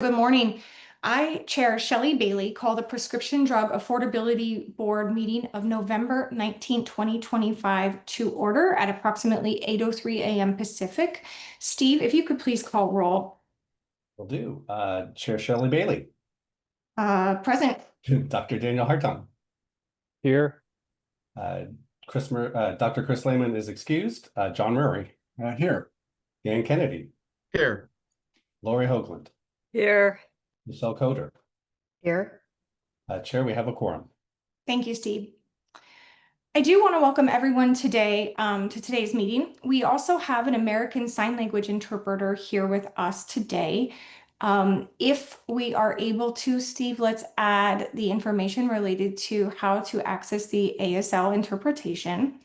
Good morning. I, Chair Shelley Bailey, call the Prescription Drug Affordability Board meeting of November 19, 2025 to order at approximately 8:03 a.m. Pacific. Steve, if you could please call roll. Will do. Chair Shelley Bailey. Present. Dr. Daniel Hartung. Here. Dr. Chris Lehman is excused. John Murray. Here. Dan Kennedy. Here. Lori Hoagland. Here. Michelle Coder. Here. Chair, we have a quorum. Thank you, Steve. I do want to welcome everyone today to today's meeting. We also have an American Sign Language interpreter here with us today. If we are able to, Steve, let's add the information related to how to access the ASL interpretation.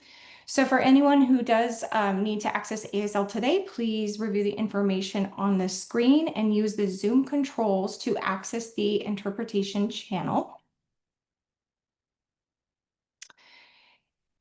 So for anyone who does need to access ASL today, please review the information on the screen and use the Zoom controls to access the interpretation channel.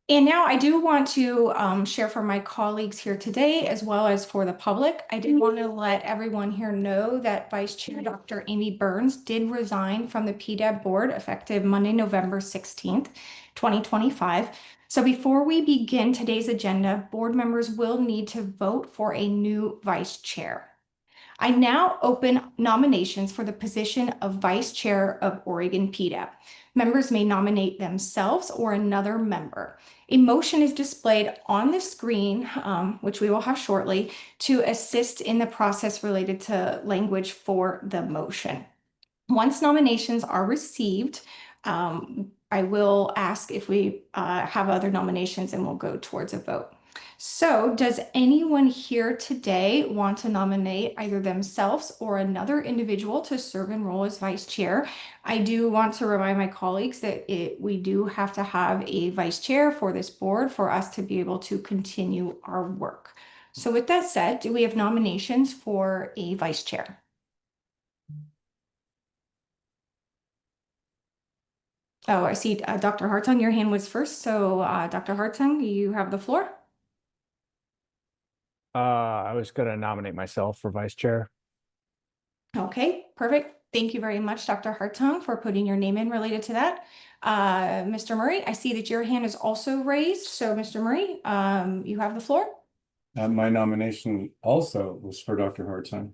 And now I do want to share for my colleagues here today, as well as for the public. I did want to let everyone here know that Vice Chair Dr. Amy Burns did resign from the PDAB board effective Monday, November 16th, 2025. So before we begin today's agenda, board members will need to vote for a new vice chair. I now open nominations for the position of Vice Chair of Oregon PDAB. Members may nominate themselves or another member. A motion is displayed on the screen, which we will have shortly, to assist in the process related to language for the motion. Once nominations are received, I will ask if we have other nominations and we'll go towards a vote. So does anyone here today want to nominate either themselves or another individual to serve and role as vice chair? I do want to remind my colleagues that we do have to have a vice chair for this board for us to be able to continue our work. So with that said, do we have nominations for a vice chair? Oh, I see Dr. Hartung, your hand was first. So Dr. Hartung, you have the floor. I was going to nominate myself for vice chair. Okay, perfect. Thank you very much, Dr. Hartung, for putting your name in related to that. Mr. Murray, I see that your hand is also raised. So Mr. Murray, you have the floor. My nomination also was for Dr. Hartung.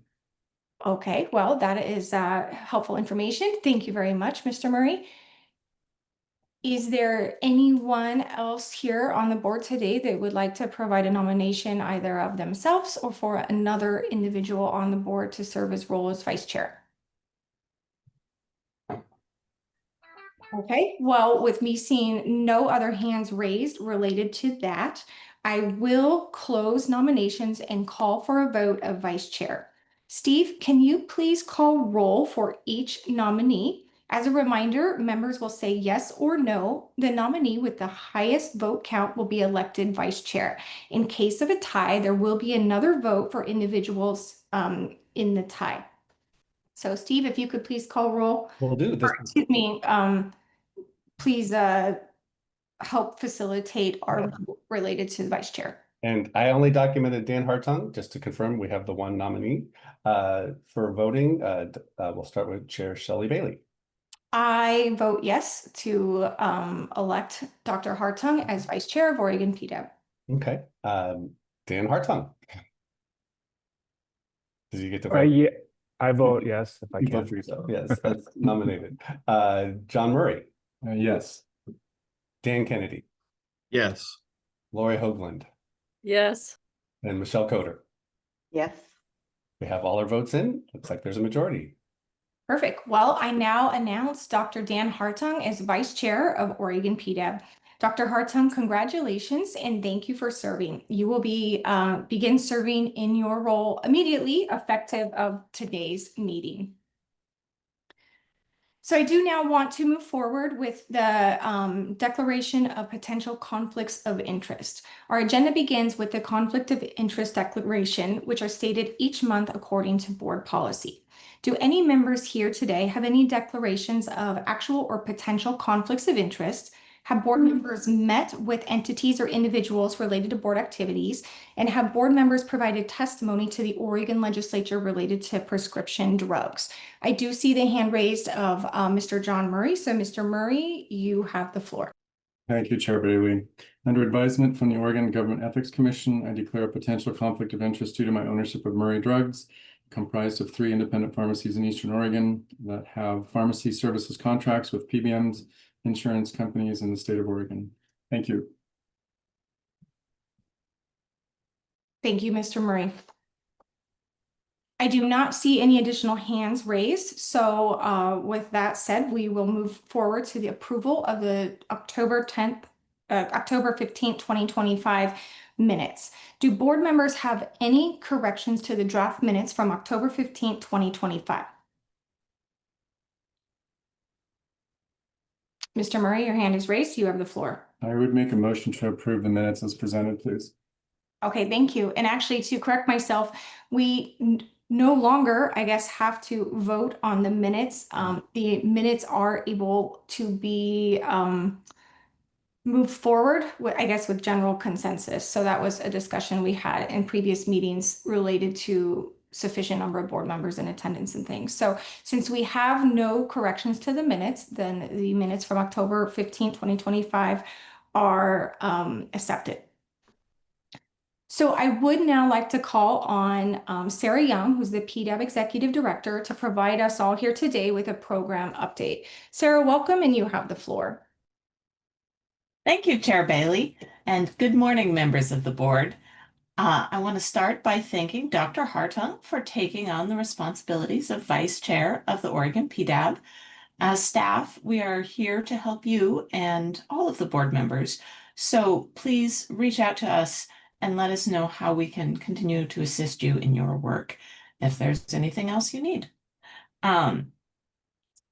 Okay, well, that is helpful information. Thank you very much, Mr. Murray. Is there anyone else here on the board today that would like to provide a nomination either of themselves or for another individual on the board to serve as role as vice chair? Okay, well, with me seeing no other hands raised related to that, I will close nominations and call for a vote of vice chair. Steve, can you please call roll for each nominee? As a reminder, members will say yes or no. The nominee with the highest vote count will be elected vice chair. In case of a tie, there will be another vote for individuals in the tie. So Steve, if you could please call roll. Will do. Excuse me, please help facilitate our vote related to the vice chair. And I only documented Dan Hartung, just to confirm we have the one nominee. For voting, we'll start with Chair Shelley Bailey. I vote yes to elect Dr. Hartung as vice chair of Oregon PDAB. Okay. Dan Hartung. Did you get to vote? Yeah, I vote yes if I You can. vote for yourself. Yes, that's nominated. John Murray. Yes. Dan Kennedy. Yes. Lori Hoagland. Yes. And Michelle Coder. Yes. We have all our votes in. Looks like there's a majority. Perfect. Well, I now announce Dr. Dan Hartung as vice chair of Oregon PDAB. Dr. Hartung, congratulations and thank you for serving. You will begin serving in your role immediately effective of today's meeting. So I do now want to move forward with the declaration of potential conflicts of interest. Our agenda begins with the conflict of interest declaration, which are stated each month according to board policy. Do any members here today have any declarations of actual or potential conflicts of interest Have board members met with entities or individuals related to board activities? And have board members provided testimony to the Oregon legislature related to prescription drugs? I do see the hand raised of Mr. John Murray. So Mr. Murray, you have the floor. Thank you, Chair Bailey. Under advisement from the Oregon Government Ethics Commission, I declare a potential conflict of interest due to my ownership of Murray Drugs, comprised of 3 independent pharmacies in Eastern Oregon that have pharmacy services contracts with PBMs, insurance companies in the state of Oregon. Thank you. Thank you, Mr. Murray. I do not see any additional hands raised. So with that said, we will move forward to the approval of the October 15th, 2025 minutes. Do board members have any corrections to the draft minutes from October 15th, 2025? Mr. Murray, your hand is raised. You have the floor. I would make a motion to approve the minutes as presented, please. Okay, thank you. And actually, to correct myself, we no longer, I guess, have to vote on the minutes. The minutes are able to be moved forward, I guess, with general consensus. So that was a discussion we had in previous meetings related to sufficient number of board members in attendance and things. So since we have no corrections to the minutes, then the minutes from October 15th, 2025 are accepted. So I would now like to call on Sarah Young, who's the PDAB Executive Director, to provide us all here today with a program update. Sarah, welcome, and you have the floor. Thank you, Chair Bailey, and good morning, members of the board. I want to start by thanking Dr. Hartung for taking on the responsibilities of Vice Chair of the Oregon PDAB. As staff, we are here to help you and all of the board members, so please reach out to us and let us know how we can continue to assist you in your work if there's anything else you need. And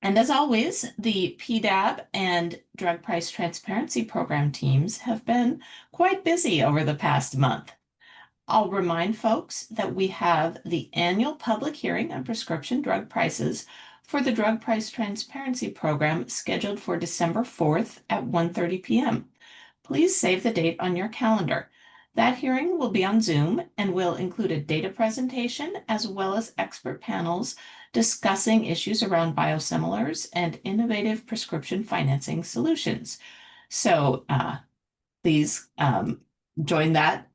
as always, the PDAB and Drug Price Transparency Program teams have been quite busy over the past month. I'll remind folks that we have the annual public hearing on prescription drug prices for the Drug Price Transparency Program scheduled for December 4th at 1:30 p.m. Please save the date on your calendar. That hearing will be on Zoom and will include a data presentation as well as expert panels discussing issues around biosimilars and innovative prescription financing solutions. So please join that.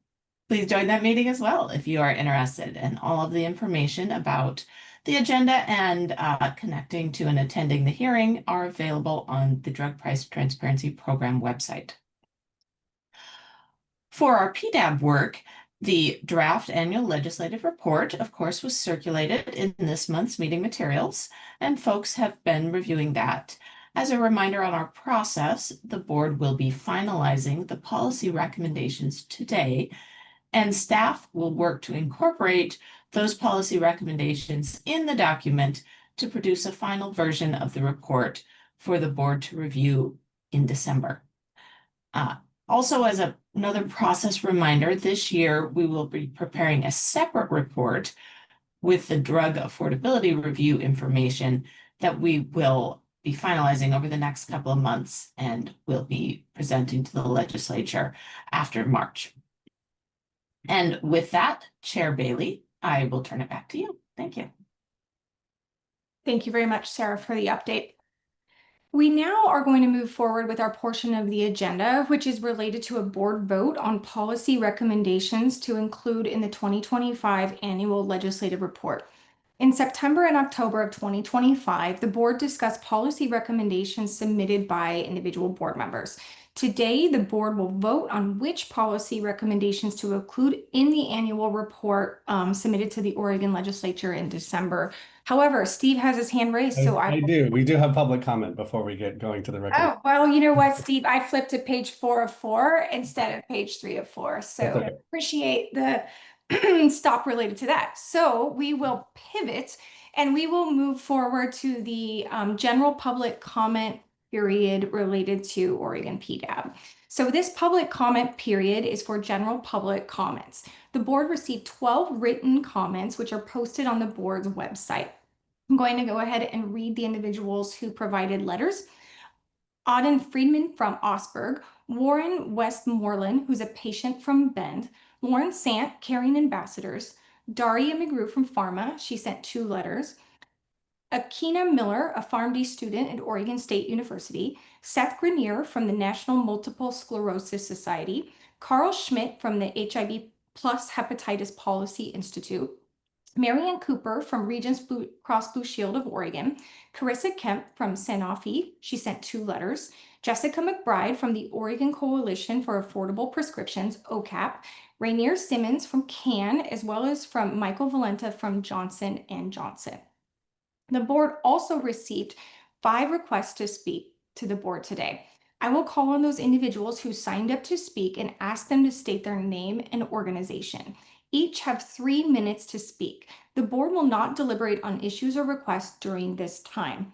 Please join that meeting as well if you are interested. And all of the information about the agenda and connecting to and attending the hearing are available on the Drug Price Transparency Program website. For our PDAB work, the draft annual legislative report, of course, was circulated in this month's meeting materials, and folks have been reviewing that. As a reminder on our process, the board will be finalizing the policy recommendations today, and staff will work to incorporate those policy recommendations in the document to produce a final version of the report for the board to review in December. Also, as another process reminder, this year we will be preparing a separate report with the drug affordability review information that we will be finalizing over the next couple of months and will be presenting to the legislature after March. And with that, Chair Bailey, I will turn it back to you. Thank you. Thank you very much, Sarah, for the update. We now are going to move forward with our portion of the agenda, which is related to a board vote on policy recommendations to include in the 2025 annual legislative report. In September and October of 2025, the board discussed policy recommendations submitted by individual board members. Today, the board will vote on which policy recommendations to include in the annual report submitted to the Oregon legislature in December. However, Steve has his hand raised, so I do. We do have public comment before we get going to the record. Oh, well, you know what, Steve? I flipped to page 4 of 4 instead of page 3 of 4. So That's okay. I appreciate the stop related to that. So we will pivot and we will move forward to the general public comment period related to Oregon PDAB. So this public comment period is for general public comments. The board received 12 written comments, which are posted on the board's website. I'm going to go ahead and read the individuals who provided letters. Auden Friedman from Osberg, Warren Westmoreland, who's a patient from Bend, Lauren Sant, Caring Ambassadors, Daria McGrew from Pharma, she sent 2 letters, Akina Miller, a PharmD student at Oregon State University, Seth Grenier from the National Multiple Sclerosis Society, Carl Schmidt from the HIV plus Hepatitis Policy Institute, Marianne Cooper from Regents Cross Blue Shield of Oregon, Carissa Kemp from Sanofi, she sent 2 letters, Jessica McBride from the Oregon Coalition for Affordable Prescriptions, OCAP, Rainier Simmons from CAN, as well as from Michael Valenta from Johnson & Johnson. The board also received 5 requests to speak to the board today. I will call on those individuals who signed up to speak and ask them to state their name and organization. Each have 3 minutes to speak. The board will not deliberate on issues or requests during this time.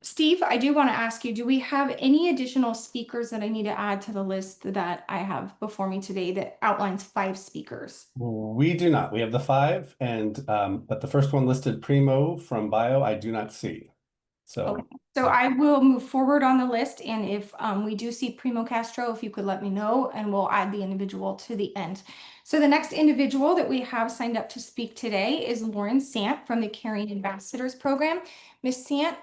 Steve, I do want to ask you, do we have any additional speakers that I need to add to the list that I have before me today that outlines 5 speakers? We do not. We have the 5, and but the first one listed, Primo from Bio, I do not see. So, Okay. So I will move forward on the list, and if we do see Primo Castro, if you could let me know, and we'll add the individual to the end. So the next individual that we have signed up to speak today is Lauren Sant from the Caring Ambassadors Program. Ms. Sant,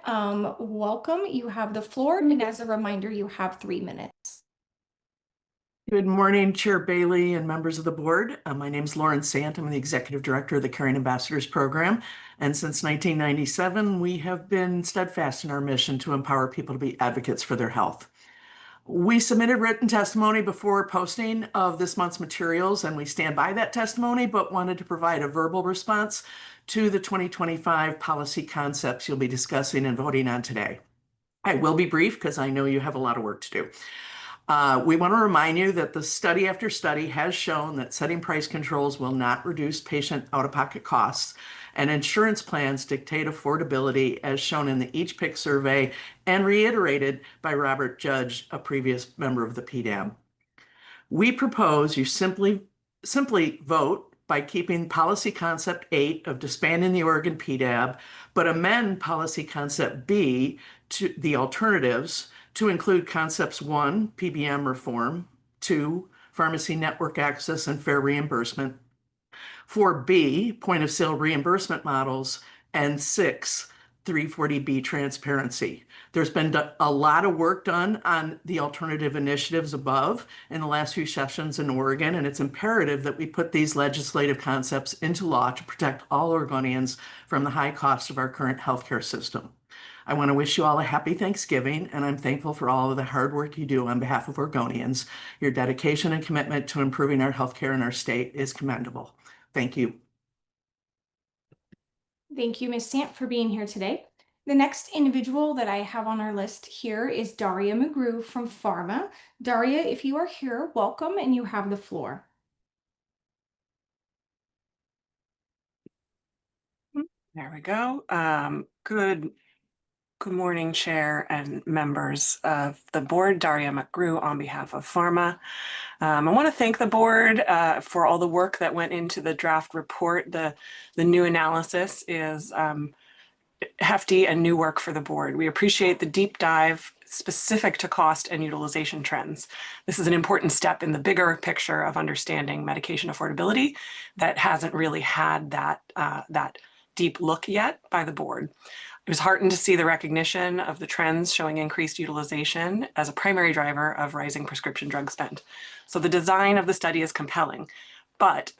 welcome. You have the floor, and as a reminder, you have 3 minutes. Good morning, Chair Bailey and members of the board. My name is Lauren Sant. I'm the Executive Director of the Caring Ambassadors Program. And since 1997, we have been steadfast in our mission to empower people to be advocates for their health. We submitted written testimony before posting of this month's materials, and we stand by that testimony, but wanted to provide a verbal response to the 2025 policy concepts you'll be discussing and voting on today. I will be brief because I know you have a lot of work to do. We want to remind you that the study after study has shown that setting price controls will not reduce patient out-of-pocket costs, and insurance plans dictate affordability as shown in the Each Pick survey and reiterated by Robert Judge, a previous member of the PDAB. We propose you simply vote by keeping policy concept 8 of disbanding the Oregon PDAB, but amend policy concept B to the alternatives to include concepts 1, PBM reform, 2, pharmacy network access and fair reimbursement, 4B, point of sale reimbursement models, and 6, 340B transparency. There's been a lot of work done on the alternative initiatives above in the last few sessions in Oregon, and it's imperative that we put these legislative concepts into law to protect all Oregonians from the high cost of our current healthcare system. I want to wish you all a happy Thanksgiving, and I'm thankful for all of the hard work you do on behalf of Oregonians. Your dedication and commitment to improving our healthcare in our state is commendable. Thank you. Thank you, Ms. Sant, for being here today. The next individual that I have on our list here is Daria McGrew from Pharma. Daria, if you are here, welcome, and you have the floor. There we go. Good morning, Chair and members of the board. Daria McGrew on behalf of Pharma. I want to thank the board for all the work that went into the draft report. The new analysis is hefty and new work for the board. We appreciate the deep dive specific to cost and utilization trends. This is an important step in the bigger picture of understanding medication affordability that hasn't really had that deep look yet by the board. It was heartened to see the recognition of the trends showing increased utilization as a primary driver of rising prescription drug spend. So the design of the study is compelling, but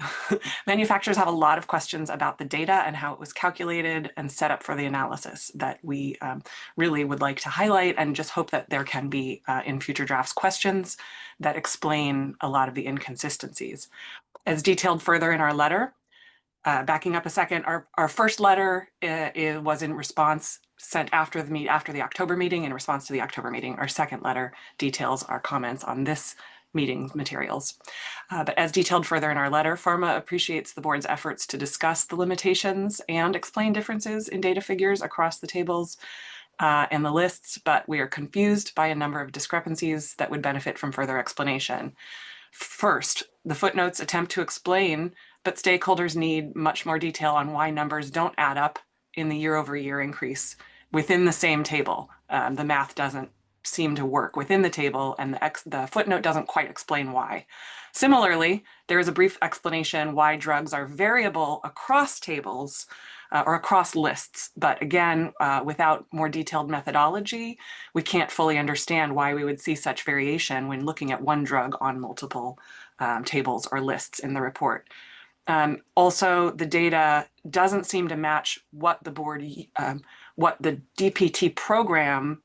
manufacturers have a lot of questions about the data and how it was calculated and set up for the analysis that we really would like to highlight, and just hope that there can be in future drafts questions that explain a lot of the inconsistencies. As detailed further in our letter, backing up a second, our first letter was in response, sent after the October meeting, in response to the October meeting. Our second letter details our comments on this meeting materials. But as detailed further in our letter, Pharma appreciates the board's efforts to discuss the limitations and explain differences in data figures across the tables and the lists, but we are confused by a number of discrepancies that would benefit from further explanation. First, the footnotes attempt to explain, but stakeholders need much more detail on why numbers don't add up in the year-over-year increase within the same table. The math doesn't seem to work within the table, and the footnote doesn't quite explain why. Similarly, there is a brief explanation why drugs are variable across tables or across lists. But again, without more detailed methodology, we can't fully understand why we would see such variation when looking at one drug on multiple tables or lists in the report. Also, the data doesn't seem to match what the board, what the DPT program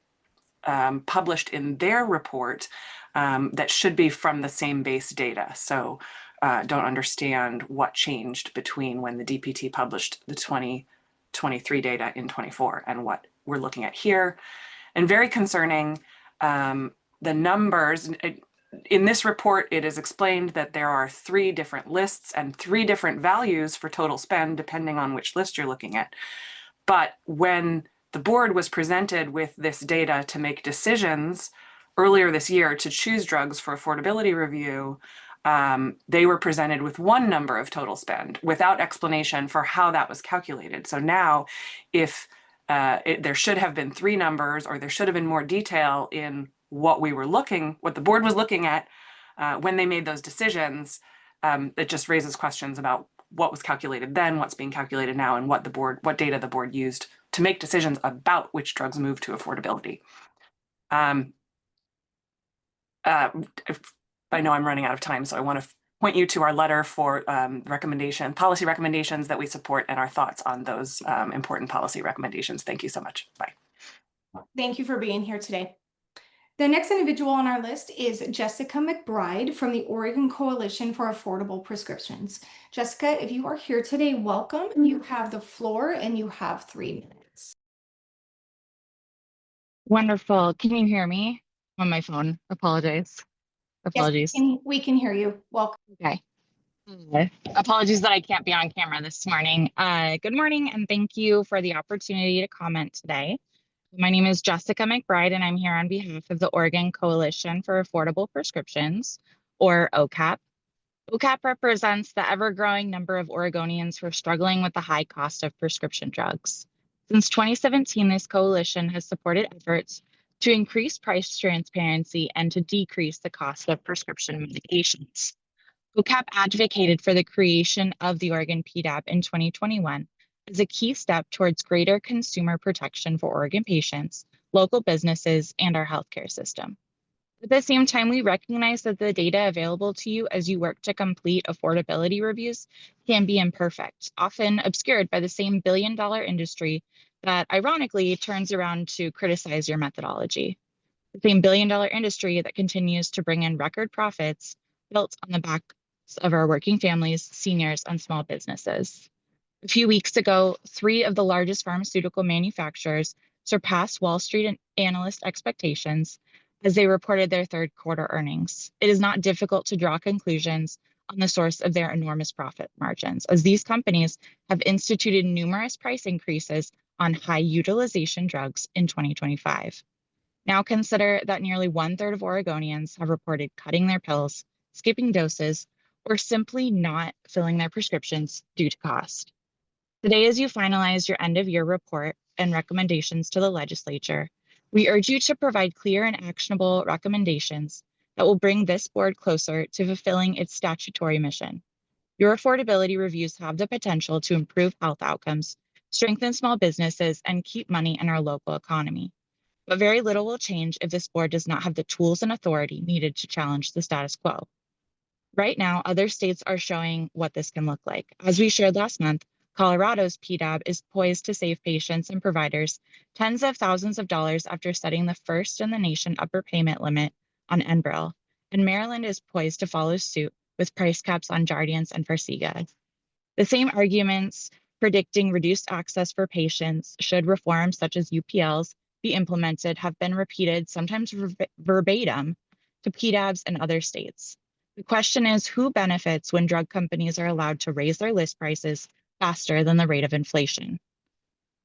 published in their report that should be from the same base data. So don't understand what changed between when the DPT published the 2023 data in 24 and what we're looking at here. And very concerning, the numbers, in this report, it is explained that there are 3 different lists and 3 different values for total spend, depending on which list you're looking at. But when the board was presented with this data to make decisions earlier this year to choose drugs for affordability review, they were presented with one number of total spend without explanation for how that was calculated. So now, if there should have been 3 numbers, or there should have been more detail in what the board was looking at when they made those decisions, it just raises questions about what was calculated then, what's being calculated now, and what data the board used to make decisions about which drugs move to affordability. I know I'm running out of time, so I want to point you to our letter for policy recommendations that we support, and our thoughts on those important policy recommendations. Thank you so much. Bye. Thank you for being here today. The next individual on our list is Jessica McBride from the Oregon Coalition for Affordable Prescriptions. Jessica, if you are here today, welcome. You have the floor and you have 3 minutes. Wonderful. Can you hear me on my phone? Apologies. Apologies. Yes, we can hear you. Welcome. Okay. Apologies that I can't be on camera this morning. Good morning, and thank you for the opportunity to comment today. My name is Jessica McBride, and I'm here on behalf of the Oregon Coalition for Affordable Prescriptions, or OCAP. OCAP represents the ever-growing number of Oregonians who are struggling with the high cost of prescription drugs. Since 2017, this coalition has supported efforts to increase price transparency and to decrease the cost of prescription medications. OCAP advocated for the creation of the Oregon PDAB in 2021 as a key step towards greater consumer protection for Oregon patients, local businesses, and our healthcare system. At the same time, we recognize that the data available to you as you work to complete affordability reviews can be imperfect, often obscured by the same billion-dollar industry that ironically turns around to criticize your methodology. The same billion-dollar industry that continues to bring in record profits built on the backs of our working families, seniors, and small businesses. A few weeks ago, 3 of the largest pharmaceutical manufacturers surpassed Wall Street analyst expectations as they reported their third quarter earnings. It is not difficult to draw conclusions on the source of their enormous profit margins, as these companies have instituted numerous price increases on high utilization drugs in 2025. Now consider that nearly 1/3 of Oregonians have reported cutting their pills, skipping doses, or simply not filling their prescriptions due to cost. Today, as you finalize your end-of-year report and recommendations to the legislature, we urge you to provide clear and actionable recommendations that will bring this board closer to fulfilling its statutory mission. Your affordability reviews have the potential to improve health outcomes, strengthen small businesses, and keep money in our local economy. But very little will change if this board does not have the tools and authority needed to challenge the status quo. Right now, other states are showing what this can look like. As we shared last month, Colorado's PDAB is poised to save patients and providers tens of thousands of dollars after setting the first in the nation upper payment limit on Enbrel, and Maryland is poised to follow suit with price caps on Jardiance and Farxiga. The same arguments predicting reduced access for patients should reforms such as UPLs be implemented have been repeated, sometimes verbatim, to PDABs in other states. The question is, who benefits when drug companies are allowed to raise their list prices faster than the rate of inflation?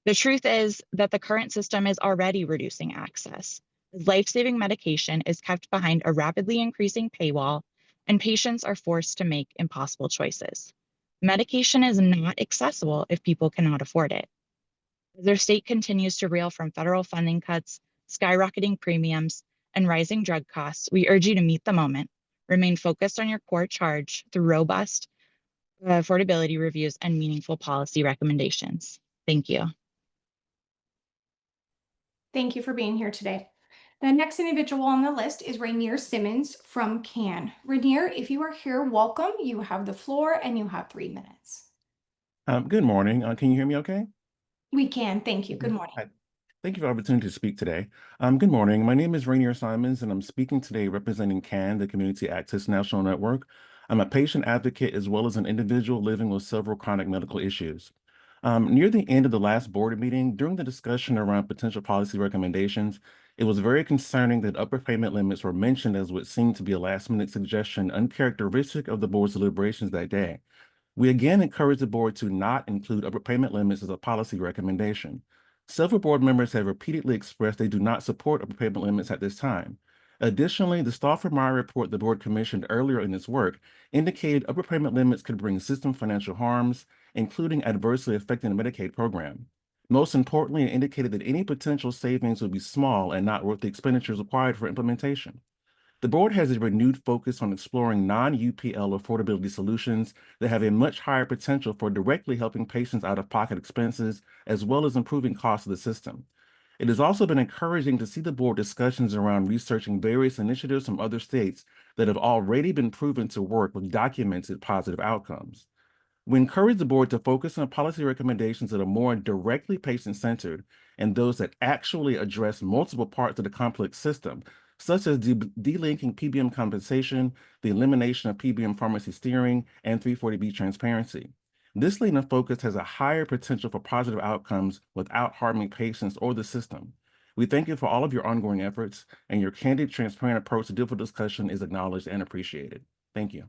The truth is that the current system is already reducing access, as life-saving medication is kept behind a rapidly increasing paywall, and patients are forced to make impossible choices. Medication is not accessible if people cannot afford it. As our state continues to reel from federal funding cuts, skyrocketing premiums, and rising drug costs, we urge you to meet the moment, remain focused on your core charge through robust affordability reviews and meaningful policy recommendations. Thank you. Thank you for being here today. The next individual on the list is Rainier Simmons from CAN. Rainier, if you are here, welcome. You have the floor and you have 3 minutes. Good morning. Can you hear me okay? We can. Thank you. Good morning. Hi. Thank you for the opportunity to speak today. Good morning. My name is Rainier Simons, and I'm speaking today representing CAN, the Community Access National Network. I'm a patient advocate as well as an individual living with several chronic medical issues. Near the end of the last board meeting, during the discussion around potential policy recommendations, it was very concerning that upper payment limits were mentioned as what seemed to be a last-minute suggestion uncharacteristic of the board's deliberations that day. We again encourage the board to not include upper payment limits as a policy recommendation. Several board members have repeatedly expressed they do not support upper payment limits at this time. Additionally, the Stauffer-Meyer report the board commissioned earlier in its work indicated upper payment limits could bring system financial harms, including adversely affecting the Medicaid program. Most importantly, it indicated that any potential savings would be small and not worth the expenditures required for implementation. The board has a renewed focus on exploring non-UPL affordability solutions that have a much higher potential for directly helping patients out-of-pocket expenses, as well as improving costs of the system. It has also been encouraging to see the board discussions around researching various initiatives from other states that have already been proven to work with documented positive outcomes. We encourage the board to focus on policy recommendations that are more directly patient-centered and those that actually address multiple parts of the complex system, such as delinking PBM compensation, the elimination of PBM pharmacy steering, and 340B transparency. This lean of focus has a higher potential for positive outcomes without harming patients or the system. We thank you for all of your ongoing efforts, and your candid, transparent approach to difficult discussion is acknowledged and appreciated. Thank you.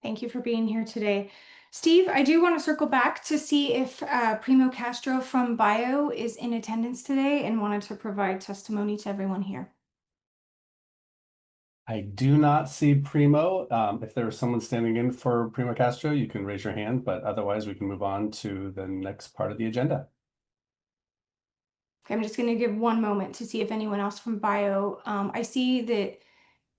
Thank you for being here today. Steve, I do want to circle back to see if Primo Castro from Bio is in attendance today and wanted to provide testimony to everyone here. I do not see Primo. If there is someone standing in for Primo Castro, you can raise your hand, but otherwise we can move on to the next part of the agenda. Okay, I'm just going to give one moment to see if anyone else from Bio. I see that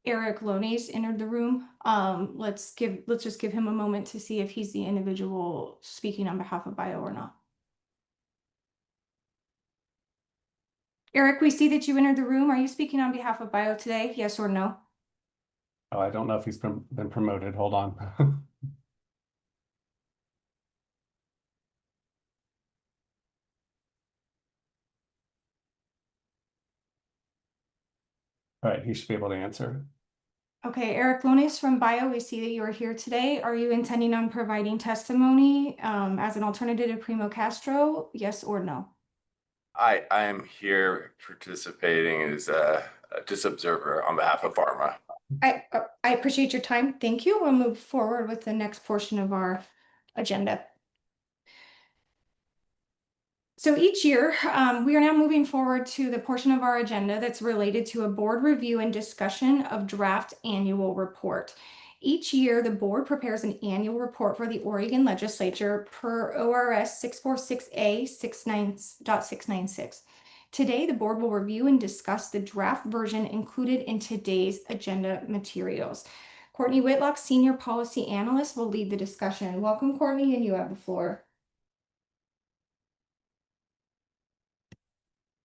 Eric Lones entered the room. Let's just give him a moment to see if he's the individual speaking on behalf of Bio or not. Eric, we see that you entered the room. Are you speaking on behalf of Bio today? Yes or no? Oh, I don't know if he's been promoted. Hold on. All right, he should be able to answer. Okay, Eric Lones from Bio, we see that you are here today. Are you intending on providing testimony as an alternative to Primo Castro? Yes or no? I am here participating as just observer on behalf of Pharma. I appreciate your time. Thank you. We'll move forward with the next portion of our agenda. So each year, we are now moving forward to the portion of our agenda that's related to a board review and discussion of draft annual report. Each year, the board prepares an annual report for the Oregon Legislature per ORS 646A 69.696. Today, the board will review and discuss the draft version included in today's agenda materials. Courtney Whitlock, Senior Policy Analyst, will lead the discussion. Welcome, Courtney, and you have the floor.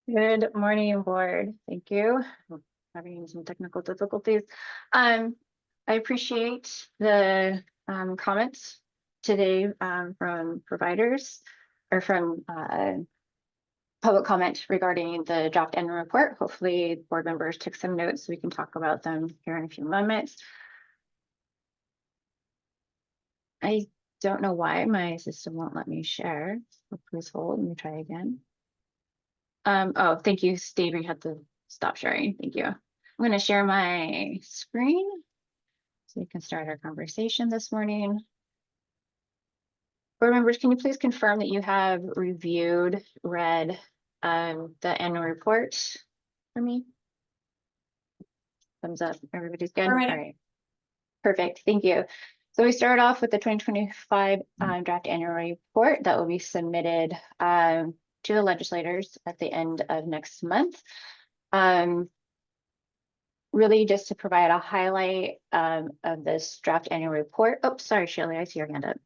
Good morning, board. Thank you. Having some technical difficulties. I appreciate the comments today from providers or from public comment regarding the draft annual report. Hopefully board members took some notes so we can talk about them here in a few moments. I don't know why my system won't let me share. So please hold. Let me try again. Oh, thank you, Steve. You had to stop sharing. Thank you. I'm going to share my screen so we can start our conversation this morning. Board members, can you please confirm that you have read the annual report for me? Thumbs up. Everybody's good. All right. Perfect. Thank you. So we start off with the 2025 draft annual report that will be submitted to the legislators at the end of next month. Really just to provide a highlight of this draft annual report. Oh, sorry, Shirley, I see your hand up.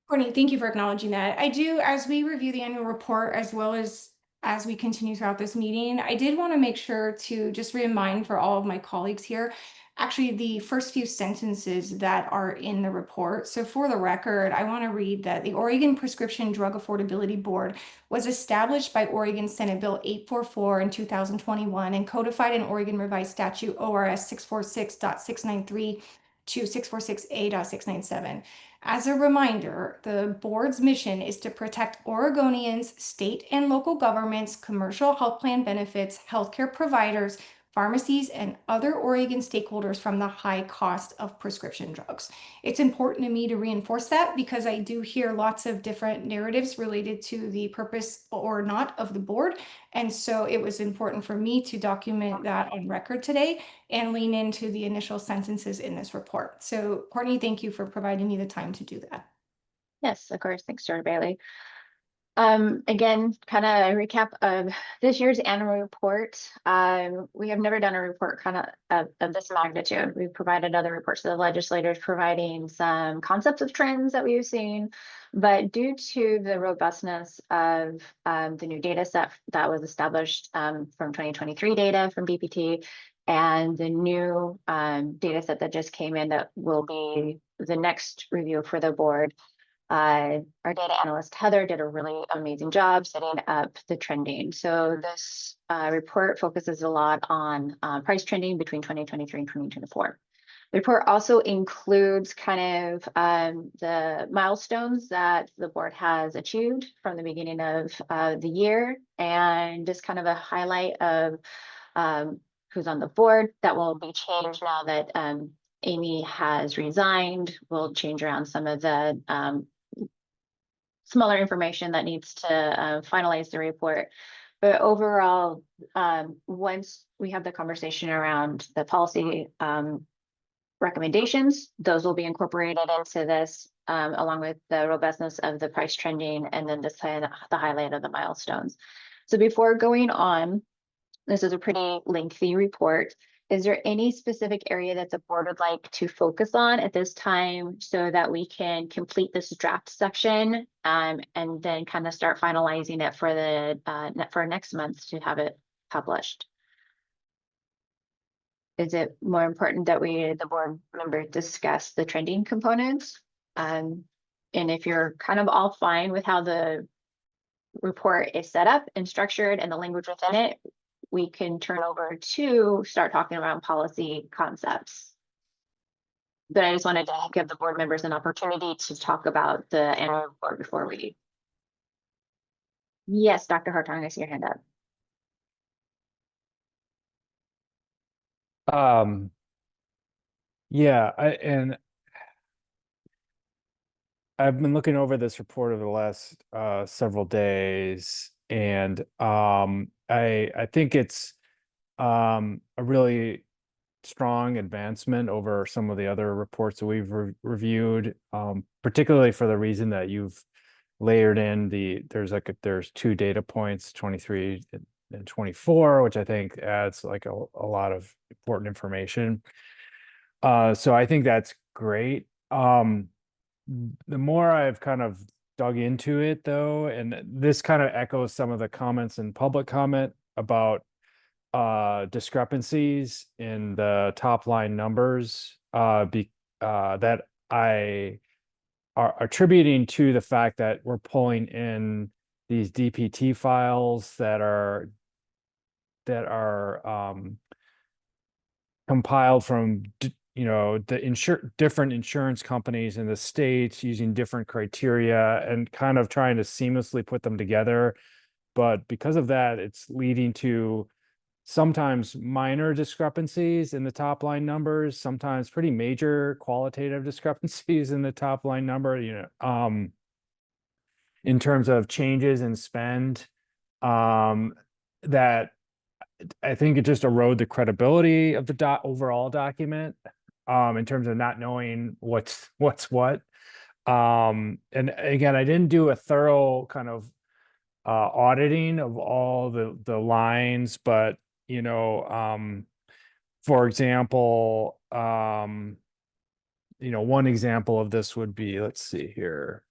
Courtney, thank you for acknowledging that. I do, as we review the annual report, as well as we continue throughout this meeting, I did want to make sure to just remind for all of my colleagues here, actually the first few sentences that are in the report. So for the record, I want to read that the Oregon Prescription Drug Affordability Board was established by Oregon Senate Bill 844 in 2021 and codified in Oregon Revised Statute ORS 646.693 to 646A.697. As a reminder, the board's mission is to protect Oregonians, state and local governments, commercial health plan benefits, healthcare providers, pharmacies, and other Oregon stakeholders from the high cost of prescription drugs. It's important to me to reinforce that because I do hear lots of different narratives related to the purpose or not of the board. And so it was important for me to document that on record today and lean into the initial sentences in this report. So Courtney, thank you for providing me the time to do that. Yes, of course. Thanks, Dr. Bailey. Again, kind of a recap of this year's annual report. We have never done a report of this magnitude. We've provided other reports to the legislators providing some concepts of trends that we've seen, but due to the robustness of the new data set that was established from 2023 data from BPT and the new data set that just came in that will be the next review for the board, our data analyst Heather did a really amazing job setting up the trending. So this report focuses a lot on price trending between 2023 and 2024. The report also includes kind of the milestones that the board has achieved from the beginning of the year and just kind of a highlight of who's on the board. That will be changed now that Amy has resigned. We'll change around some of the smaller information that needs to finalize the report. But overall, once we have the conversation around the policy recommendations, those will be incorporated into this along with the robustness of the price trending and then the highlight of the milestones. So before going on, this is a pretty lengthy report. Is there any specific area that the board would like to focus on at this time so that we can complete this draft section and then kind of start finalizing it for the for next month to have it published? Is it more important that the board members discuss the trending components? And if you're kind of all fine with how the report is set up and structured and the language within it, we can turn over to start talking about policy concepts. But I just wanted to give the board members an opportunity to talk about the annual report before we. Yes, Dr. Hartong, I see your hand up. Yeah, I've been looking over this report over the last several days, and I think it's a really strong advancement over some of the other reports that we've reviewed, particularly for the reason that you've layered in there's two data points, 23 and 24, which I think adds like a lot of important information. So I think that's great. The more I've kind of dug into it though, and this kind of echoes some of the comments in public comment about discrepancies in the top line numbers that I are attributing to the fact that we're pulling in these DPT files that are compiled from the different insurance companies in the states using different criteria and kind of trying to seamlessly put them together. But because of that, it's leading to sometimes minor discrepancies in the top line numbers, sometimes pretty major qualitative discrepancies in the top line number, in terms of changes in spend, that I think it just erode the credibility of the overall document. in terms of not knowing what's what. And again, I didn't do a thorough kind of auditing of all the lines, but you know, for example, you know, one example of this would be, let's see here.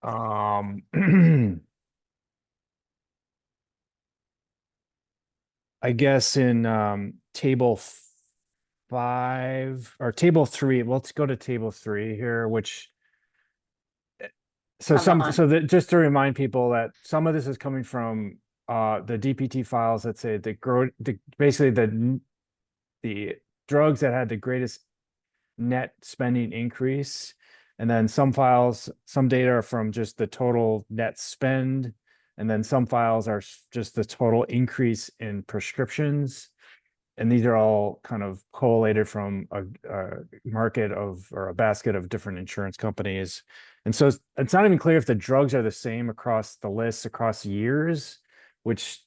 I guess in table 5 or table 3, well, let's go to table 3 here, which so just to remind people that some of this is coming from the DPT files that say basically the drugs that had the greatest net spending increase, and then some data are from just the total net spend, and then some files are just the total increase in prescriptions, and these are all kind of collated from a market of, or a basket of different insurance companies. And so it's not even clear if the drugs are the same across the lists across years, which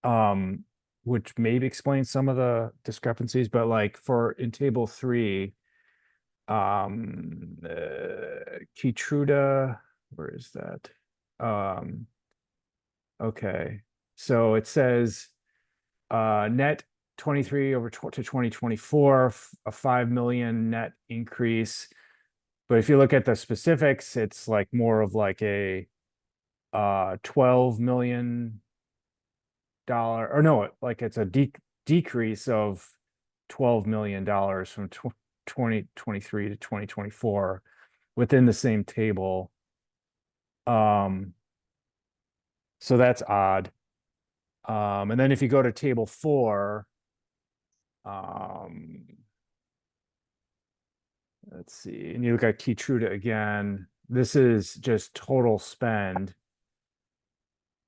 maybe explains some of the discrepancies. But like in table 3, Keytruda, where is that? Okay, so it says net 23 over to 2024, a 5 million net increase. But if you look at the specifics, it's like more of like a $12 million, or no, like it's a decrease of $12 million from 2023 to 2024 within the same table. So that's odd. And then if you go to table 4, let's see, and you look at Keytruda again, this is just total spend.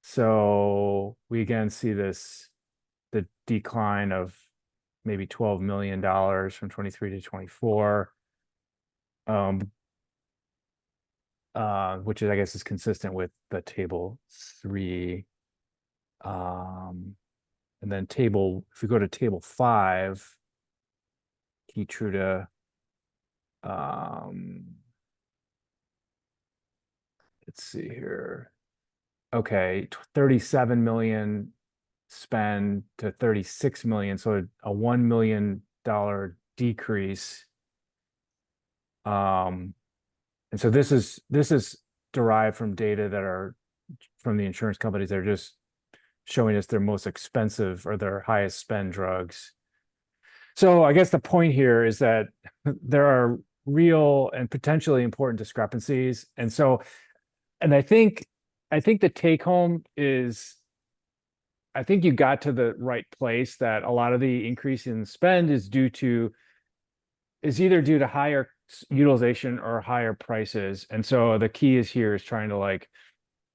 So we again see the decline of maybe $12 million from 23 to 24, which is, I guess, is consistent with the table 3. And then if we go to table 5, Keytruda, let's see here. Okay, 37 million spend to 36 million, so a $1 million decrease. And so this is derived from data that are from the insurance companies that are just showing us their most expensive or their highest spend drugs. So I guess the point here is that there are real and potentially important discrepancies. And I think the take home is, I think you got to the right place, that a lot of the increase in spend is either due to higher utilization or higher prices. And so the key is trying to like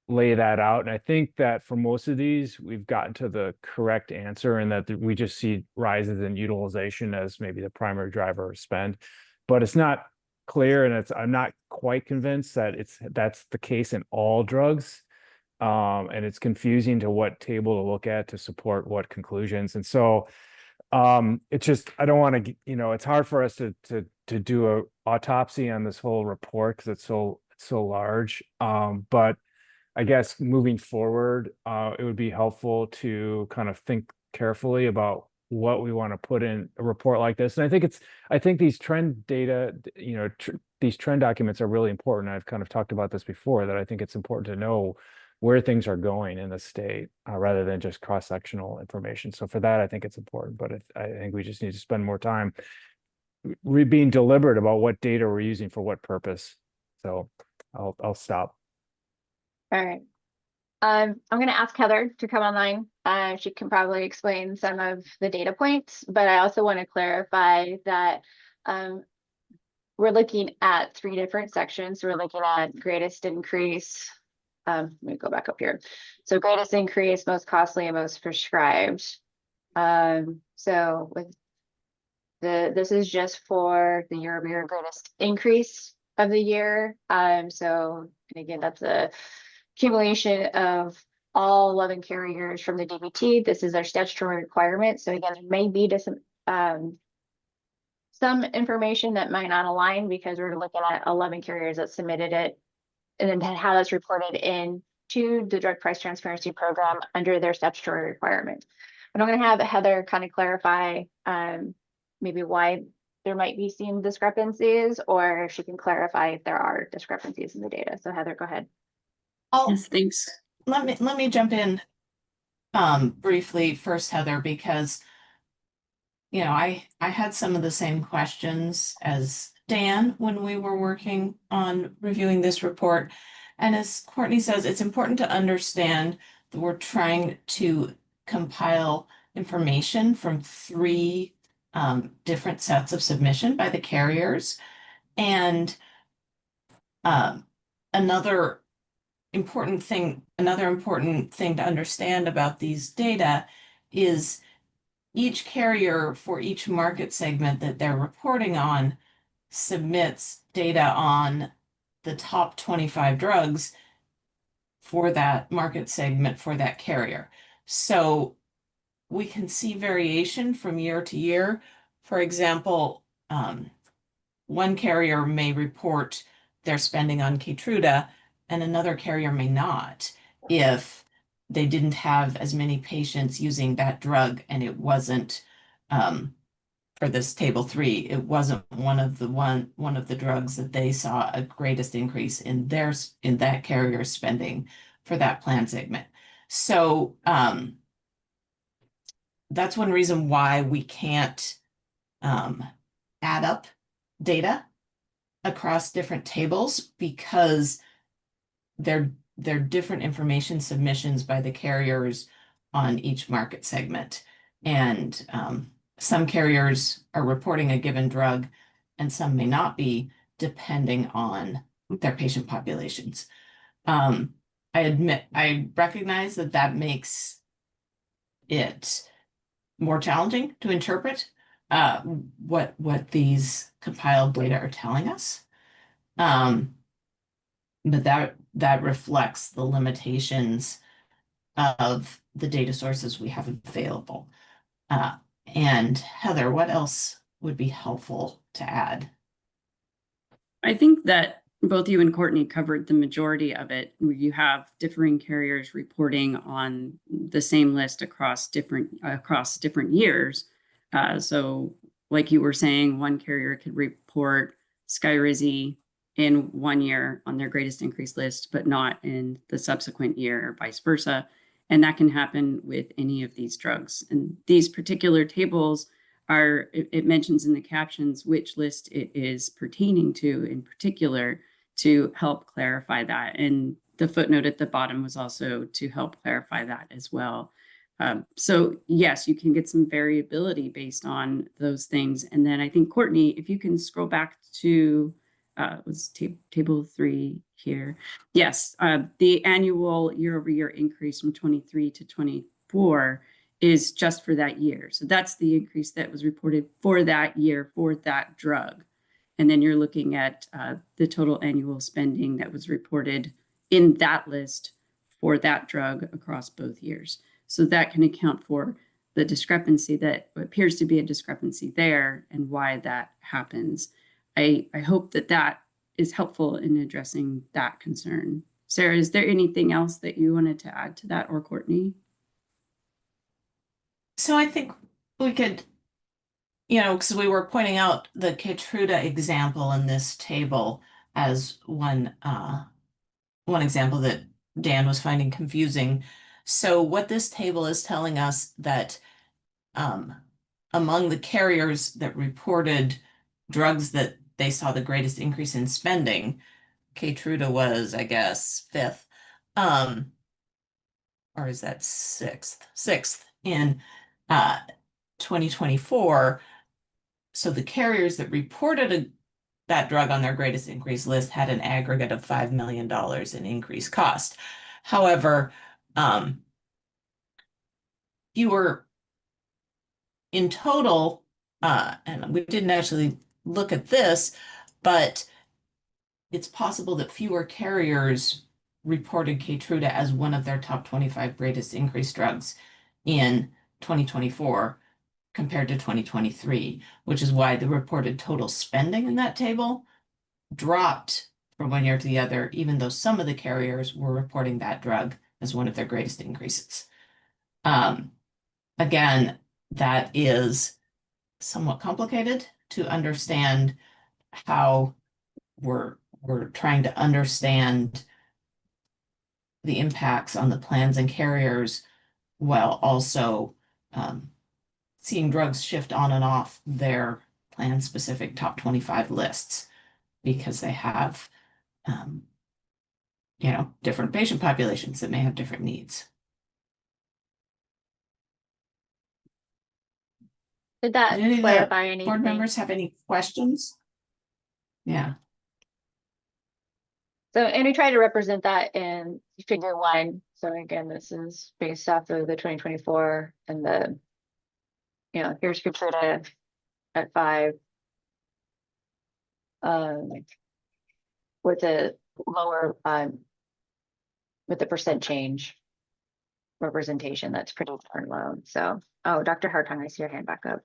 lay that out. And I think that for most of these, we've gotten to the correct answer, and that we just see rises in utilization as maybe the primary driver of spend. But it's not clear, and I'm not quite convinced that that's the case in all drugs. And it's confusing to what table to look at to support what conclusions. And so it's just, I don't want to, it's hard for us to do a autopsy on this whole report because it's so large. But I guess moving forward, it would be helpful to kind of think carefully about what we want to put in a report like this. And I think these trend data, these trend documents are really important. I've kind of talked about this before, that I think it's important to know where things are going in the state rather than just cross-sectional information. So for that, I think it's important, but I think we just need to spend more time being deliberate about what data we're using for what purpose. So I'll stop. All right. I'm going to ask Heather to come online. She can probably explain some of the data points, but I also want to clarify that we're looking at 3 different sections. We're looking at greatest increase. Let me go back up here. So greatest increase, most costly, and most prescribed. So with this is just for the year-over-year greatest increase of the year. So, and again, that's a accumulation of all 11 carriers from the DBT. This is our statutory requirement. So again, there may be some some information that might not align because we're looking at 11 carriers that submitted it, and then how that's reported in to the drug price transparency program under their statutory requirement. But I'm going to have Heather kind of clarify maybe why there might be some discrepancies, or if she can clarify if there are discrepancies in the data. So Heather, go ahead. Yes, thanks. Let me jump in briefly first, Heather, because I had some of the same questions as Dan when we were working on reviewing this report. And as Courtney says, it's important to understand that we're trying to compile information from 3 different sets of submission by the carriers. And another important thing to understand about these data is each carrier for each market segment that they're reporting on submits data on the top 25 drugs for that market segment for that carrier. So we can see variation from year to year. For example, one carrier may report their spending on Keytruda and another carrier may not if they didn't have as many patients using that drug, and it wasn't for this table 3, it wasn't one of the drugs that they saw a greatest increase in that carrier spending for that plan segment. So that's one reason why we can't add up data across different tables, because they're different information submissions by the carriers on each market segment. And some carriers are reporting a given drug and some may not be, depending on their patient populations. I recognize that makes it more challenging to interpret what these compiled data are telling us. But that reflects the limitations of the data sources we have available. And Heather, what else would be helpful to add? I think that both you and Courtney covered the majority of it. You have differing carriers reporting on the same list across different years. So like you were saying, one carrier could report Skyrizi in 1 year on their greatest increase list, but not in the subsequent year, or vice versa. And that can happen with any of these drugs. And these particular tables it mentions in the captions which list it is pertaining to in particular to help clarify that. And the footnote at the bottom was also to help clarify that as well. So yes, you can get some variability based on those things. And then I think, Courtney, if you can scroll back to was table 3 here. Yes, the annual year-over-year increase from 23 to 24 is just for that year. So that's the increase that was reported for that year for that drug. And then you're looking at the total annual spending that was reported in that list for that drug across both years. So that can account for the discrepancy that appears to be a discrepancy there and why that happens. I hope that is helpful in addressing that concern. Sarah, is there anything else that you wanted to add to that, or Courtney? So I think we could, because we were pointing out the Keytruda example in this table as one example that Dan was finding confusing. So what this table is telling us that among the carriers that reported drugs that they saw the greatest increase in spending, Keytruda was, I guess, 5th, or is that 6th in 2024. So the carriers that reported that drug on their greatest increase list had an aggregate of $5 million in increased cost. However, fewer in total, and we didn't actually look at this, but it's possible that fewer carriers reported Keytruda as one of their top 25 greatest increase drugs in 2024 compared to 2023, which is why the reported total spending in that table dropped from one year to the other, even though some of the carriers were reporting that drug as one of their greatest increases. Again, that is somewhat complicated to understand how we're trying to understand the impacts on the plans and carriers while also seeing drugs shift on and off their plan-specific top 25 lists because they have, different patient populations that may have different needs. Did that Did any of the clarify anything? board members have any questions? Yeah. So, and we try to represent that in figure 1. So again, this is based off of the 2024 and the, here's Keytruda at 5. With a lower, with the percent change representation, that's pretty darn low. So, oh, Dr. Hartung, I see your hand back up.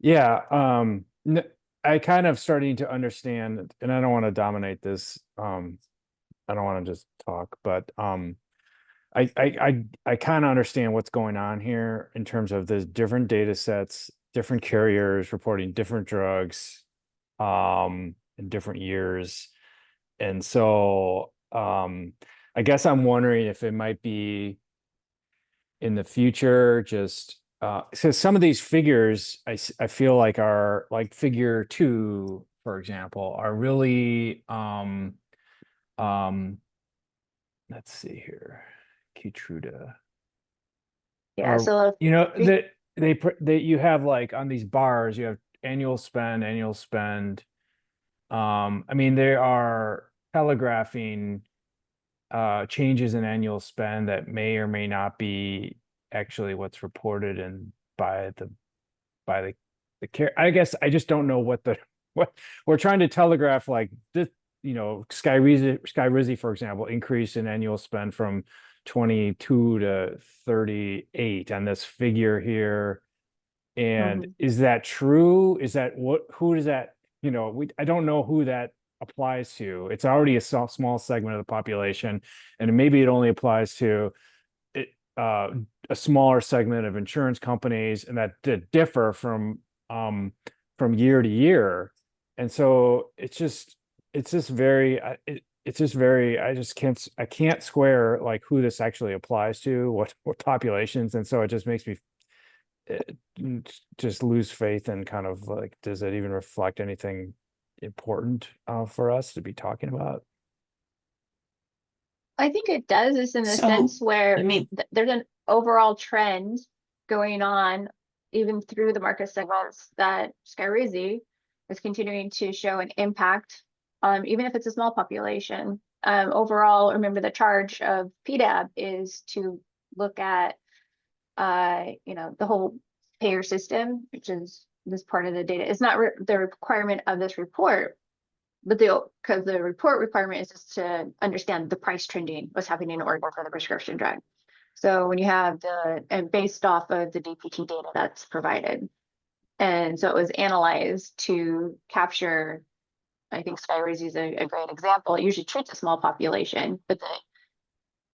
Yeah, I kind of starting to understand, and I don't want to dominate this. I don't want to just talk, but I kind of understand what's going on here in terms of the different data sets, different carriers reporting different drugs, in different years. And so I guess I'm wondering if it might be in the future, just so some of these figures I feel like are like figure 2, for example, are really let's see here, Keytruda. Yeah, so that you have like on these bars, you have annual spend. I mean, they are telegraphing changes in annual spend that may or may not be actually what's reported and by the care. I guess I just don't know what we're trying to telegraph, like this, Skyrizi, for example, increase in annual spend from 22 to 38 on this figure here. And is that true? Is that who does that, I don't know who that applies to. It's already a small segment of the population, and maybe it only applies to a smaller segment of insurance companies, and that differ from year to year. And so it's just very I can't square like who this actually applies to, what populations. And so it just makes me just lose faith in kind of like, does it even reflect anything important for us to be talking about? I think it does, is in the So, sense where I mean- there's an overall trend going on even through the market segments that Skyrizi is continuing to show an impact, even if it's a small population. Overall, remember the charge of PDAB is to look at, the whole payer system, which is this part of the data. It's not the requirement of this report, but because the report requirement is just to understand the price trending, what's happening in Oregon for the prescription drug. So when you have and based off of the DPT data that's provided. And so it was analyzed to capture, I think Skyrizi is a great example. It usually treats a small population, but that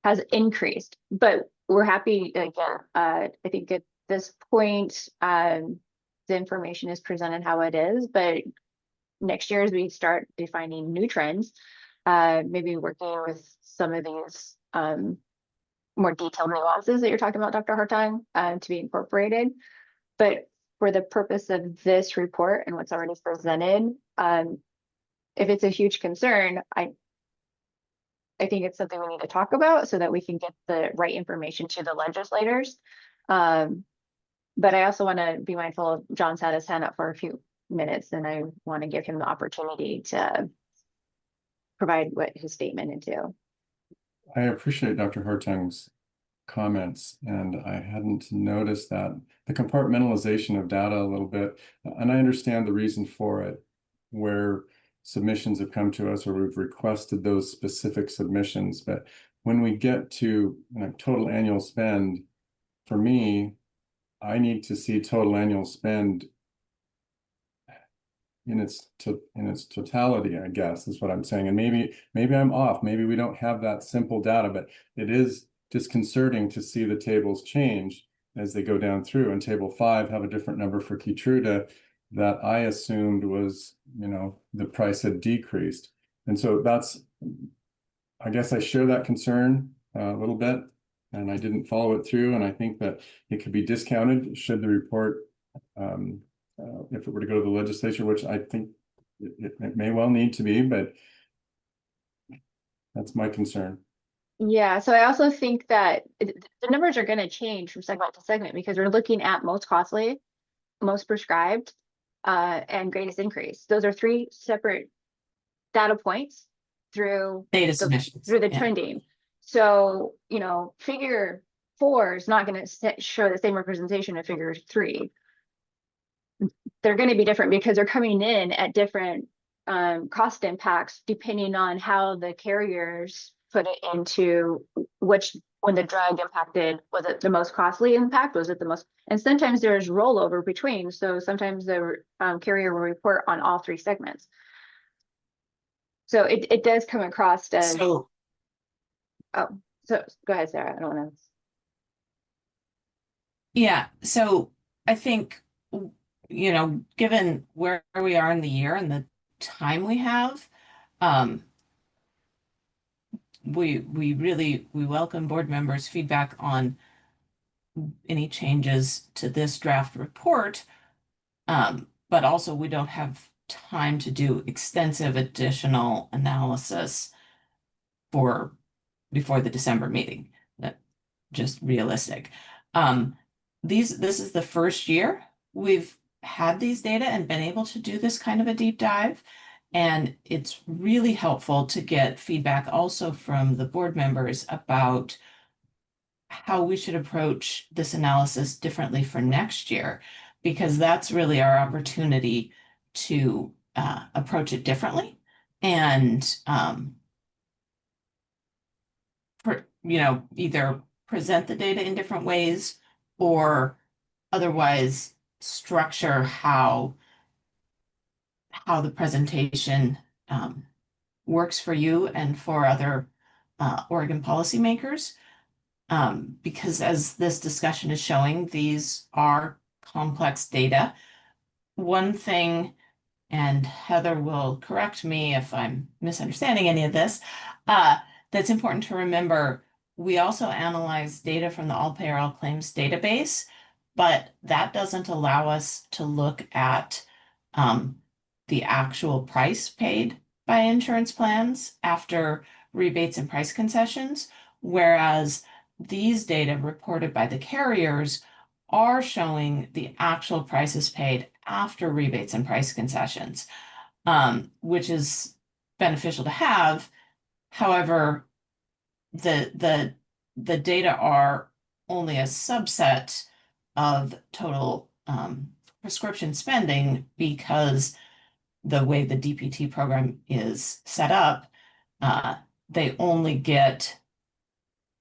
has increased. But we're happy, again, I think at this point, the information is presented how it is, but next year as we start defining new trends, maybe working with some of these more detailed nuances that you're talking about, Dr. Hartung, to be incorporated. But for the purpose of this report and what's already presented, if it's a huge concern, I think it's something we need to talk about so that we can get the right information to the legislators. But I also want to be mindful of John's had his hand up for a few minutes, and I want to give him the opportunity to provide what his statement into. I appreciate Dr. Hartung's comments, and I hadn't noticed that the compartmentalization of data a little bit, and I understand the reason for it, where submissions have come to us or we've requested those specific submissions. But when we get to total annual spend, for me, I need to see total annual spend in its totality, I guess, is what I'm saying. And maybe I'm off. Maybe we don't have that simple data, but it is disconcerting to see the tables change as they go down through. And table 5 have a different number for Keytruda that I assumed was, you know, the price had decreased. And so that's, I guess I share that concern a little bit, and I didn't follow it through. And I think that it could be discounted should the report, if it were to go to the legislature, which I think it may well need to be, but that's my concern. Yeah, so I also think that the numbers are going to change from segment to segment because we're looking at most costly, most prescribed, and greatest increase. Those are 3 separate data points through Data submissions. through the trending. So, you know, figure 4 is not going to show the same representation of figure 3. They're going to be different because they're coming in at different cost impacts depending on how the carriers put it into when the drug impacted, was it the most costly impact? Was it the most, and sometimes there's rollover between. So sometimes the carrier will report on all 3 segments. So it does come across as, so go ahead, Sarah. I don't want to. Yeah, so I think, you know, given where we are in the year and the time we have, we welcome board members' feedback on any changes to this draft report. But also we don't have time to do extensive additional analysis before the December meeting. That just realistic. This is the first year we've had these data and been able to do this kind of a deep dive. And it's really helpful to get feedback also from the board members about how we should approach this analysis differently for next year, because that's really our opportunity to approach it differently and, you know, either present the data in different ways or otherwise structure how the presentation works for you and for other Oregon policymakers. Because as this discussion is showing, these are complex data. One thing, and Heather will correct me if I'm misunderstanding any of this, that's important to remember, we also analyze data from the All Payer All Claims database, but that doesn't allow us to look at the actual price paid by insurance plans after rebates and price concessions, whereas these data reported by the carriers are showing the actual prices paid after rebates and price concessions, which is beneficial to have. However, the data are only a subset of total prescription spending because the way the DPT program is set up, they only get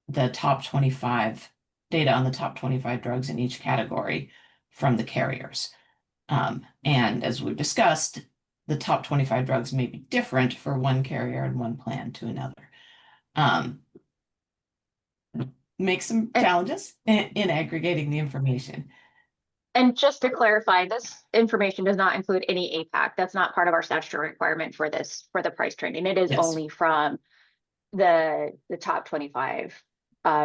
the top 25 data on the top 25 drugs in each category from the carriers. And as we've discussed, the top 25 drugs may be different for one carrier and one plan to another. Make some challenges in aggregating the information. And just to clarify, this information does not include any APAC. That's not part of our statutory requirement for the price trending. It is only from the top 25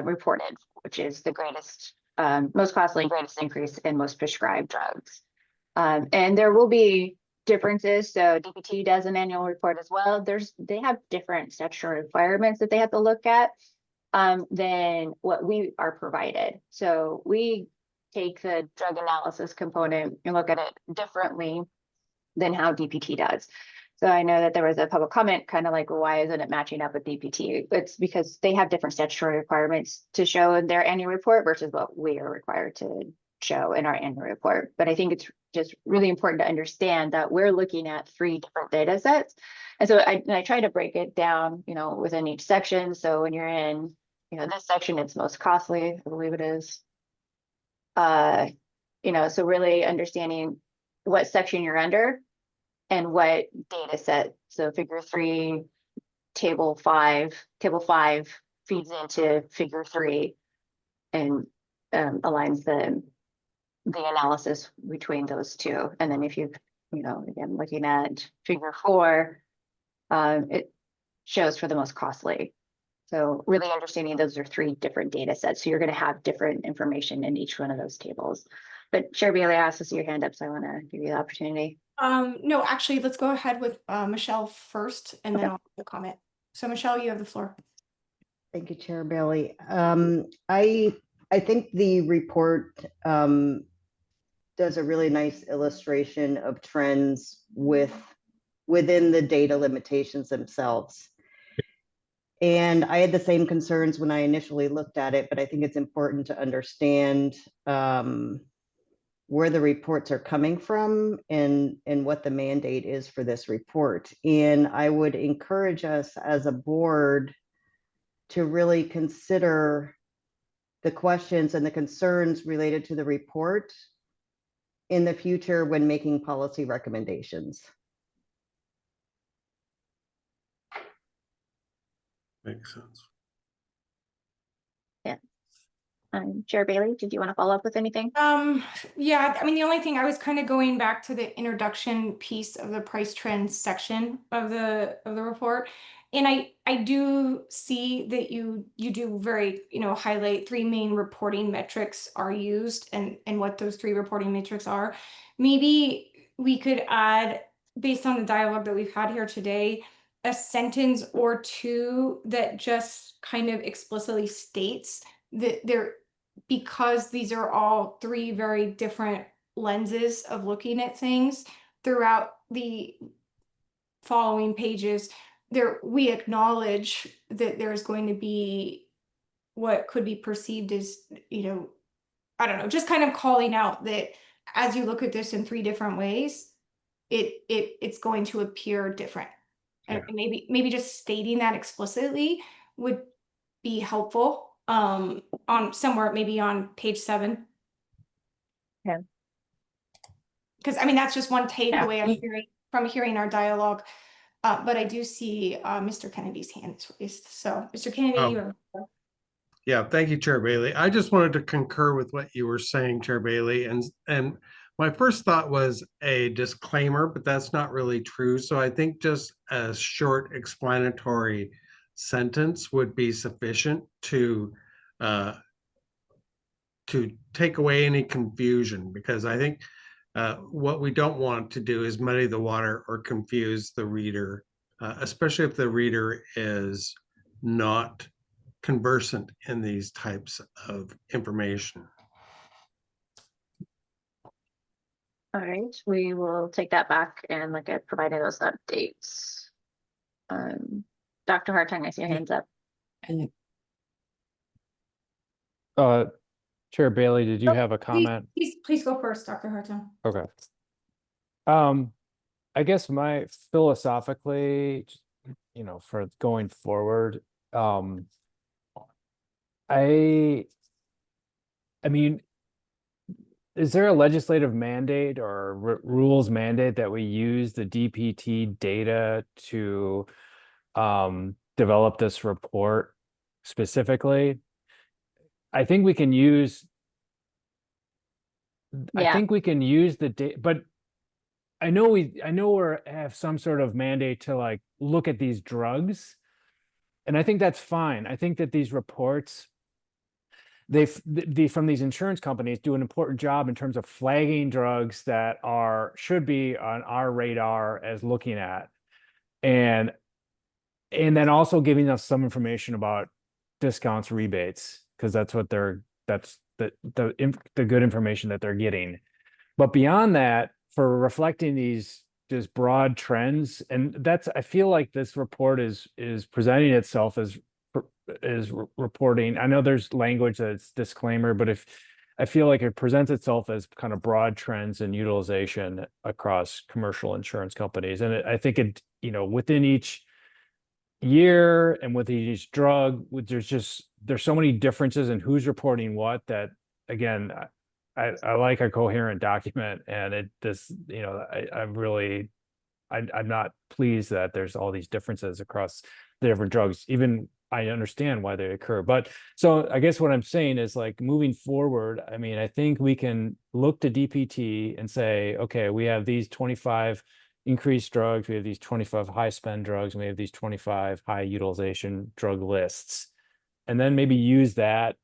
reported, which is the greatest, most costly, greatest increase in most prescribed drugs. And there will be differences. So DPT does an annual report as well. They have different statutory requirements that they have to look at than what we are provided. So we take the drug analysis component and look at it differently than how DPT does. So I know that there was a public comment kind of like, well, why isn't it matching up with DPT? It's because they have different statutory requirements to show in their annual report versus what we are required to show in our annual report. But I think it's just really important to understand that we're looking at 3 different data sets. And so I try to break it down, you know, within each section. So when you're in, you know, this section, it's most costly, I believe it is. so really understanding what section you're under and what data set. So figure 3, table 5 feeds into figure 3 and aligns the analysis between those two. And then if you, again, looking at figure 4, it shows for the most costly. So really understanding those are 3 different data sets. So you're going to have different information in each one of those tables. But Chair Bailey, I also see your hand up, so I want to give you the opportunity. No, actually, let's go ahead with Michelle first, and then I'll have a comment. So Michelle, you have the floor. Thank you, Chair Bailey. I think the report does a really illustration illustration of trends within the data limitations themselves. And I had the same concerns when I initially looked at it, but I think it's important to understand where the reports are coming from and what the mandate is for this report. And I would encourage us as a board to really consider the questions and the concerns related to the report in the future when making policy recommendations. Makes sense. Yeah. Chair Bailey, did you want to follow up with anything? Yeah, I mean, the only thing I was kind of going back to the introduction piece of the price trends section of the report. And I do see that you do very, highlight 3 main reporting metrics are used and what those 3 reporting metrics are. Maybe we could add, based on the dialogue that we've had here today, a sentence or 2 that just kind of explicitly states that because these are all 3 very different lenses of looking at things throughout the following pages, we acknowledge that there's going to be what could be perceived as, I don't know, just kind of calling out that as you look at this in 3 different ways, it's going to appear different. Yeah. And maybe just stating that explicitly would be helpful on somewhere, maybe on page 7. Yeah. Because I mean, that's just one takeaway I'm hearing from hearing our dialogue. But I do see Mr. Kennedy's hand is raised. So Mr. Kennedy, you have. Yeah, thank you, Chair Bailey. I just wanted to concur with what you were saying, Chair Bailey. And my first thought was a disclaimer, but that's not really true. So I think just a short explanatory sentence would be sufficient to take away any confusion, because I think what we don't want to do is muddy the water or confuse the reader, especially if the reader is not conversant in these types of information. All right, we will take that back and look at providing those updates. Dr. Hartung, I see your hands up. Chair Bailey, did you have a comment? Please go first, Dr. Hartung. Okay. I guess my philosophically, for going forward, I mean, is there a legislative mandate or rules mandate that we use the DPT data to develop this report specifically? I think we can use. Yeah. I think we can use the data, but I know we have some sort of mandate to like look at these drugs, and I think that's fine. I think that these reports, from these insurance companies, do an important job in terms of flagging drugs that should be on our radar as looking at, and then also giving us some information about discounts, rebates, because that's the good information that they're getting. But beyond that, for reflecting these just broad trends, and I feel like this report is presenting itself as reporting. I know there's language that's disclaimer, but if I feel like it presents itself as kind of broad trends in utilization across commercial insurance companies, and I think within each year and with each drug, there's so many differences in who's reporting what that, again, I like a coherent document, and I'm not pleased that there's all these differences across the different drugs. Even I understand why they occur. But so I guess what I'm saying is, like, moving forward, I mean, I think we can look to DPT and say, okay, we have these 25 increased drugs, we have these 25 high spend drugs, and we have these 25 high utilization drug lists. And then maybe use that.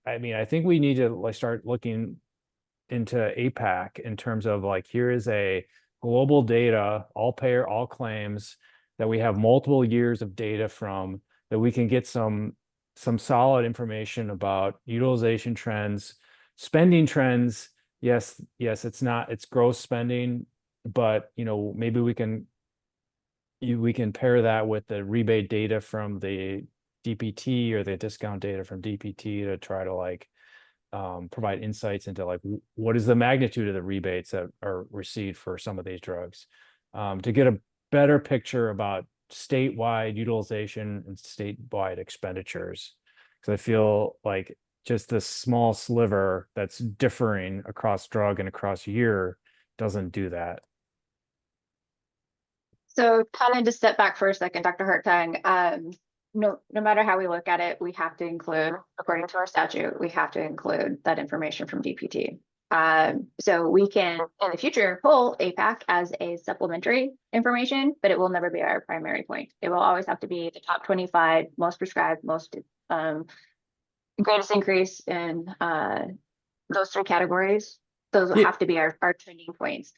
I mean, I think we need to like start looking into APAC in terms of like, here is a global data, all payer, all claims, that we have multiple years of data from, that we can get some solid information about utilization trends, spending trends. Yes, it's gross spending, but maybe we can pair that with the rebate data from the DPT or the discount data from DPT to try to like provide insights into like what is the magnitude of the rebates that are received for some of these drugs, to get a better picture about statewide utilization and statewide expenditures. Because I feel like just this small sliver that's differing across drug and across year doesn't do that. So kind of to step back for a second, Dr. Hartung, no matter how we look at it, we have to include, according to our statute, we have to include that information from DPT. So we can, in the future, pull APAC as a supplementary information, but it will never be our primary point. It will always have to be the top 25, most prescribed, most greatest increase in those 3 categories. Those will have to be our trending points.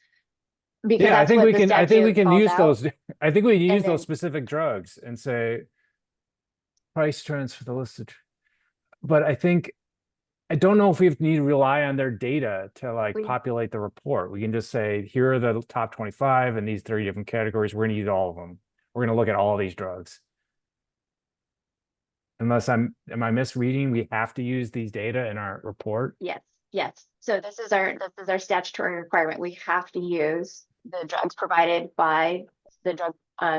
Because I think we can use those. I think we can use those specific drugs and say price trends for the listed. But I don't know if we need to rely on their data to like populate the report. We can just say, here are the top 25 in these 3 different categories. We're going to use all of them. We're going to look at all of these drugs. Unless am I misreading? We have to use these data in our report. Yes. So this is our statutory requirement. We have to use the drugs provided by the drug.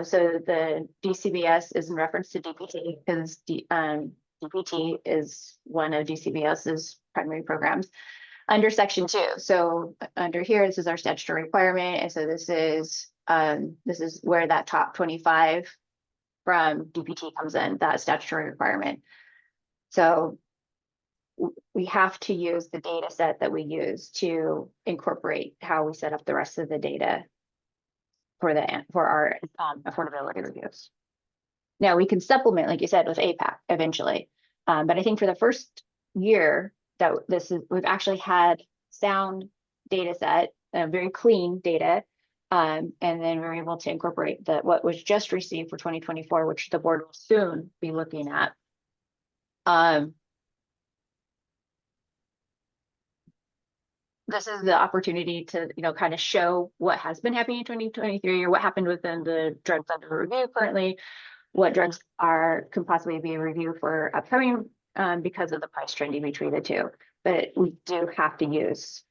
So the DCBS is in reference to DPT because DPT is one of DCBS's primary programs under Section 2. So under here, this is our statutory requirement, and so this is where that top 25 from DPT comes in, that statutory requirement. So we have to use the data set that we use to incorporate how we set up the rest of the data for our affordability reviews. Now we can supplement, like you said, with APAC eventually, but I think for the first year that we've actually had sound data set, very clean data, and then we're able to incorporate what was just received for 2024, which the board will soon be looking at. This is the opportunity to, kind of show what has been happening in 2023 or what happened within the drugs under review currently, what drugs can possibly be reviewed for upcoming because of the price trending between the 2. But we do have to use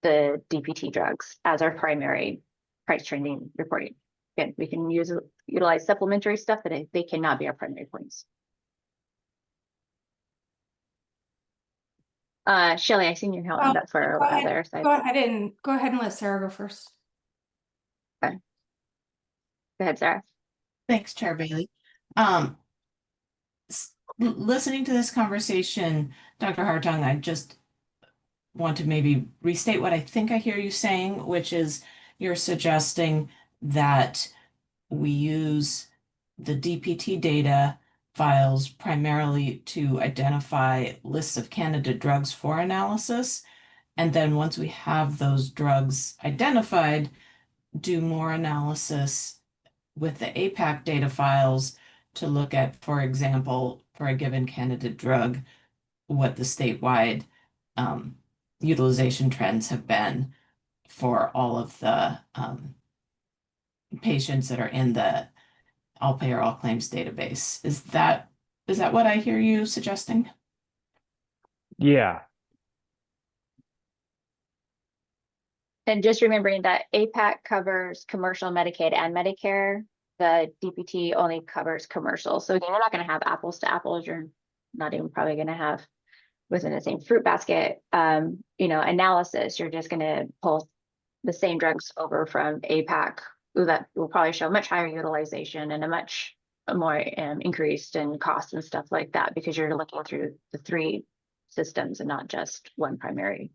the DPT drugs as our primary price trending reporting. Again, we can utilize supplementary stuff, but they cannot be our primary points. Shelley, I seen your hand up for go ahead, other side. Go ahead and let Sarah go first. Okay. Go ahead, Sarah. Thanks, Chair Bailey. Listening to this conversation, Dr. Hartung, I just want to maybe restate what I think I hear you saying, which is you're suggesting that we use the DPT data files primarily to identify lists of candidate drugs for analysis. And then once we have those drugs identified, do more analysis with the APAC data files to look at, for example, for a given candidate drug, what the statewide utilization trends have been for all of the patients that are in the all payer, all claims database. Is that what I hear you suggesting? Yeah. And just remembering that APAC covers commercial, Medicaid, and Medicare. The DPT only covers commercial. So again, you're not going to have apples to apples. You're not even probably going to have within the same fruit basket, analysis, you're just going to pull the same drugs over from APAC that will probably show much higher utilization and a much more increased in cost and stuff like that, because you're looking through the 3 systems and not just one primary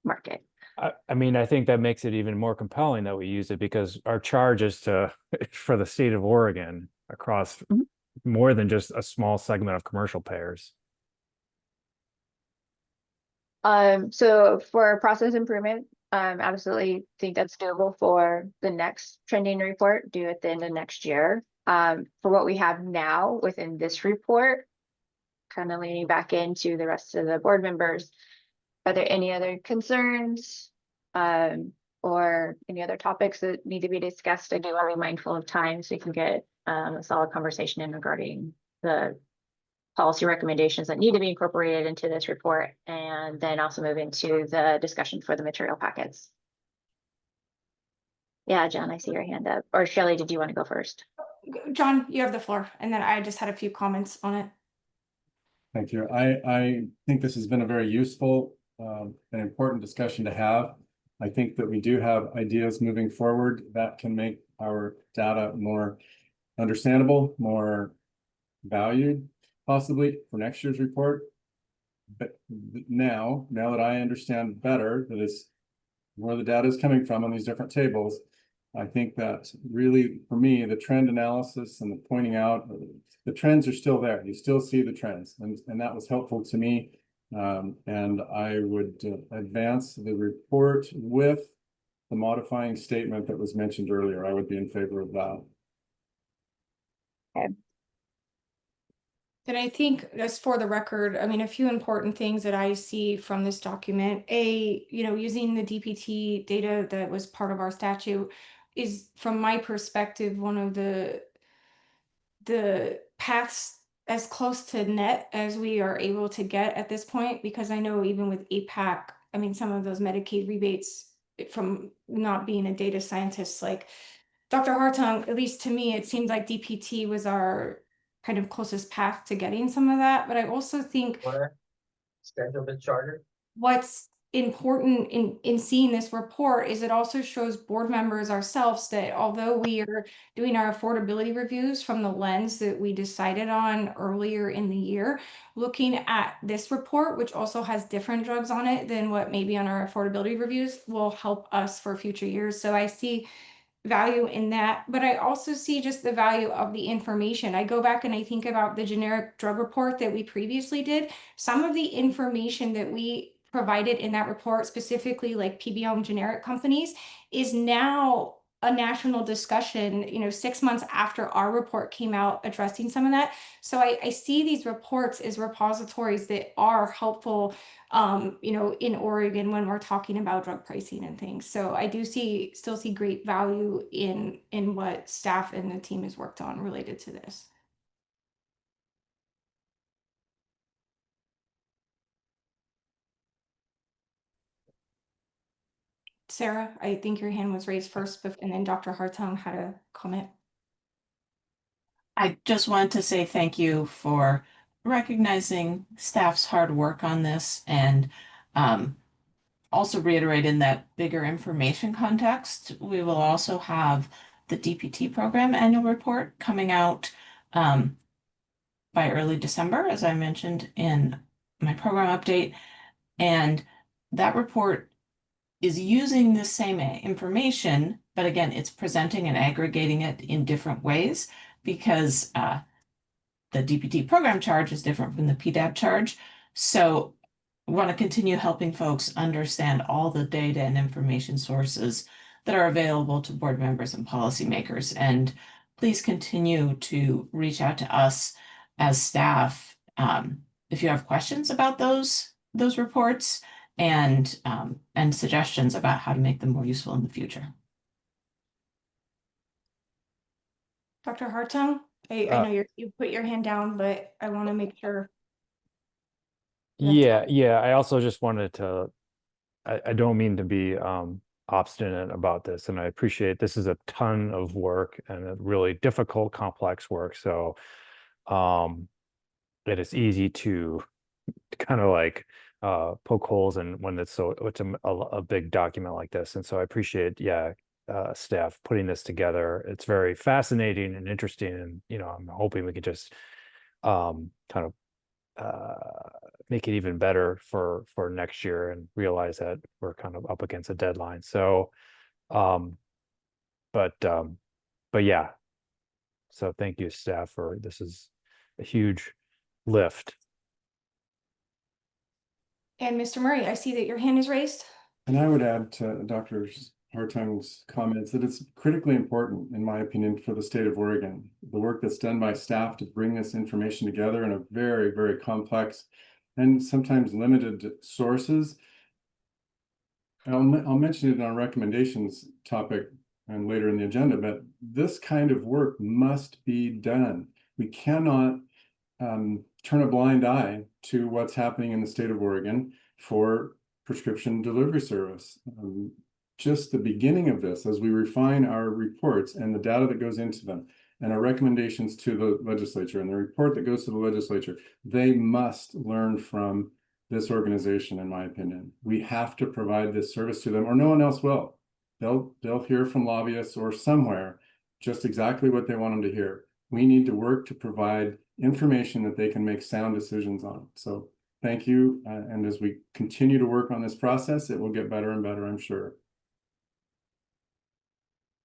market. I mean, I think that makes it even more compelling that we use it, because our charge is for the state of Oregon across more than just a small segment of commercial payers. So for process improvement, absolutely think that's doable for the next trending report due at the end of next year. For what we have now within this report, kind of leaning back into the rest of the board members, are there any other concerns or any other topics that need to be discussed? I do want to be mindful of time so you can get a solid conversation in regarding the policy recommendations that need to be incorporated into this report, and then also move into the discussion for the material packets. Yeah, John, I see your hand up. Or Shelley, did you want to go first? John, you have the floor, and then I just had a few comments on it. Thank you. I think this has been a very useful and important discussion to have. I think that we do have ideas moving forward that can make our data more understandable, more valued, possibly for next year's report. But now that I understand better that it's where the data is coming from on these different tables, I think that really, for me, the trend analysis and the pointing out, the trends are still there. You still see the trends, and that was helpful to me. And I would advance the report with the modifying statement that was mentioned earlier. I would be in favor of that. Okay. And I think, just for the record, I mean, a few important things that I see from this document. Using the DPT data that was part of our statute is, from my perspective, one of the paths as close to net as we are able to get at this point, because I know even with APAC, I mean, some of those Medicaid rebates, from not being a data scientist, like Dr. Hartung, at least to me, it seems like DPT was our kind of closest path to getting some of that. But I also think what's important in seeing this report is it also shows board members ourselves that although we are doing our affordability reviews from the lens that we decided on earlier in the year, looking at this report, which also has different drugs on it than what maybe on our affordability reviews, will help us for future years. So I see value in that, but I also see just the value of the information. I go back and I think about the generic drug report that we previously did. Some of the information that we provided in that report, specifically like PBM generic companies, is now a national discussion, 6 months after our report came out addressing some of that. So I see these reports as repositories that are helpful, in Oregon when we're talking about drug pricing and things. So I do still see great value in what staff and the team has worked on related to this. Sarah, I think your hand was raised first, and then Dr. Hartung had a comment. I just wanted to say thank you for recognizing staff's hard work on this, and also reiterate, in that bigger information context, we will also have the DPT program annual report coming out by early December, as I mentioned in my program update. And that report is using the same information, but again, it's presenting and aggregating it in different ways, because the DPT program charge is different from the PDAB charge. So I want to continue helping folks understand all the data and information sources that are available to board members and policymakers. And please continue to reach out to us as staff if you have questions about those reports, and suggestions about how to make them more useful in the future. Dr. Hartung, I know you put your hand down, but I want to make sure. Yeah. I also just wanted to, I don't mean to be obstinate about this, and I appreciate this is a ton of work and a really difficult, complex work. So it is easy to kind of like poke holes in when it's a big document like this. And so I appreciate, staff putting this together. It's very fascinating and interesting. And, I'm hoping we could just kind of make it even better for next year and realize that we're kind of up against a deadline. So, but yeah. So thank you, staff, for this is a huge lift. And Mr. Murray, I see that your hand is raised. And I would add to Dr. Hartung's comments that it's critically important, in my opinion, for the state of Oregon, the work that's done by staff to bring this information together in a very, very complex and sometimes limited sources. I'll mention it in our recommendations topic and later in the agenda, but this kind of work must be done. We cannot turn a blind eye to what's happening in the state of Oregon for prescription delivery service. Just the beginning of this, as we refine our reports and the data that goes into them and our recommendations to the legislature and the report that goes to the legislature, they must learn from this organization, in my opinion. We have to provide this service to them or no one else will. They'll hear from lobbyists or somewhere just exactly what they want them to hear. We need to work to provide information that they can make sound decisions on. So thank you. And as we continue to work on this process, it will get better and better, I'm sure.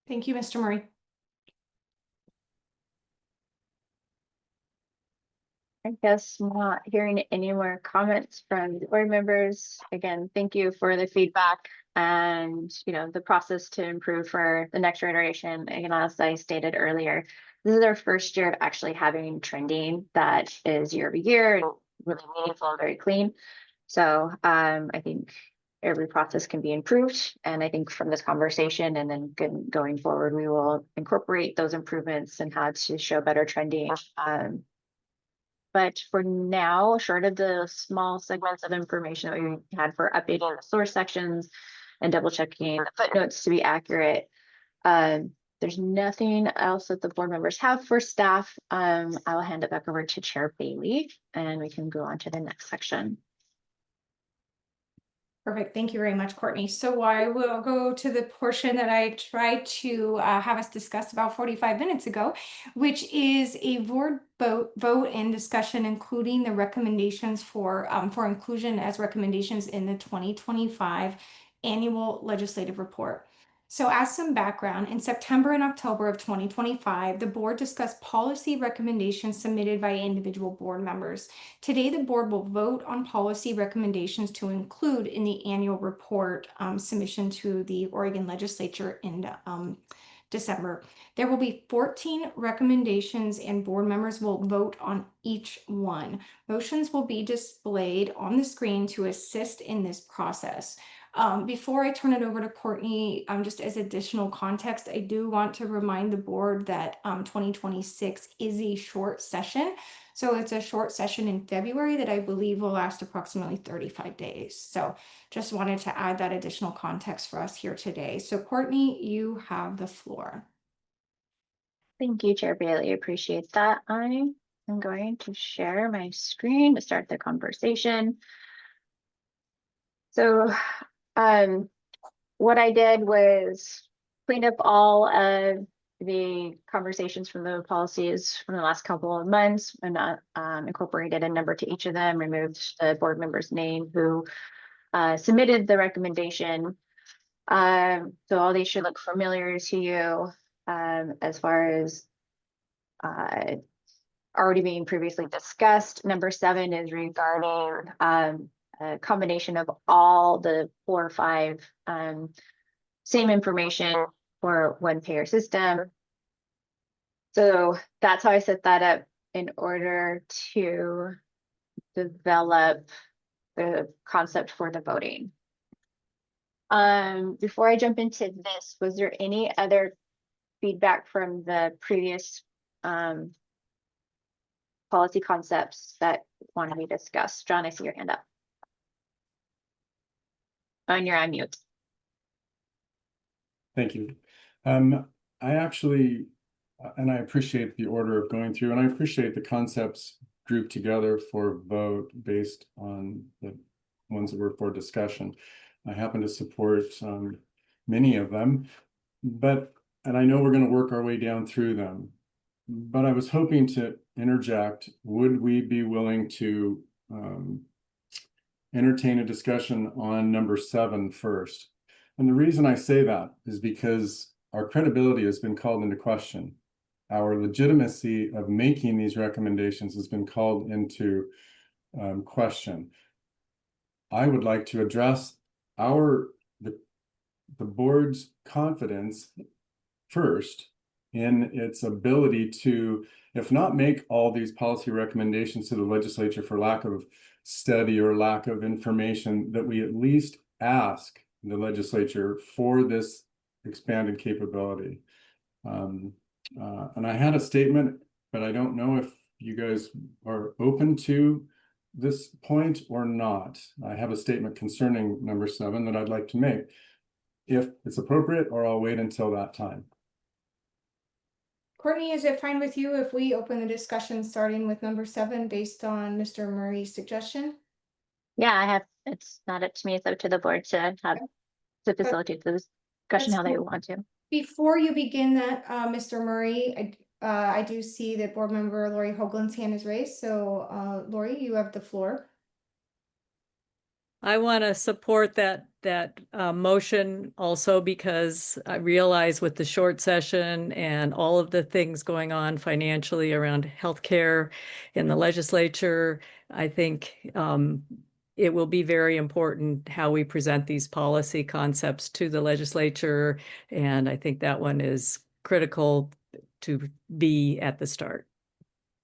Thank you, Mr. Murray. I guess not hearing any more comments from the board members. Again, thank you for the feedback and, the process to improve for the next iteration. Again, as I stated earlier, this is our first year of actually having trending that is year over year and really meaningful and very clean. So I think every process can be improved. And I think from this conversation and then going forward, we will incorporate those improvements and how to show better trending. But for now, short of the small segments of information that we had for updating the source sections and double checking the footnotes to be accurate, there's nothing else that the board members have for staff. I will hand it back over to Chair Bailey and we can go on to the next section. Perfect. Thank you very much, Courtney. So I will go to the portion that I tried to have us discuss about 45 minutes ago, which is a board vote and discussion, including the recommendations for inclusion as recommendations in the 2025 annual legislative report. So as some background, in September and October of 2025, the board discussed policy recommendations submitted by individual board members. Today, the board will vote on policy recommendations to include in the annual report submission to the Oregon legislature in December. There will be 14 recommendations and board members will vote on each one. Motions will be displayed on the screen to assist in this process. Before I turn it over to Courtney, just as additional context, I do want to remind the board that 2026 is a short session. So it's a short session in February that I believe will last approximately 35 days. So just wanted to add that additional context for us here today. So Courtney, you have the floor. Thank you, Chair Bailey. Appreciate that. I am going to share my screen to start the conversation. So what I did was cleaned up all of the conversations from the policies from the last couple of months and incorporated a number to each of them, removed the board member's name who submitted the recommendation. So all these should look familiar to you as far as already being previously discussed. Number 7 is regarding a combination of all the 4 or 5 same information for one payer system. So that's how I set that up in order to develop the concept for the voting. Before I jump into this, was there any other feedback from the previous policy concepts that want to be discussed? John, I see your hand up. Oh, and you're on mute. Thank you. I actually, and I appreciate the order of going through, and I appreciate the concepts grouped together for vote based on the ones that were for discussion. I happen to support many of them, and I know we're going to work our way down through them. But I was hoping to interject, would we be willing to entertain a discussion on number 7 first? And the reason I say that is because our credibility has been called into question. Our legitimacy of making these recommendations has been called into question. I would like to address the board's confidence first in its ability to, if not make all these policy recommendations to the legislature for lack of study or lack of information, that we at least ask the legislature for this expanded capability. And I had a statement, but I don't know if you guys are open to this point or not. I have a statement concerning number 7 that I'd like to make, if it's appropriate, or I'll wait until that time. Courtney, is it fine with you if we open the discussion starting with number 7 based on Mr. Murray's suggestion? Yeah, it's not up to me, it's up to the board to facilitate the discussion how they want to. Before you begin that, Mr. Murray, I do see that board member Lori Hoagland's hand is raised. So Lori, you have the floor. I want to support that motion also, because I realize with the short session and all of the things going on financially around healthcare in the legislature, I think it will be very important how we present these policy concepts to the legislature. And I think that one is critical to be at the start.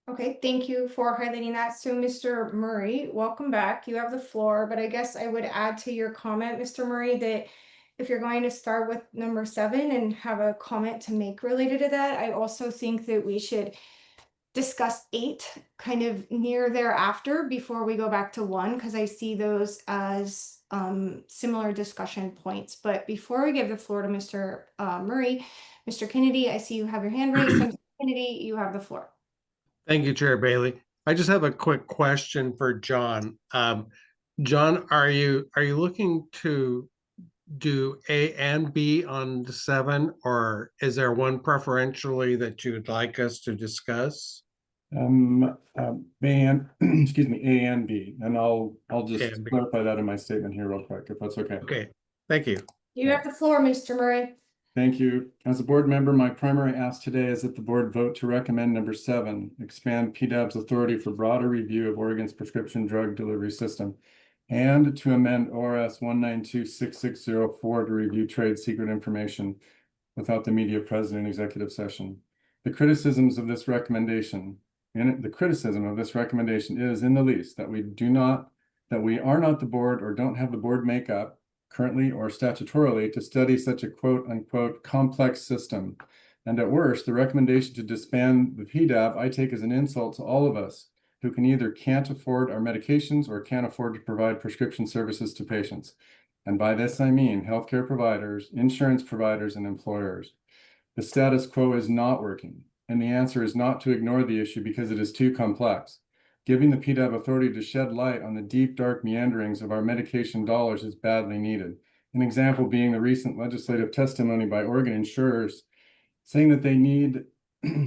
Okay, thank you for highlighting that. So Mr. Murray, welcome back. You have the floor, but I guess I would add to your comment, Mr. Murray, that if you're going to start with number 7 and have a comment to make related to that, I also think that we should discuss 8 kind of near thereafter before we go back to 1, because I see those as similar discussion points. But before we give the floor to Mr. Murray, Mr. Kennedy, I see you have your hand raised. So Mr. Kennedy, you have the floor. Thank you, Chair Bailey. I just have a quick question for John. John, are you looking to do A and B on the 7, or is there one preferentially that you would like us to discuss? Excuse me, A and B, and I'll just clarify that in my statement here real quick, if that's okay. Okay, thank you. You have the floor, Mr. Murray. Thank you. As a board member, my primary ask today is that the board vote to recommend number 7, expand PDAB's authority for broader review of Oregon's prescription drug delivery system, and to amend ORS 1926604 to review trade secret information without the media present in executive session. The criticism of this recommendation is, in the least, that we are not the board, or don't have the board makeup currently or statutorily to study such a quote unquote complex system. And at worst, the recommendation to disband the PDAB I take as an insult to all of us who can't afford our medications or can't afford to provide prescription services to patients. And by this, I mean healthcare providers, insurance providers, and employers. The status quo is not working, and the answer is not to ignore the issue because it is too complex. Giving the PDAB authority to shed light on the deep, dark meanderings of our medication dollars is badly needed. An example being the recent legislative testimony by Oregon insurers saying that they need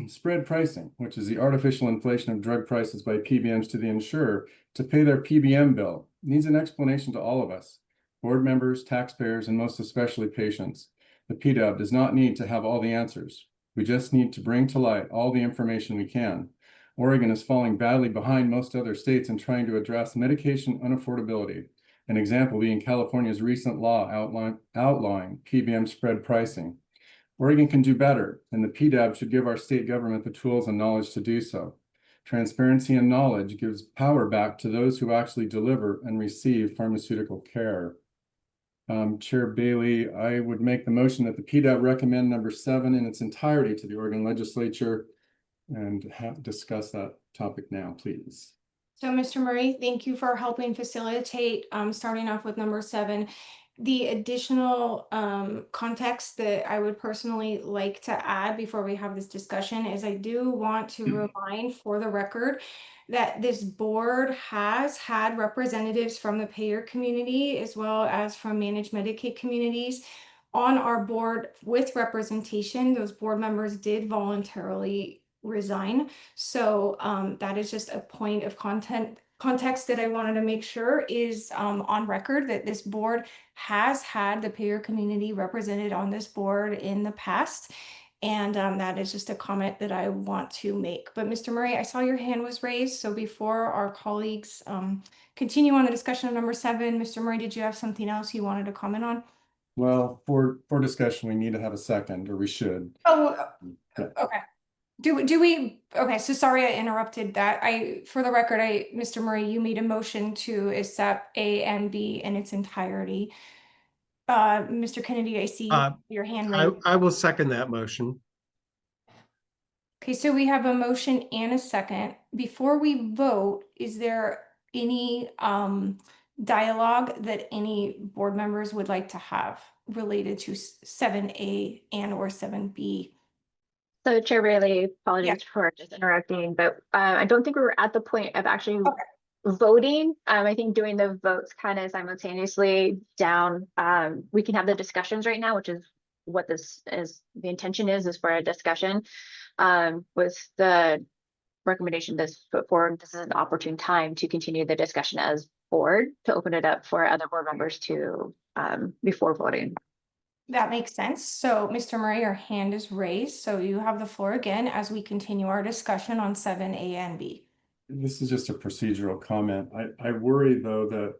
spread pricing, which is the artificial inflation of drug prices by PBMs to the insurer, to pay their PBM bill. It needs an explanation to all of us, board members, taxpayers, and most especially patients. The PDAB does not need to have all the answers. We just need to bring to light all the information we can. Oregon is falling badly behind most other states in trying to address medication unaffordability. An example being California's recent law outlawing PBM spread pricing. Oregon can do better, and the PDAB should give our state government the tools and knowledge to do so. Transparency and knowledge gives power back to those who actually deliver and receive pharmaceutical care. Chair Bailey, I would make the motion that the PDAB recommend number 7 in its entirety to the Oregon legislature, and discuss that topic now, please. So Mr. Murray, thank you for helping facilitate starting off with number 7. the additional context that I would personally like to add before we have this discussion is I do want to remind for the record that this board has had representatives from the payer community as well as from managed Medicaid communities on our board with representation. Those board members did voluntarily resign. So that is just a point of context that I wanted to make sure is on record, that this board has had the payer community represented on this board in the past. And that is just a comment that I want to make. But Mr. Murray, I saw your hand was raised. So before our colleagues continue on the discussion of number 7, Mr. Murray, did you have something else you wanted to comment on? Well, for discussion, we need to have a second, or we should. Oh, Okay. okay. Do we, okay, so sorry I interrupted that. For the record, Mr. Murray, you made a motion to accept A and B in its entirety. Mr. Kennedy, I see your hand raised. I will second that motion. Okay, so we have a motion and a second. Before we vote, is there any dialogue that any board members would like to have related to 7A and or 7B? So Chair Bailey, apologies for just interrupting, but I don't think we were at the point of actually voting. I think doing the votes kind of simultaneously down. We can have the discussions right now, which is what this is. The intention is for a discussion with the recommendation that's put forward. This is an opportune time to continue the discussion as board, to open it up for other board members to before voting. That makes sense. So Mr. Murray, your hand is raised. So you have the floor again as we continue our discussion on 7A and B. This is just a procedural comment. I worry, though, that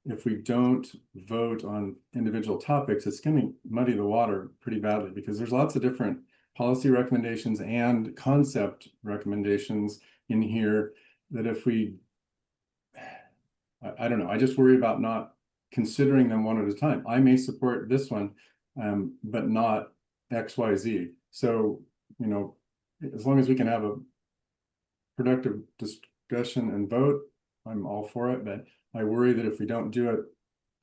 if we don't vote on individual topics, it's going to muddy the water pretty badly, because there's lots of different policy recommendations and concept recommendations in here that if we, I don't know, I just worry about not considering them one at a time. I may support this one, but not XYZ. So, you know, as long as we can have a productive discussion and vote, I'm all for it. But I worry that if we don't do it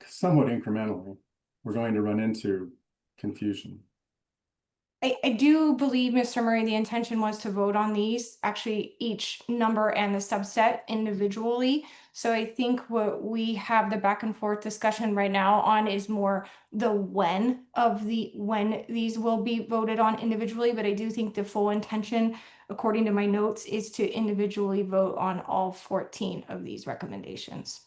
somewhat incrementally, we're going to run into confusion. I do believe, Mr. Murray, the intention was to vote on these, actually each number and the subset individually. So I think what we have the back and forth discussion right now on is more the when these will be voted on individually. But I do think the full intention, according to my notes, is to individually vote on all 14 of these recommendations.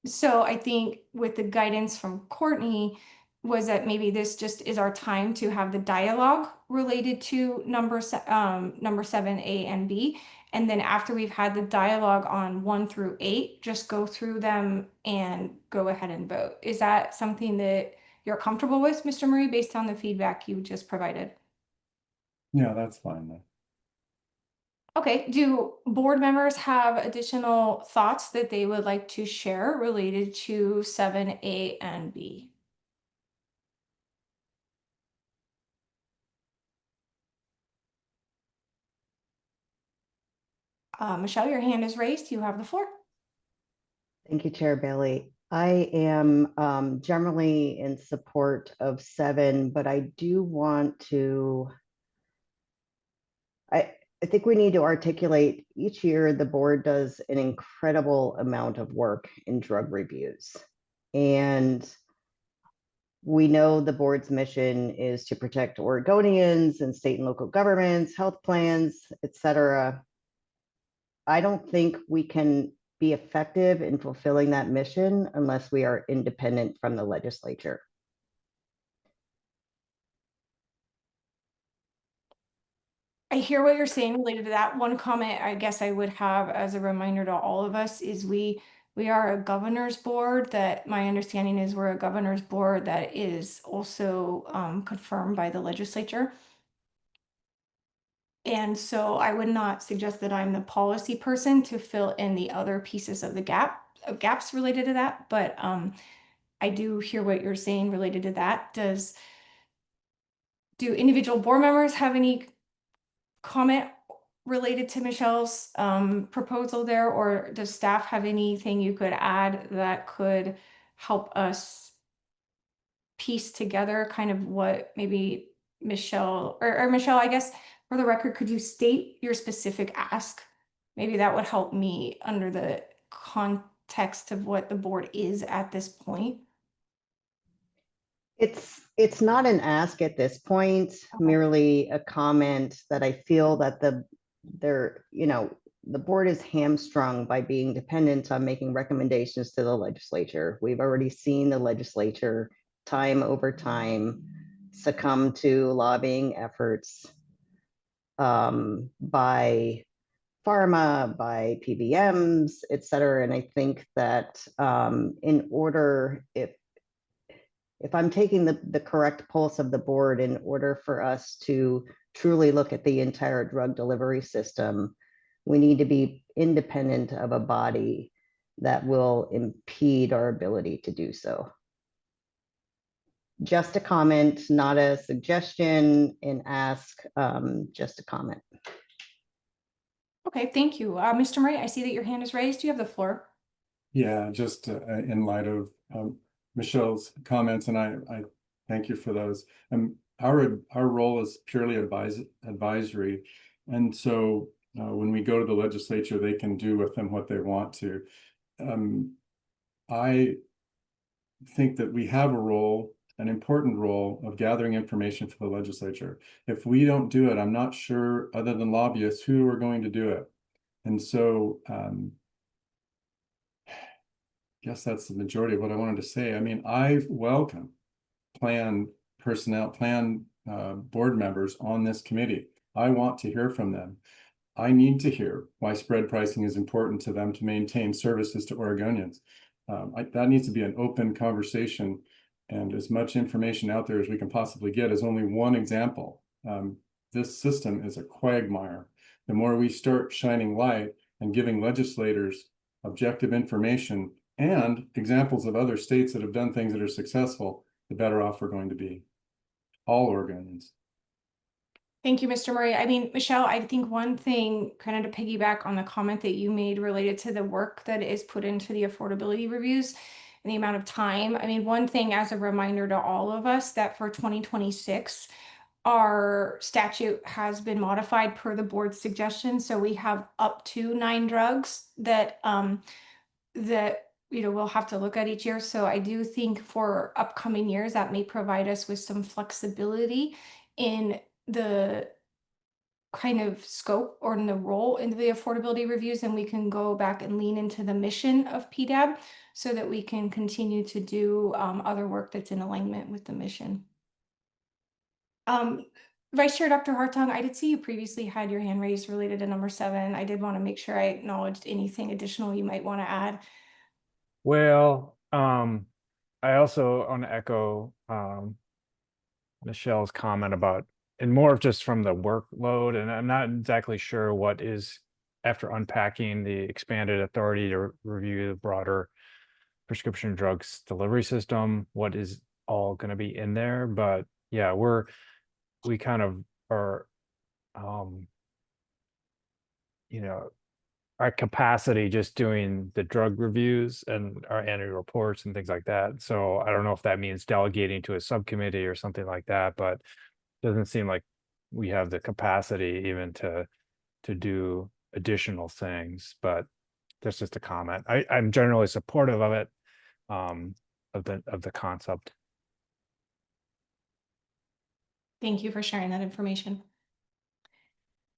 So I think with the guidance from Courtney, was that maybe this just is our time to have the dialogue related to number 7A and B. And then after we've had the dialogue on 1 through 8, just go through them and go ahead and vote. Is that something that you're comfortable with, Mr. Murray, based on the feedback you just provided? Yeah, that's fine then. Okay, do board members have additional thoughts that they would like to share related to 7A and B? Michelle, your hand is raised. You have the floor. Thank you, Chair Bailey. I am generally in support of 7, but I do want to, I think we need to articulate each year the board does an incredible amount of work in drug reviews. And we know the board's mission is to protect Oregonians and state and local governments, health plans, et cetera. I don't think we can be effective in fulfilling that mission unless we are independent from the legislature. I hear what you're saying related to that. One comment I guess I would have as a reminder to all of us is we are a governor's board. That my understanding is we're a governor's board that is also confirmed by the legislature. And so I would not suggest that I'm the policy person to fill in the other pieces of the gaps related to that. But I do hear what you're saying related to that. Do individual board members have any comment related to Michelle's proposal there, or does staff have anything you could add that could help us piece together kind of what maybe Michelle, or Michelle, I guess, for the record, could you state your specific ask? Maybe that would help me under the context of what the board is at this point. It's not an ask at this point, merely a comment that I feel that the board is hamstrung by being dependent on making recommendations to the legislature. We've already seen the legislature time over time succumb to lobbying efforts by pharma, by PBMs, et cetera. And I think that in order, if I'm taking the correct pulse of the board, in order for us to truly look at the entire drug delivery system, we need to be independent of a body that will impede our ability to do so. Just a comment, not a suggestion, an ask, just a comment. Okay, thank you. Mr. Murray, I see that your hand is raised. You have the floor. Yeah, just in light of Michelle's comments, and I thank you for those. Our role is purely advisory, and so when we go to the legislature, they can do with them what they want to. I think that we have a role, an important role, of gathering information for the legislature. If we don't do it, I'm not sure, other than lobbyists, who are going to do it. And so guess that's the majority of what I wanted to say. I mean, I welcome plan board members on this committee. I want to hear from them. I need to hear why spread pricing is important to them to maintain services to Oregonians. That needs to be an open conversation, and as much information out there as we can possibly get is only one example. This system is a quagmire. The more we start shining light and giving legislators objective information and examples of other states that have done things that are successful, the better off we're going to be. All Oregonians. Thank you, Mr. Murray. I mean, Michelle, I think one thing kind of to piggyback on the comment that you made related to the work that is put into the affordability reviews and the amount of time. I mean, one thing as a reminder to all of us that for 2026, our statute has been modified per the board's suggestion. So we have up to 9 drugs that we'll have to look at each year. So I do think for upcoming years that may provide us with some flexibility in the kind of scope or in the role into the affordability reviews, and we can go back and lean into the mission of PDAB so that we can continue to do other work that's in alignment with the mission. Vice Chair Dr. Hartung, I did see you previously had your hand raised related to number 7. I did want to make sure I acknowledged anything additional you might want to add. Well, I also want to echo Michelle's comment about, and more of just from the workload, and I'm not exactly sure what is, after unpacking the expanded authority to review the broader prescription drugs delivery system, what is all going to be in there. But yeah, we kind of are, our capacity just doing the drug reviews and our annual reports and things like that. So I don't know if that means delegating to a subcommittee or something like that, but it doesn't seem like we have the capacity even to do additional things. But that's just a comment. I'm generally supportive of it, of the concept. Thank you for sharing that information.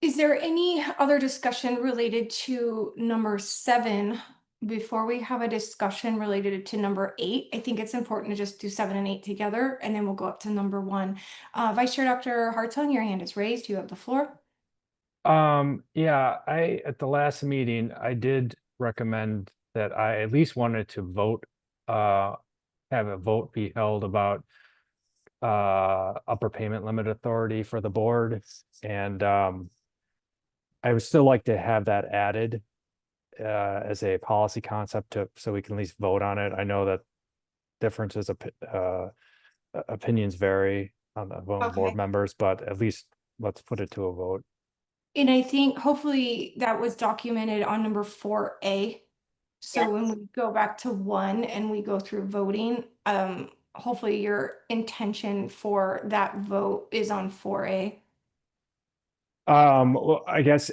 Is there any other discussion related to number 7 before we have a discussion related to number 8? I think it's important to just do 7 and 8 together, and then we'll go up to number 1. Vice Chair Dr. Hartung, your hand is raised. You have the floor. Yeah, at the last meeting, I did recommend that I at least wanted to vote, have a vote be held about upper payment limit authority for the board. And I would still like to have that added as a policy concept so we can at least vote on it. I know that differences of opinions vary on the board members, but at least let's put it to a vote. And I think hopefully that was documented on number 4A. So when we go back to 1 and we go through voting, hopefully your intention for that vote is on 4A. Well, I guess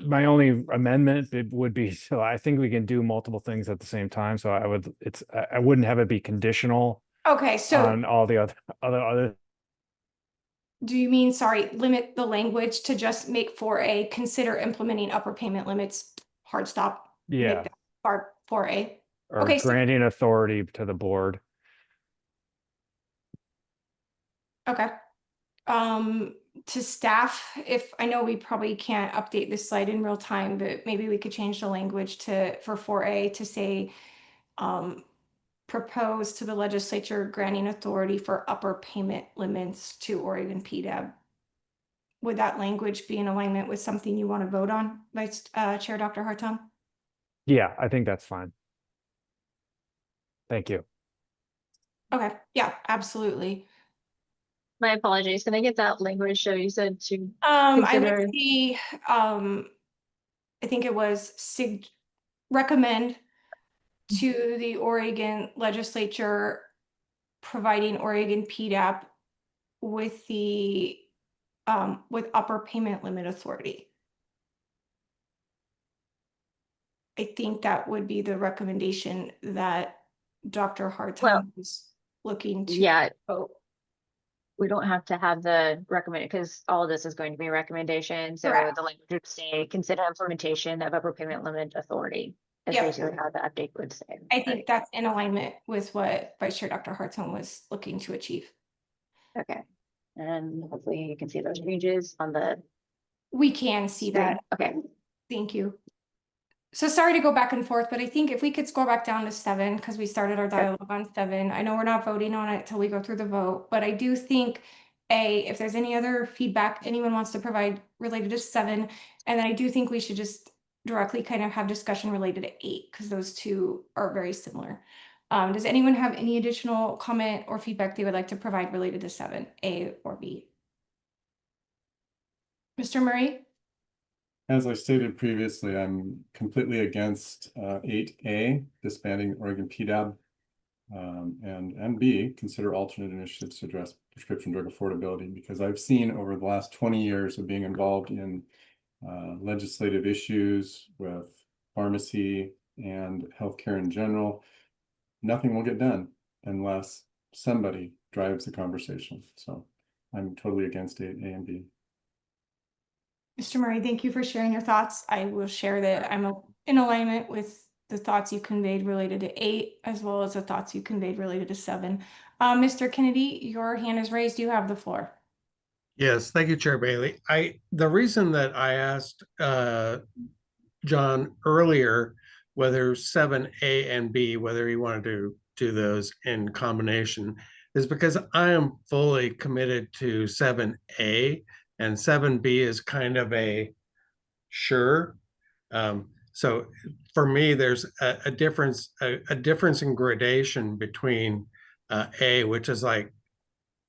my only amendment would be, so I think we can do multiple things at the same time. So I wouldn't have it be conditional Okay, so on all the other. do you mean, sorry, limit the language to just make 4A, consider implementing upper payment limits, hard stop? Make Yeah, that part 4A. or Okay, so granting authority to the board. okay. To staff, if I know we probably can't update this slide in real time, but maybe we could change the language for 4A to say propose to the legislature granting authority for upper payment limits to Oregon PDAB. Would that language be in alignment with something you want to vote on, Vice Chair Dr. Hartung? Yeah, I think that's fine. Thank you. Okay, yeah, absolutely. My apologies. Can I get that language? So you said to I consider. would see, I think it was recommend to the Oregon legislature providing Oregon PDAB with the with upper payment limit authority. I think that would be the recommendation that Dr. Hartung is looking to. Yeah. We don't have to have the recommend because all of this is going to be a recommendation. So Correct. the language would say consider implementation of upper payment limit authority. Is Yep. basically how the update would say. I think that's in alignment with what Vice Chair Dr. Hartung was looking to achieve. Okay. And hopefully you can see those changes on the. We can see that. Okay. Thank you. So sorry to go back and forth, but I think if we could scroll back down to 7, because we started our dialogue on 7. I know we're not voting on it till we go through the vote, but I do think if there's any other feedback anyone wants to provide related to 7, and then I do think we should just directly kind of have discussion related to 8, because those two are very similar. Does anyone have any additional comment or feedback they would like to provide related to 7, A or B? Mr. Murray? As I stated previously, I'm completely against 8A, disbanding Oregon PDAB, and B, consider alternate initiatives to address prescription drug affordability, because I've seen over the last 20 years of being involved in legislative issues with pharmacy and healthcare in general, nothing will get done unless somebody drives the conversation. So I'm totally against 8A and B. Mr. Murray, thank you for sharing your thoughts. I will share that I'm in alignment with the thoughts you conveyed related to 8, as well as the thoughts you conveyed related to 7. Mr. Kennedy, your hand is raised. You have the floor. Yes, thank you, Chair Bailey. The reason that I asked John earlier whether 7A and B, whether he wanted to do those in combination, is because I am fully committed to 7A, and 7B is kind of a sure. So for me, there's a difference in gradation between A, which is like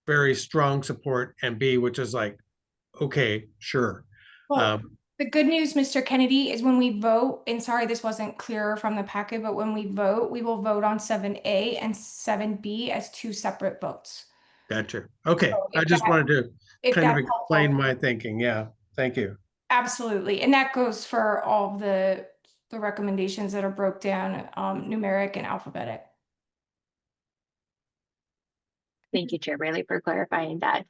very strong support, and B, which is like, okay, sure. Well, the good news, Mr. Kennedy, is when we vote, and sorry, this wasn't clear from the packet, but when we vote, we will vote on 7A and 7B as 2 separate votes. Gotcha. Okay, So I just wanted to kind of that's explain helpful. my thinking. Yeah, thank you. Absolutely. And that goes for all the recommendations that are broke down, numeric and alphabetic. Thank you, Chair Bailey, for clarifying that.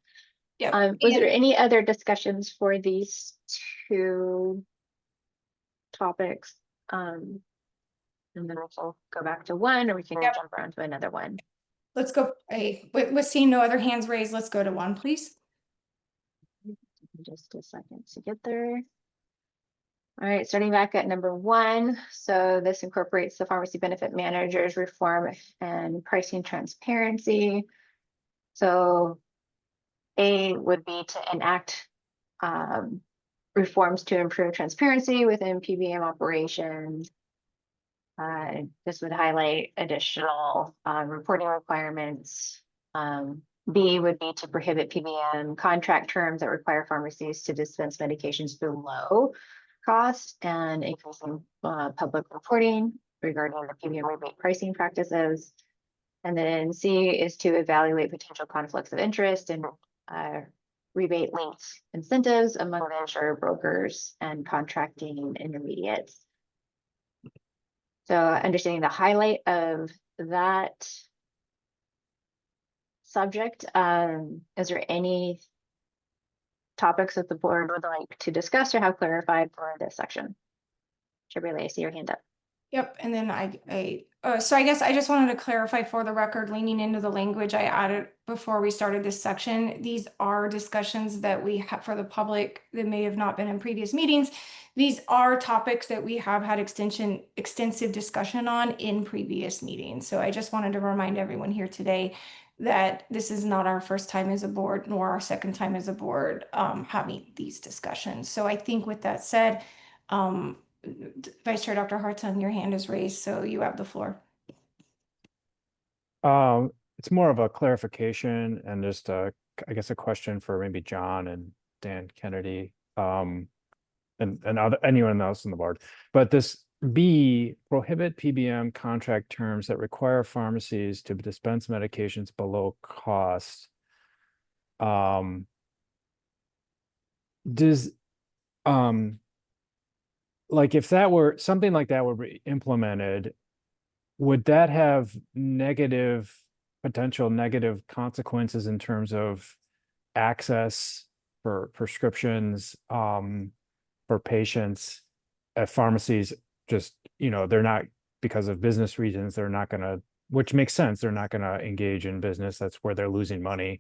Yeah. Was there any other discussions for these 2 topics? And then we'll go back to 1, or we can jump around to another one. Let's go. With seeing no other hands raised, let's go to 1, please. Just a second to get there. All right, starting back at number 1. So this incorporates the pharmacy benefit managers reform and pricing transparency. So A would be to enact reforms to improve transparency within PBM operations. This would highlight additional reporting requirements. B would be to prohibit PBM contract terms that require pharmacies to dispense medications below cost and increasing public reporting regarding the PBM rebate pricing practices. And then C is to evaluate potential conflicts of interest and rebate linked incentives among the insurer brokers and contracting intermediates. So understanding the highlight of that subject, is there any topics that the board would like to discuss or have clarified for this section? Chair Bailey, I see your hand up. Yep, and then so I guess I just wanted to clarify for the record, leaning into the language I added before we started this section. These are discussions that we have for the public that may have not been in previous meetings. These are topics that we have had extensive discussion on in previous meetings. So I just wanted to remind everyone here today that this is not our first time as a board, nor our second time as a board having these discussions. So I think with that said, Vice Chair Dr. Hartung, your hand is raised, so you have the floor. It's more of a clarification and just I guess a question for maybe John and Dan Kennedy, and anyone else on the board. But this B, prohibit PBM contract terms that require pharmacies to dispense medications below cost. Does like if that were something like that were be implemented, would that have potential negative consequences in terms of access for prescriptions for patients at pharmacies? Just, they're not, because of business reasons, they're not gonna, which makes sense, they're not gonna engage in business. That's where they're losing money.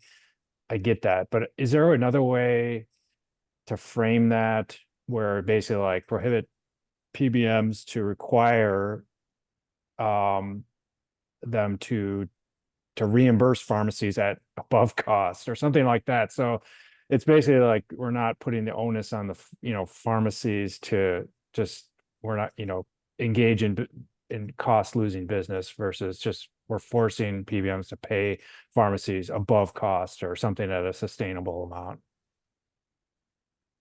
I get that, but is there another way to frame that where basically like prohibit PBMs to require them to reimburse pharmacies at above cost or something like that? So it's basically like we're not putting the onus on the pharmacies to just, we're not engage in cost losing business versus just we're forcing PBMs to pay pharmacies above cost or something at a sustainable amount.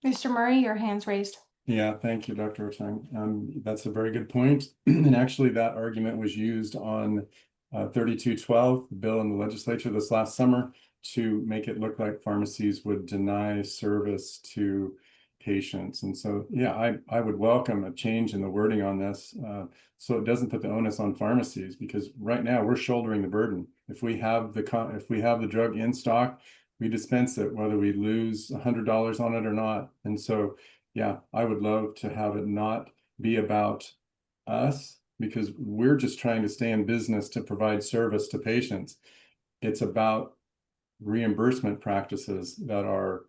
Mr. Murray, your hand's raised. Yeah, thank you, Dr. Hartung. That's a very good point. And actually that argument was used on 3212, the bill in the legislature this last summer, to make it look like pharmacies would deny service to patients. And so, yeah, I would welcome a change in the wording on this, so it doesn't put the onus on pharmacies, because right now we're shouldering the burden. If we have the drug in stock, we dispense it, whether we lose $100 on it or not. And so, yeah, I would love to have it not be about us, because we're just trying to stay in business to provide service to patients. It's about reimbursement practices that are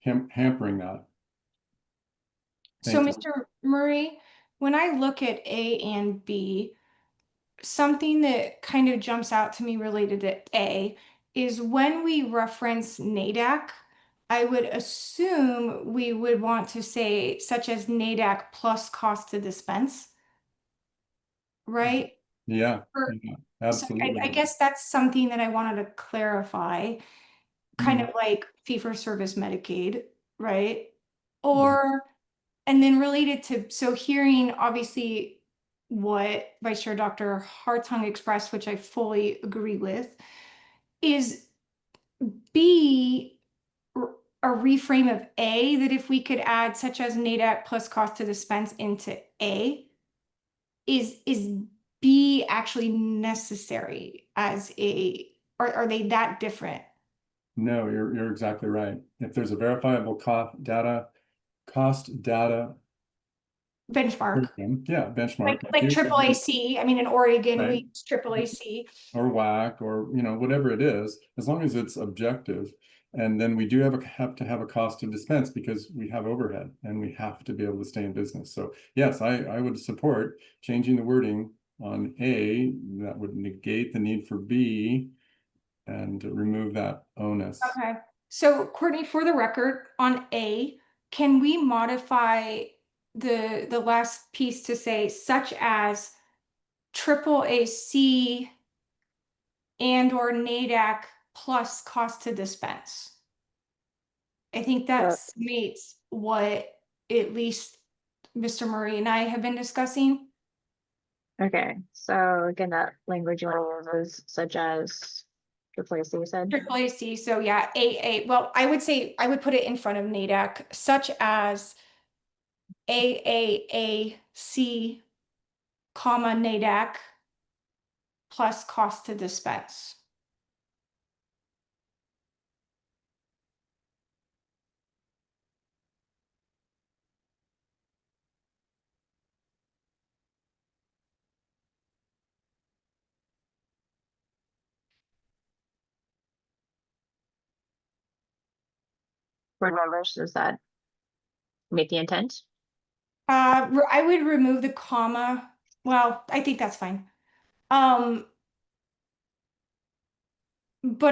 hampering that. So, Mr. Murray, when I look at A and B, something that kind of jumps out to me related to A is when we reference NADAC, I would assume we would want to say such as NADAC plus cost to dispense, right? Yeah, Yeah, absolutely. So I guess that's something that I wanted to clarify, kind of like fee-for-service Medicaid, right? Or, and then related to, so hearing obviously what Vice Chair Dr. Hartung expressed, which I fully agree with, is B a reframe of A, that if we could add such as NADAC plus cost to dispense into A, is B actually necessary as or are they that different? No, you're exactly right. If there's a verifiable cost data Benchmark. Yeah, benchmark. Like AAAC. I mean, in Oregon, Right. we use AAAC. Or WAC, or whatever it is, as long as it's objective. And then we do have to have a cost to dispense, because we have overhead and we have to be able to stay in business. So yes, I would support changing the wording on A. That would negate the need for B and remove that onus. Okay. So Courtney, for the record, on A, can we modify the last piece to say such as AAAC and or NADAC plus cost to dispense? I think that meets what at least Mr. Murray and I have been discussing. Okay, so again, that language you want to use is such as replace, you said? AAC, so yeah, well, I would say, I would put it in front of NADAC, such as AAAC, comma, NADAC, plus cost to dispense. Board members, does that meet the intent? I would remove the comma. Well, I think that's fine. But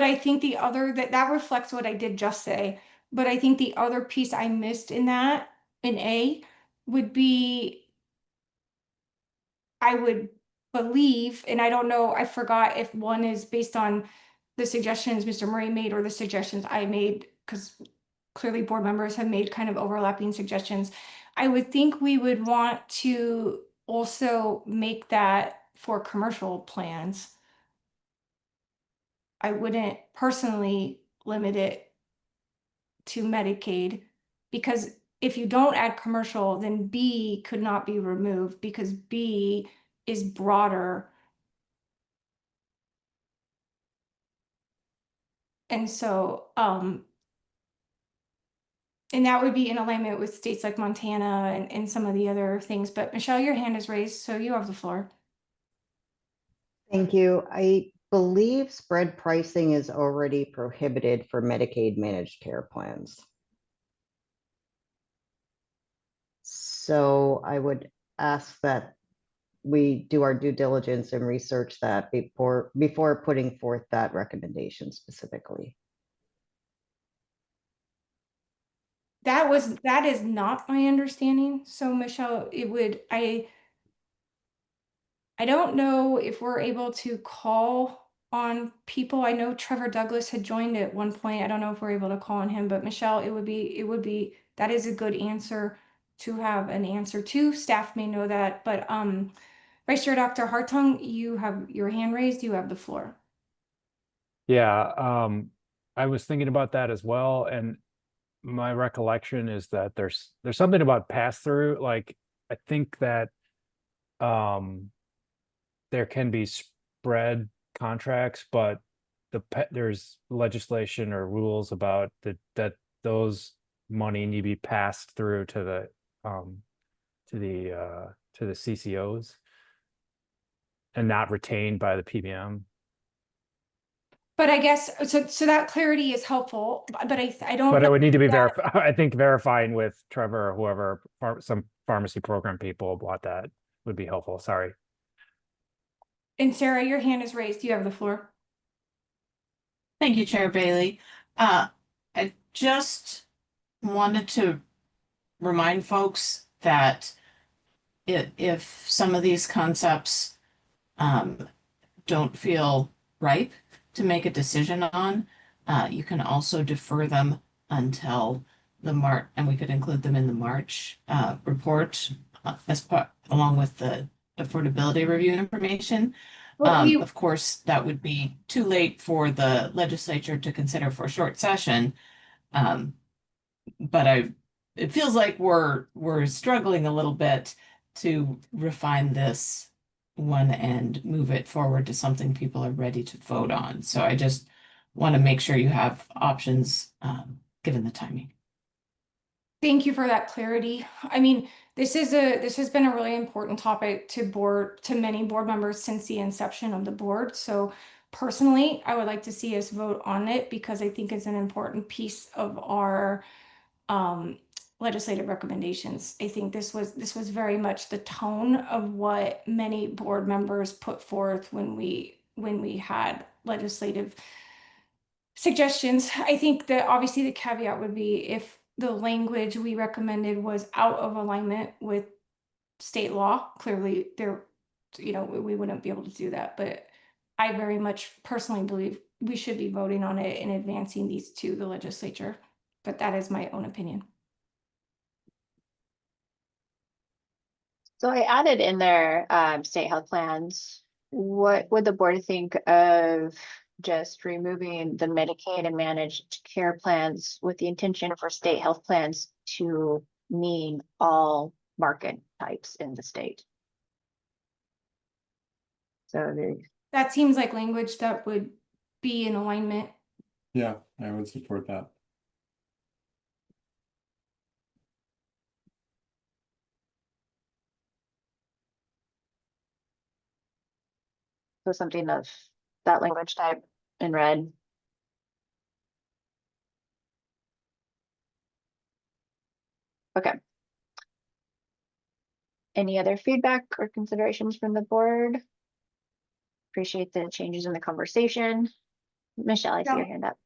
I think the other, that reflects what I did just say. But I think the other piece I missed in that, in A, would be, I would believe, and I don't know, I forgot if one is based on the suggestions Mr. Murray made or the suggestions I made, because clearly board members have made kind of overlapping suggestions. I would think we would want to also make that for commercial plans. I wouldn't personally limit it to Medicaid, because if you don't add commercial, then B could not be removed because B is broader. And so, and that would be in alignment with states like Montana and some of the other things. But Michelle, your hand is raised, so you have the floor. Thank you. I believe spread pricing is already prohibited for Medicaid managed care plans. So I would ask that we do our due diligence and research that before putting forth that recommendation specifically. That is not my understanding. So Michelle, I don't know if we're able to call on people. I know Trevor Douglas had joined at one point. I don't know if we're able to call on him, but Michelle, it would be, that is a good answer to have an answer to. Staff may know that, but Vice Chair Dr. Hartung, you have your hand raised, you have the floor. Yeah, I was thinking about that as well, and my recollection is that there's something about pass through. Like, I think that there can be spread contracts, but there's legislation or rules about that those money need to be passed through to the CCOs and not retained by the PBM. But I guess, so that clarity is helpful, but I don't. But it know would need to be that- verified. I think verifying with Trevor or whoever, some pharmacy program people about that would be helpful. Sorry. And Sarah, your hand is raised. You have the floor. Thank you, Chair Bailey. I just wanted to remind folks that if some of these concepts don't feel ripe to make a decision on, you can also defer them until the March, and we could include them in the March report as part, along with the affordability review information. Of course, that would be too late for the legislature to consider for short session. But it feels like we're struggling a little bit to refine this one and move it forward to something people are ready to vote on. So I just want to make sure you have options given the timing. Thank you for that clarity. I mean, this has been a really important topic to many board members since the inception of the board. So personally, I would like to see us vote on it because I think it's an important piece of our legislative recommendations. I think this was very much the tone of what many board members put forth when we had legislative suggestions. I think that obviously the caveat would be if the language we recommended was out of alignment with state law, clearly we wouldn't be able to do that. But I very much personally believe we should be voting on it and advancing these to the legislature. But that is my own opinion. So I added in there state health plans. What would the board think of just removing the Medicaid and managed care plans with the intention for state health plans to mean all market types in the state? So That seems like language that would be in alignment. Yeah, I would support that. so something of that language type in red. Okay. Any other feedback or considerations from the board? Appreciate the changes in the conversation. Michelle, I see your hand up.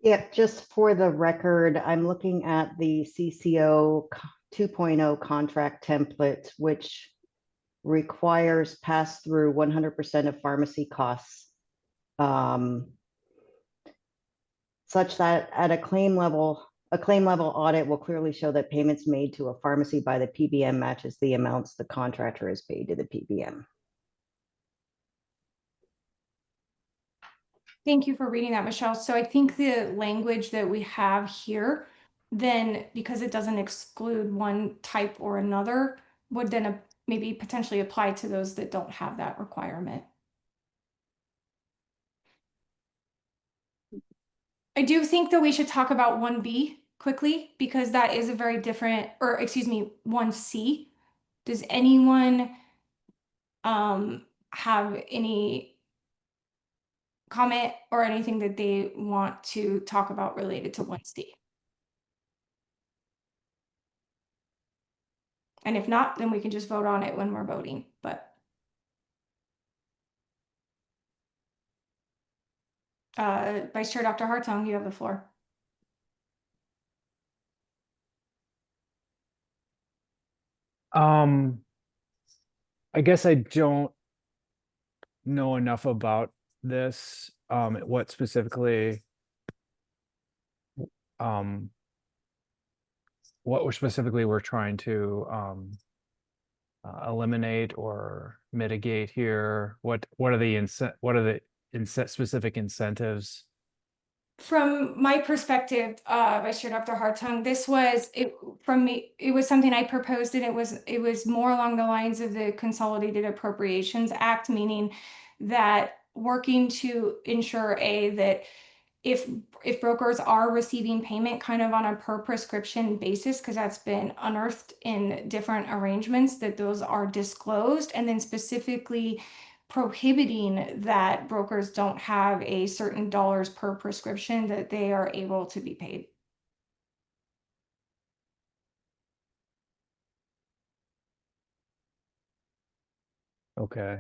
Yep, just for the record, I'm looking at the CCO 2.0 contract template, which requires pass through 100% of pharmacy costs, such that at a claim level audit will clearly show that payments made to a pharmacy by the PBM matches the amounts the contractor has paid to the PBM. Thank you for reading that, Michelle. So I think the language that we have here, then because it doesn't exclude one type or another, would then maybe potentially apply to those that don't have that requirement. I do think that we should talk about 1B quickly because that is a very different, or excuse me, 1C. Does anyone have any comment or anything that they want to talk about related to 1C? And if not, then we can just vote on it when we're voting, but. Vice Chair Dr. Hartung, you have the floor. I guess I don't know enough about this, what specifically we're trying to eliminate or mitigate here. What are the specific incentives? From my perspective, Vice Chair Dr. Hartung, this was from me. It was something I proposed, and it was more along the lines of the Consolidated Appropriations Act, meaning that working to ensure that if brokers are receiving payment kind of on a per prescription basis, because that's been unearthed in different arrangements, that those are disclosed, and then specifically prohibiting that brokers don't have a certain dollars per prescription that they are able to be paid. Okay.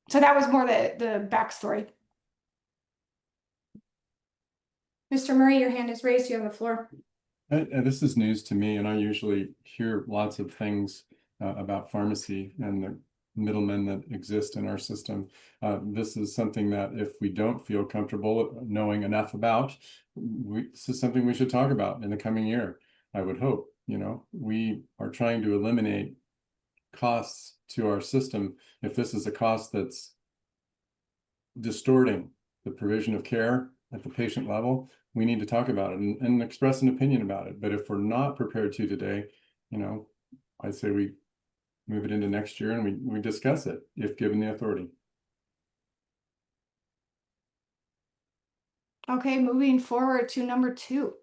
So that was more the backstory. Mr. Murray, your hand is raised. You have the floor. This is news to me, and I usually hear lots of things about pharmacy and the middlemen that exist in our system. This is something that if we don't feel comfortable knowing enough about, this is something we should talk about in the coming year. I would hope, we are trying to eliminate costs to our system. If this is a cost that's distorting the provision of care at the patient level, we need to talk about it and express an opinion about it. But if we're not prepared to today, I'd say we move it into next year and we discuss it if given the authority. Okay, moving forward to number 2.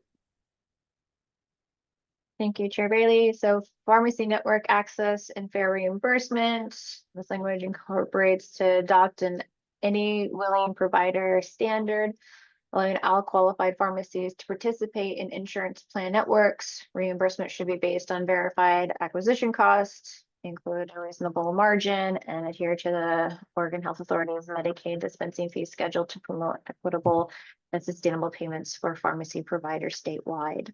Thank you, Chair Bailey. So pharmacy network access and fair reimbursement. This language incorporates to adopt any willing provider standard, allowing all qualified pharmacies to participate in insurance plan networks. Reimbursement should be based on verified acquisition costs, include a reasonable margin, and adhere to the Oregon Health Authority's Medicaid dispensing fee schedule to promote equitable and sustainable payments for pharmacy providers statewide.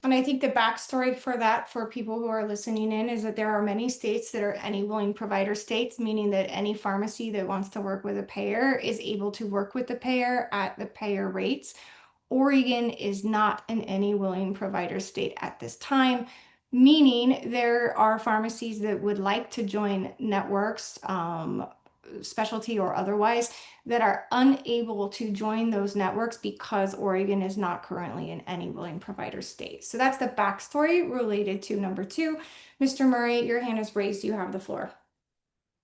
And I think the backstory for that, for people who are listening in, is that there are many states that are any willing provider states, meaning that any pharmacy that wants to work with a payer is able to work with the payer at the payer rates, Oregon is not an any willing provider state at this time, meaning there are pharmacies that would like to join networks, specialty or otherwise, that are unable to join those networks because Oregon is not currently an any willing provider state. So that's the backstory related to number 2. Mr. Murray, your hand is raised. You have the floor.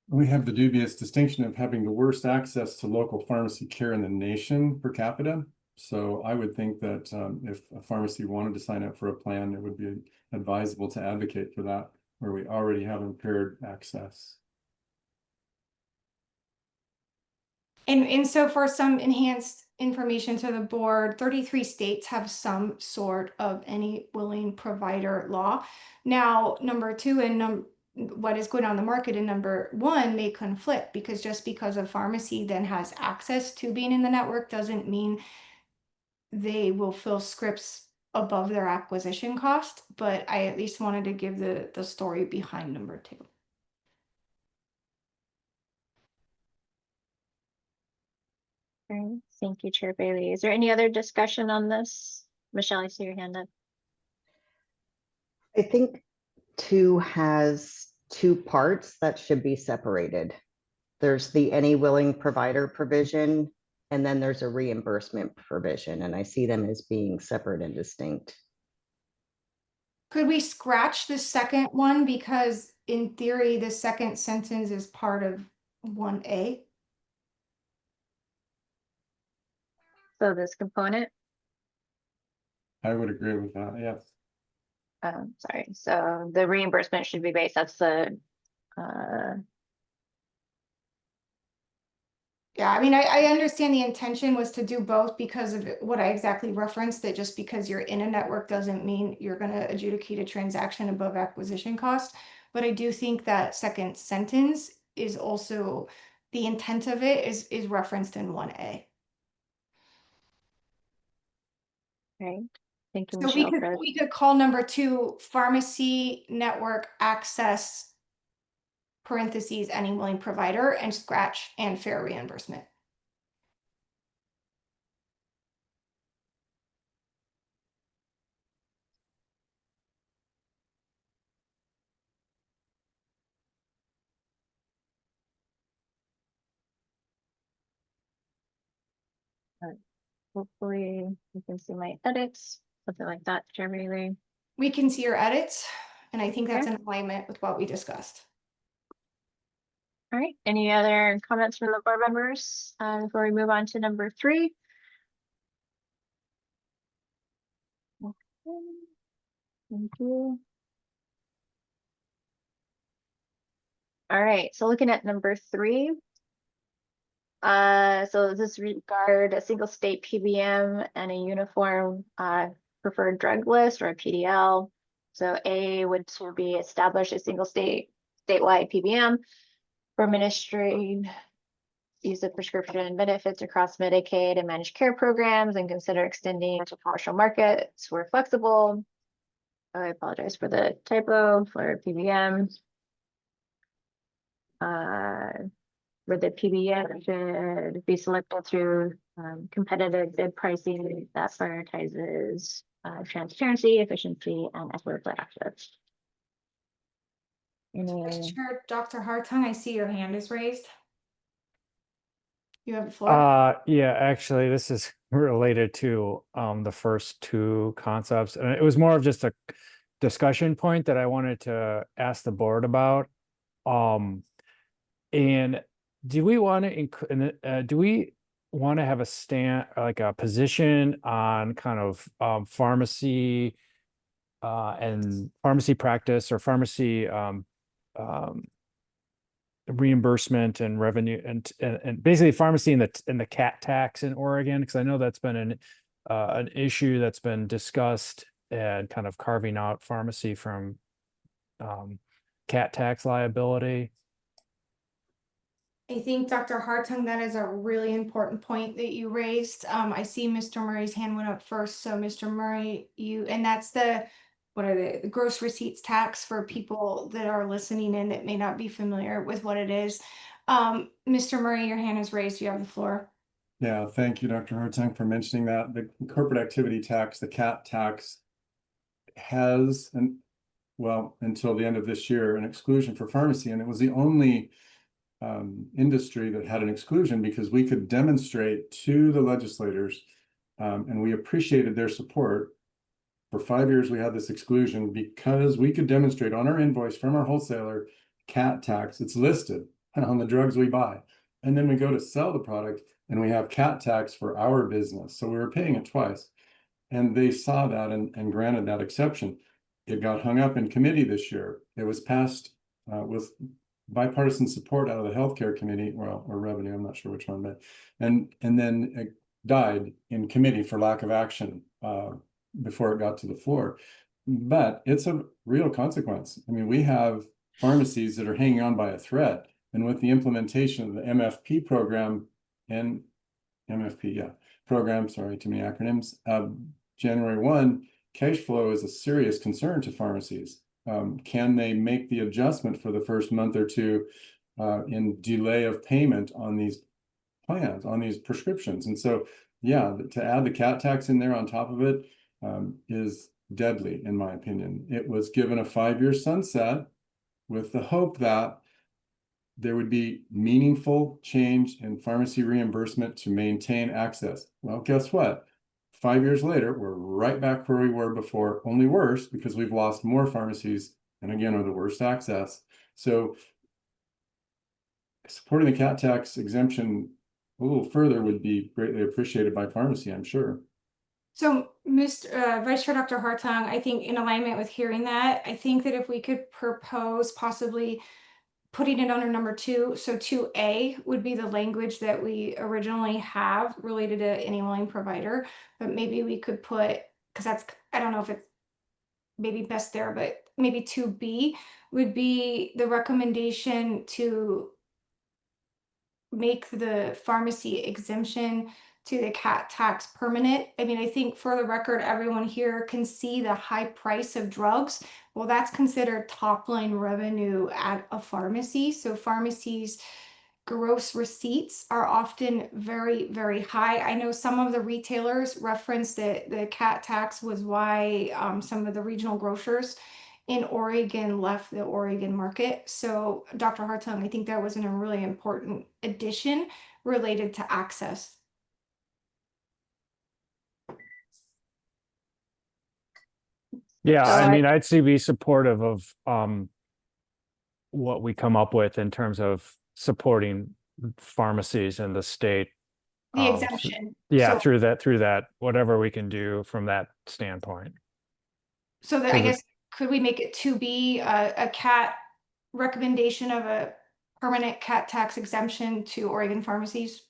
We have the dubious distinction of having the worst access to local pharmacy care in the nation per capita. So I would think that if a pharmacy wanted to sign up for a plan, it would be advisable to advocate for that, where we already have impaired access. And so for some enhanced information to the board, 33 states have some sort of any willing provider law. Now, number 2 and what is going on the market in number 1 may conflict, because just because a pharmacy then has access to being in the network doesn't mean they will fill scripts above their acquisition cost. But I at least wanted to give the story behind number 2. All right, thank you, Chair Bailey. Is there any other discussion on this? Michelle, I see your hand up. I think 2 has 2 parts that should be separated. There's the any willing provider provision, and then there's a reimbursement provision, and I see them as being separate and distinct. Could we scratch the second one, because in theory the second sentence is part of 1A? So this component, I would agree with that, yes. sorry, so the reimbursement should be based, that's the, Yeah, I mean, I understand the intention was to do both because of what I exactly referenced, that just because you're in a network doesn't mean you're going to adjudicate a transaction above acquisition cost. But I do think that second sentence is also, the intent of it is referenced in 1A. right, thank you, So we Michelle. could call number 2 pharmacy network access parentheses any willing provider, and scratch and fair reimbursement. Hopefully you can see my edits, something like that, Chair Bailey. We can see your edits, and I think that's Okay. in alignment with what we discussed. All right, any other comments from the board members before we move on to number 3? Okay. Thank you. All right, so looking at number 3. So this regard a single state PBM and a uniform preferred drug list, or a PDL. So A would to be establish a single statewide PBM for administering use of prescription benefits across Medicaid and managed care programs, and consider extending to commercial markets where flexible. I apologize for the typo for PBM. Where the PBM should be selected through competitive bid pricing that prioritizes transparency, efficiency, and equitable access. Vice Chair Dr. Hartung, I see your hand is raised. You have the floor. Yeah, actually, this is related to the first 2 concepts, and it was more of just a discussion point that I wanted to ask the board about. And do we want to do we want to have a position on kind of pharmacy and pharmacy practice, or pharmacy reimbursement and revenue, and basically pharmacy in the cat tax in Oregon? Because I know that's been an issue that's been discussed, and kind of carving out pharmacy from cat tax liability. I think, Dr. Hartung, that is a really important point that you raised. I see Mr. Murray's hand went up first. So Mr. Murray, and that's the gross receipts tax for people that are listening in that may not be familiar with what it is. Mr. Murray, your hand is raised. You have the floor. Yeah, thank you, Dr. Hartung, for mentioning that. The corporate activity tax, the CAT tax, has until the end of this year, an exclusion for pharmacy, and it was the only industry that had an exclusion because we could demonstrate to the legislators, and we appreciated their support. For 5 years, we had this exclusion because we could demonstrate on our invoice from our wholesaler CAT tax. It's listed on the drugs we buy. And then we go to sell the product and we have CAT tax for our business. So we were paying it twice. And they saw that and granted that exception. It got hung up in committee this year. It was passed with bipartisan support out of the healthcare committee, or revenue, I'm not sure which one, but and then it died in committee for lack of action before it got to the floor. But it's a real consequence. I mean, we have pharmacies that are hanging on by a thread, and with the implementation of the MFP program and program, sorry, too many acronyms, January 1, cash flow is a serious concern to pharmacies. Can they make the adjustment for the first month or two in delay of payment on these plans, on these prescriptions? And so, yeah, to add the CAT tax in there on top of it is deadly, in my opinion. It was given a 5-year sunset with the hope that there would be meaningful change in pharmacy reimbursement to maintain access. Well, guess what? 5 years later, we're right back where we were before, only worse because we've lost more pharmacies and again are the worst access. So supporting the CAT tax exemption a little further would be greatly appreciated by pharmacy, I'm sure. So, Mr. Vice Chair Dr. Hartung, I think in alignment with hearing that, I think that if we could propose possibly putting it under number 2, so 2A would be the language that we originally have related to any willing provider, but maybe we could put, because that's, I don't know if it's maybe best there, but maybe 2B would be the recommendation to make the pharmacy exemption to the CAT tax permanent. I mean, I think for the record, everyone here can see the high price of drugs. Well, that's considered top line revenue at a pharmacy. So pharmacies' gross receipts are often very, very high. I know some of the retailers referenced that the CAT tax was why some of the regional grocers in Oregon left the Oregon market. So Dr. Hartung, I think that was a really important addition related to access. Yeah, So I mean, I'd be supportive of what we come up with in terms of supporting pharmacies in the state. The exemption. Yeah, So, through that, whatever we can do from that standpoint. so that I guess could we make it to be a CAT recommendation of a permanent CAT tax exemption to Oregon pharmacies?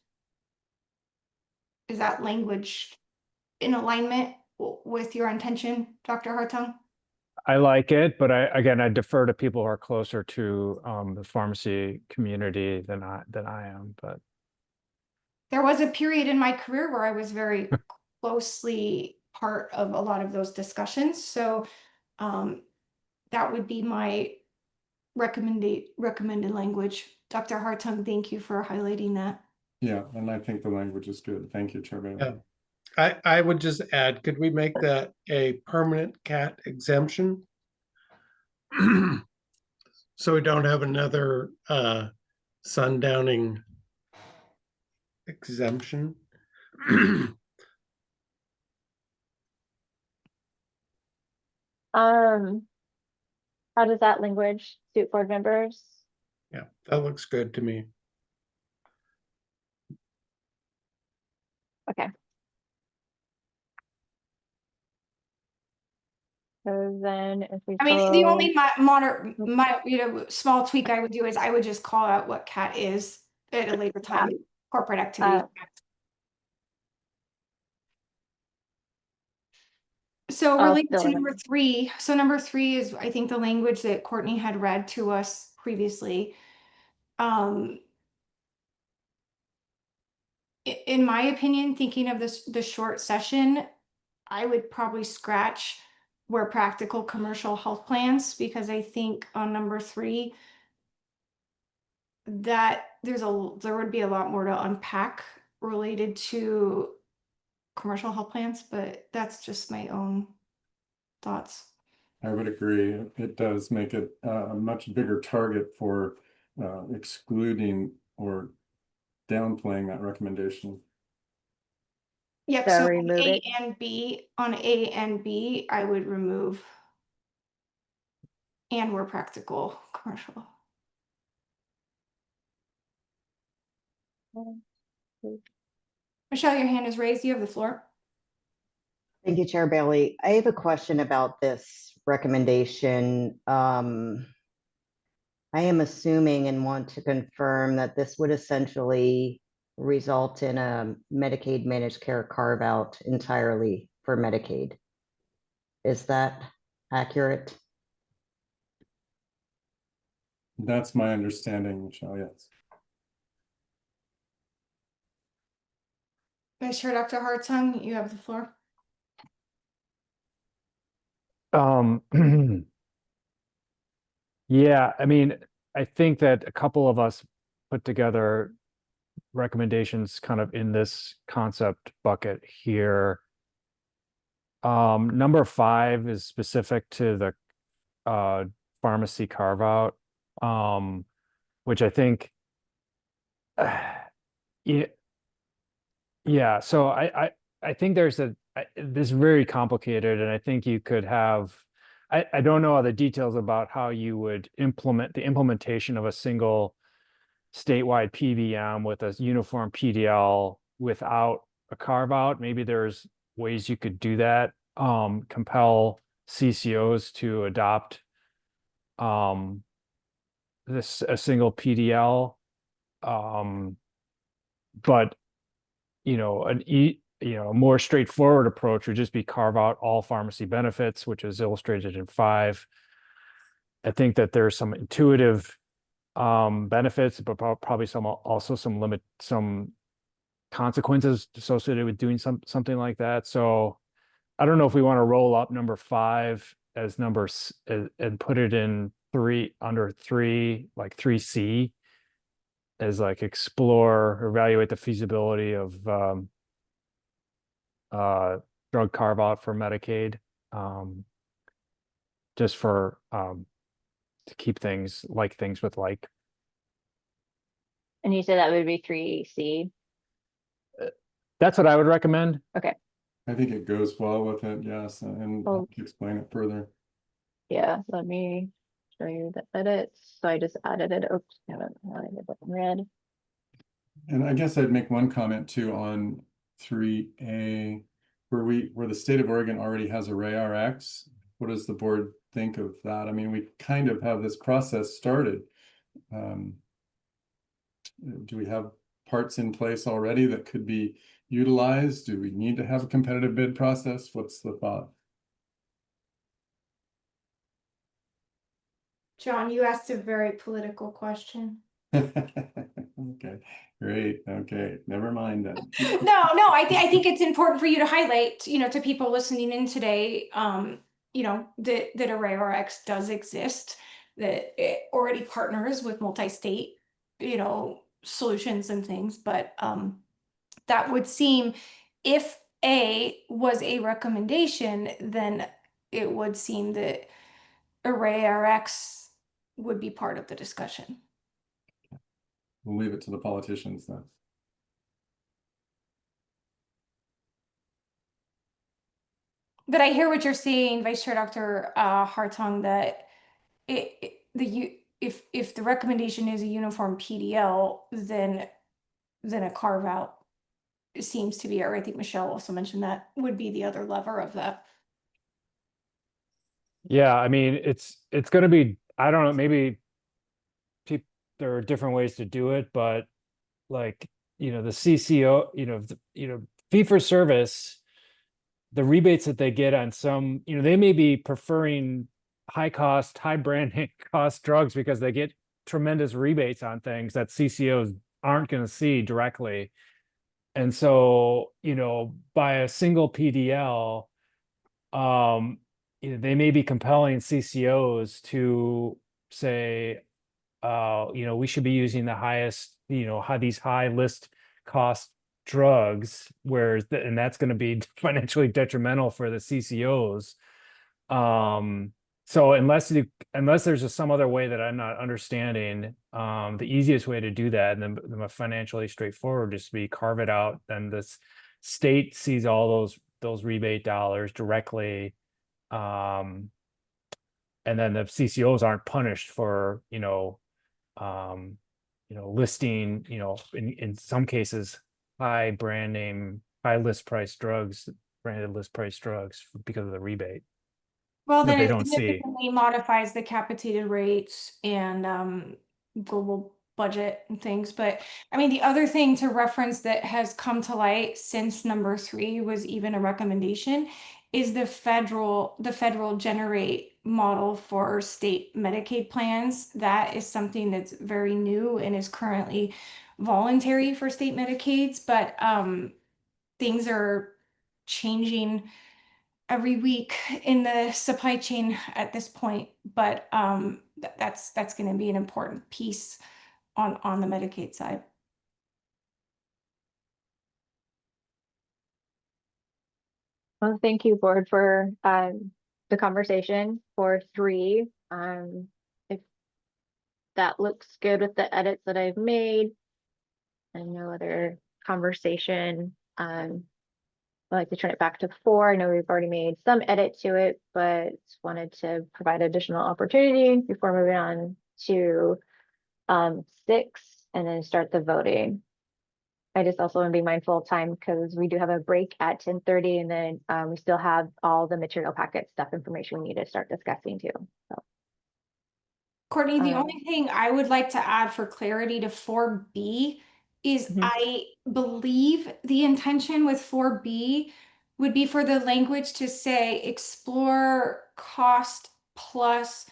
Is that language in alignment with your intention, Dr. Hartung? I like it, but I defer to people who are closer to the pharmacy community than I am. But there was a period in my career where I was very closely part of a lot of those discussions. So that would be my recommended language. Dr. Hartung, thank you for highlighting that. Yeah, and I think the language is good. Thank you, Chair Bailey. Yeah. I would just add, could we make that a permanent CAT exemption? So we don't have another sundowning exemption. How does that language suit board members? Yeah, that looks good to me. Okay. So then if we I mean, the only small tweak I would do is I would just call out what CAT is at a later time, corporate activity. So related to number 3, so number 3 is, I think, the language that Courtney had read to us previously. In my opinion, thinking of the short session, I would probably scratch where practical commercial health plans, because I think on number 3 that there would be a lot more to unpack related to commercial health plans, but that's just my own thoughts. I would agree. It does make it a much bigger target for excluding or downplaying that recommendation. Yep, So so remove A it. and B, on A and B, I would remove and where practical commercial. Michelle, your hand is raised. You have the floor. Thank you, Chair Bailey. I have a question about this recommendation. I am assuming and want to confirm that this would essentially result in a Medicaid managed care carve out entirely for Medicaid. Is that accurate? That's my understanding, Michelle, yes. Vice Chair Dr. Hartung, you have the floor. Yeah, I mean, I think that a couple of us put together recommendations kind of in this concept bucket here. Number 5 is specific to the pharmacy carve out, which I think yeah, so I think there's this is very complicated, and I think you could have I don't know all the details about how you would implement the implementation of a single statewide PBM with a uniform PDL without a carve out. Maybe there's ways you could do that. Compel CCOs to adopt this a single PDL. But a more straightforward approach would just be carve out all pharmacy benefits, which is illustrated in 5. I think that there's some intuitive benefits, but probably some consequences associated with doing something like that. So I don't know if we want to roll up number 5 as and put it in 3 under 3, like 3C, as like explore or evaluate the feasibility of drug carve out for Medicaid, just for to keep things with like. And you said that would be 3C. That's what I would recommend. Okay. I think it goes well with it, yes, and Oh. I can explain it further. Yeah, let me show you the edits. So I just added it. Oops, I haven't highlighted it in red. And I guess I'd make one comment too on 3A, where the state of Oregon already has Array RX. What does the board think of that? I mean, we kind of have this process started. Do we have parts in place already that could be utilized? Do we need to have a competitive bid process? What's the thought? John, you asked a very political question. Okay, great. Okay, never mind then. No, I think it's important for you to highlight, to people listening in today, that Array RX does exist, that it already partners with multi-state, solutions and things, but that would seem, if A was a recommendation, then it would seem that Array RX would be part of the discussion. We'll leave it to the politicians then. But I hear what you're saying, Vice Chair Dr. Hartung, that if the recommendation is a uniform PDL, then a carve out seems to be, or I think Michelle also mentioned that would be the other lever of that. Yeah, I mean, it's going to be, I don't know, maybe there are different ways to do it, but like, the CCO, fee for service, the rebates that they get on some, they may be preferring high brand cost drugs because they get tremendous rebates on things that CCOs aren't going to see directly. And so, by a single PDL, they may be compelling CCOs to say, we should be using the highest, these high list cost drugs, whereas and that's going to be financially detrimental for the CCOs. So unless there's just some other way that I'm not understanding, the easiest way to do that, and then financially straightforward, just be carve it out. Then this state sees all those rebate dollars directly, and then the CCOs aren't punished for listing in some cases high brand name, high list price drugs, branded list price drugs because of the rebate. Well, that then they it don't see. significantly modifies the capitated rates and global budget and things. But I mean, the other thing to reference that has come to light since number 3 was even a recommendation is the federal generate model for state Medicaid plans. That is something that's very new and is currently voluntary for state Medicaids, but things are changing every week in the supply chain at this point, but that's going to be an important piece on the Medicaid side. Well, thank you, board, for the conversation for 3. If that looks good with the edits that I've made and no other conversation, I'd like to turn it back to 4. I know we've already made some edit to it, but wanted to provide additional opportunity before moving on to 6 and then start the voting. I just also want to be mindful of time because we do have a break at 10:30, and then we still have all the material packet stuff information we need to start discussing too. So. Courtney, the only thing I would like to add for clarity to 4B is I believe the intention with 4B would be for the language to say explore cost plus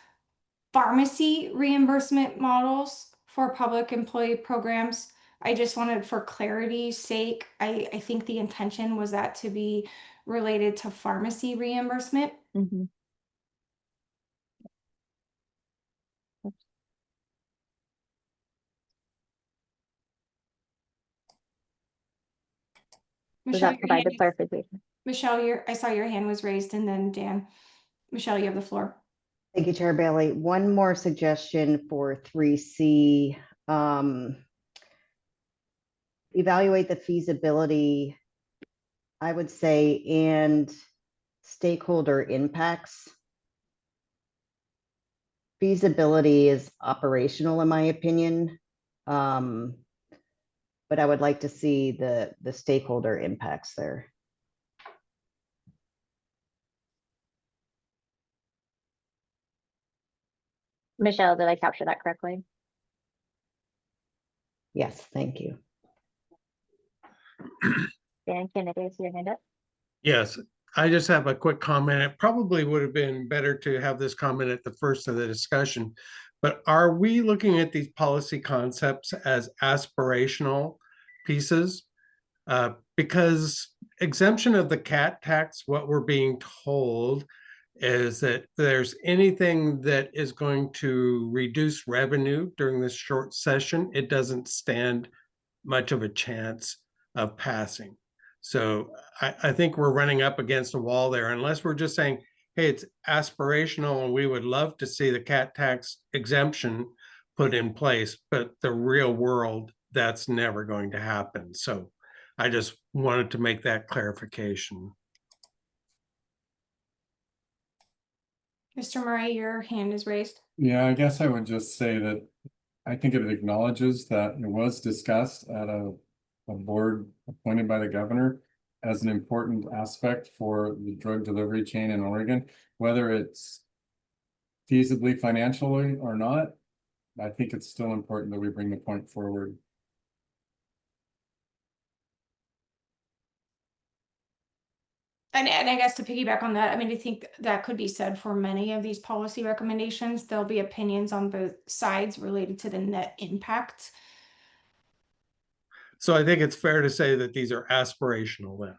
pharmacy reimbursement models for public employee programs. I just wanted, for clarity's sake, I think the intention was that to be related to pharmacy reimbursement. Does Michelle, that provide the clarification? Michelle, I saw your hand was raised, and then Dan. Michelle, you have the floor. Thank you, Chair Bailey. One more suggestion for 3C. Evaluate the feasibility, I would say, and stakeholder impacts. Feasibility is operational, in my opinion, but I would like to see the stakeholder impacts there. Michelle, did I capture that correctly? Yes, thank you. Dan, can I see your hand up? Yes, I just have a quick comment. It probably would have been better to have this comment at the first of the discussion, but are we looking at these policy concepts as aspirational pieces? Because exemption of the CAT tax, what we're being told is that there's anything that is going to reduce revenue during this short session, it doesn't stand much of a chance of passing. So I think we're running up against a wall there, unless we're just saying, hey, it's aspirational and we would love to see the CAT tax exemption put in place, but the real world, that's never going to happen. So I just wanted to make that clarification. Mr. Murray, your hand is raised. Yeah, I guess I would just say that I think it acknowledges that it was discussed at a board appointed by the governor as an important aspect for the drug delivery chain in Oregon, whether it's feasibly financially or not. I think it's still important that we bring the point forward. And I guess to piggyback on that, I mean, I think that could be said for many of these policy recommendations. There'll be opinions on both sides related to the net impact. So I think it's fair to say that these are aspirational then.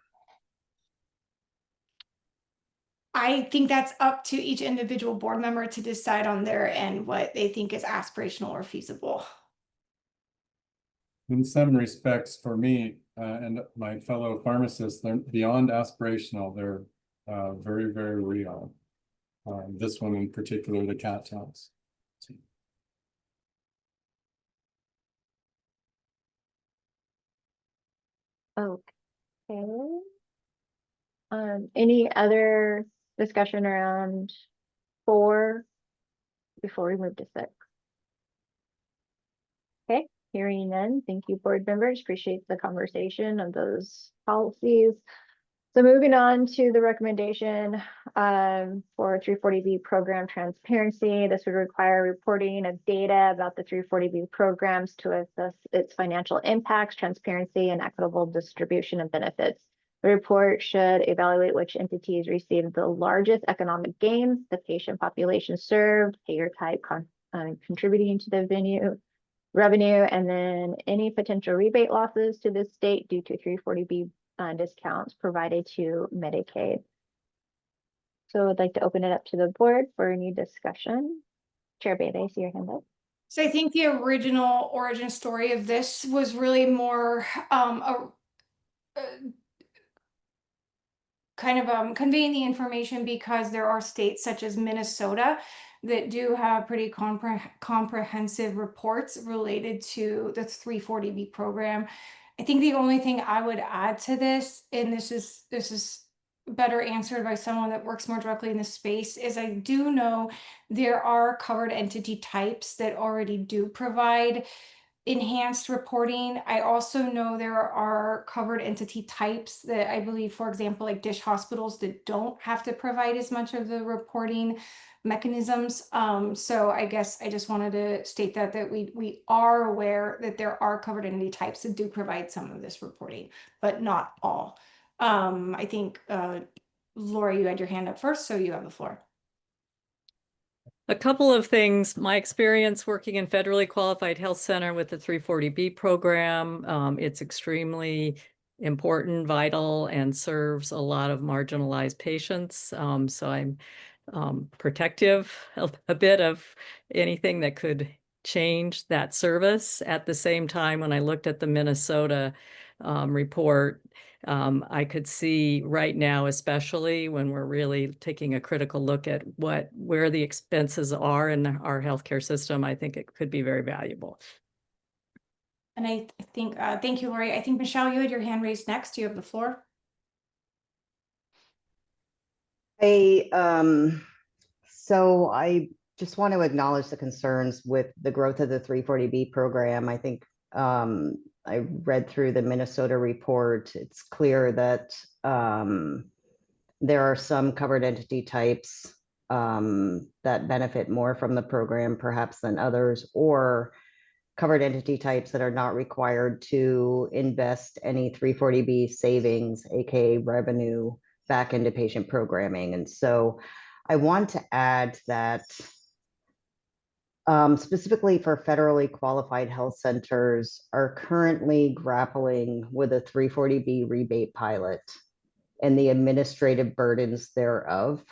I think that's up to each individual board member to decide on their end what they think is aspirational or feasible. In some respects, for me and my fellow pharmacists, they're beyond aspirational. They're very, very real. This one in particular, the cat tax. Okay. Any other discussion around 4 before we move to 6? Okay, hearing none. Thank you, board members. Appreciate the conversation of those policies. So moving on to the recommendation for 340B program transparency. This would require reporting of data about the 340B programs to assess its financial impacts, transparency, and equitable distribution of benefits. The report should evaluate which entities receive the largest economic gains, the patient population served, payer type contributing to the revenue, and then any potential rebate losses to the state due to 340B discounts provided to Medicaid. So I'd like to open it up to the board for any discussion. Chair Bailey, I see your hand up. So I think the original origin story of this was really more conveying the information, because there are states such as Minnesota that do have pretty comprehensive reports related to the 340B program. I think the only thing I would add to this, and this is better answered by someone that works more directly in the space, is I do know there are covered entity types that already do provide enhanced reporting. I also know there are covered entity types that I believe, for example, like dish hospitals, that don't have to provide as much of the reporting mechanisms. So I guess I just wanted to state that we are aware that there are covered entity types that do provide some of this reporting, but not all. I think Laura, you had your hand up first, so you have the floor. A couple of things. My experience working in federally qualified health center with the 340B program, it's extremely important, vital, and serves a lot of marginalized patients. So I'm protective a bit of anything that could change that service. At the same time, when I looked at the Minnesota report, I could see right now, especially when we're really taking a critical look at where the expenses are in our healthcare system, I think it could be very valuable. And I think, thank you, Lori. I think, Michelle, you had your hand raised next. You have the floor. So I just want to acknowledge the concerns with the growth of the 340B program. I think I read through the Minnesota report. It's clear that there are some covered entity types that benefit more from the program perhaps than others, or covered entity types that are not required to invest any 340B savings, aka revenue, back into patient programming. And so I want to add that specifically for federally qualified health centers are currently grappling with a 340B rebate pilot and the administrative burdens thereof,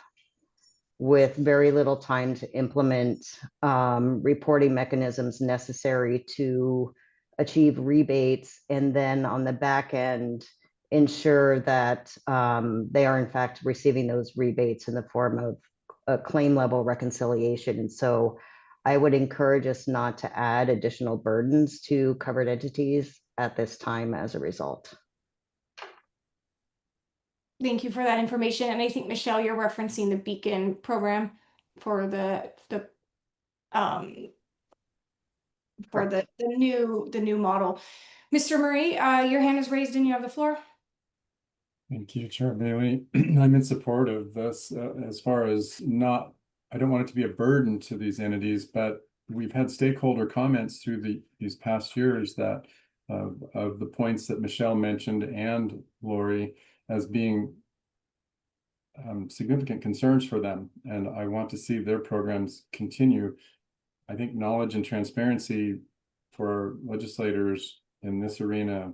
with very little time to implement reporting mechanisms necessary to achieve rebates, and then on the back end, ensure that they are in fact receiving those rebates in the form of a claim level reconciliation. And so I would encourage us not to add additional burdens to covered entities at this time as a result. Thank you for that information. And I think, Michelle, you're referencing the Beacon program for the new model. Mr. Murray, your hand is raised and you have the floor. Thank you, Chair Bailey. I'm in support of this as far as I don't want it to be a burden to these entities, but we've had stakeholder comments through these past years that of the points that Michelle mentioned and Lori as being significant concerns for them. And I want to see their programs continue. I think knowledge and transparency for legislators in this arena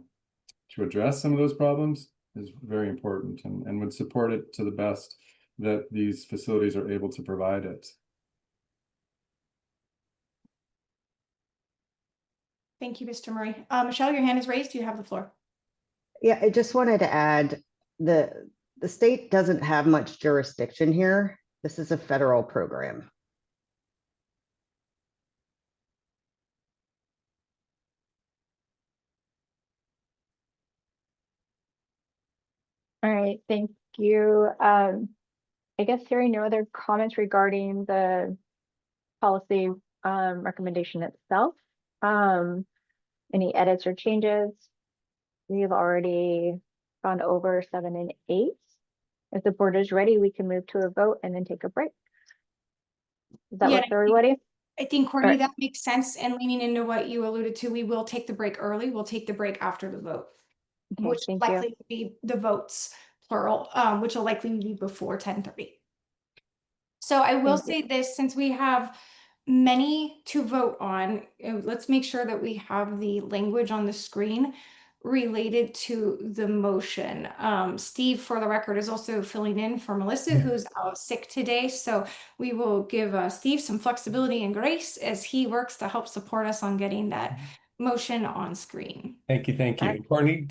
to address some of those problems is very important, and would support it to the best that these facilities are able to provide it. Thank you, Mr. Murray. Michelle, your hand is raised. You have the floor. Yeah, I just wanted to add the state doesn't have much jurisdiction here. This is a federal program. All right, thank you. I guess hearing no other comments regarding the policy recommendation itself. Any edits or changes? We've already gone over 7 and 8. If the board is ready, we can move to a vote and then take a break. Does that work for everybody? I think, Courtney, Right. that makes sense. And leaning into what you alluded to, we will take the break early. We'll take the break after the vote, Okay, which thank likely you. will be the votes plural, which will likely be before 10:30. So I will Thank you. say this, since we have many to vote on, let's make sure that we have the language on the screen related to the motion. Steve, for the record, is also filling in for Melissa, who's out sick today. So we will give Steve some flexibility and grace as he works to help support us on getting that motion on screen. Thank you, thank you. Alright. And Courtney,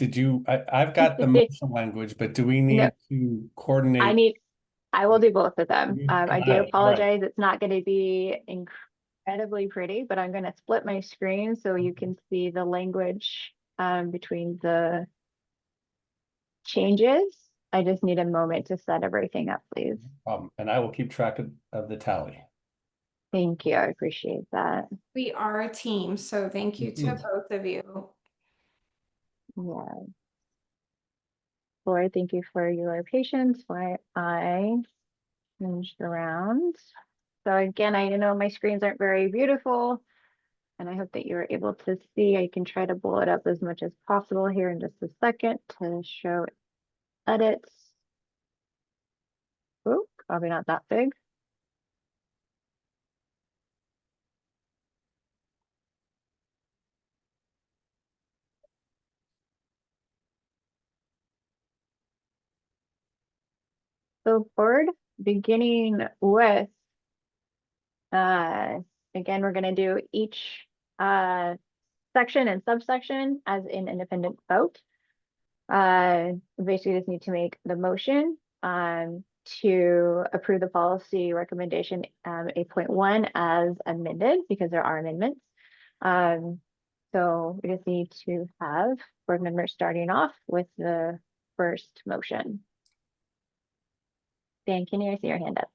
I've got the motion language, but do we need to coordinate? I will do both of them. You I got do it. All right. apologize. It's not going to be incredibly pretty, but I'm going to split my screen so you can see the language between the changes. I just need a moment to set everything up, please. And I will keep track of the tally. Thank you. I appreciate that. We are a team, so thank you to both of you. Yeah. Lord, thank you for your patience while I changed around. So again, I know my screens aren't very beautiful, and I hope that you're able to see. I can try to blow it up as much as possible here in just a second to show edits. Oh, probably not that big. So board, beginning with, again, we're going to do each section and subsection as an independent vote. Basically just need to make the motion to approve the policy recommendation 8.1 as amended, because there are amendments. So we just need to have board members starting off with the first motion. Dan, can you see your hand up?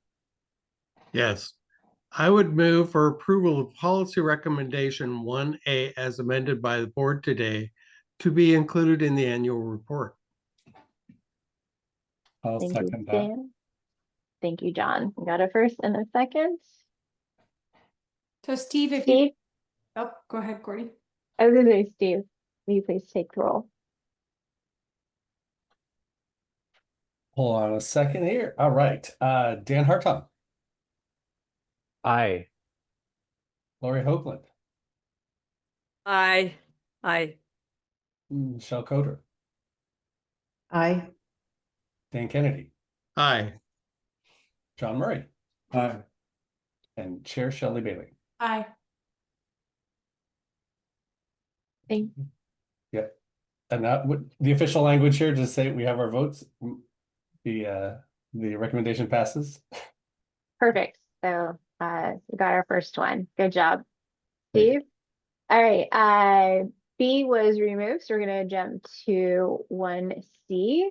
Yes. I would move for approval of policy recommendation 1A as amended by the board today to be included in the annual report. I'll Thank second you, that. Dan. Thank you, John. We got a first and a second. So Steve, if Steve? oh, go ahead, Courtney. I was gonna say, Steve, will you please take the roll? Hold on a second here. All right. Dan Hartung, Aye. Lori Hoagland, Aye. Michelle Coder, Aye. Dan Kennedy, Aye. John Murray, Aye. and Chair Shelley Bailey. Aye. Thank Yep. And that would the official language here, just say we have our votes. The recommendation passes. Perfect. So we got our first one. Good job, Thank Steve. All right. B was removed, so we're gonna jump to 1C.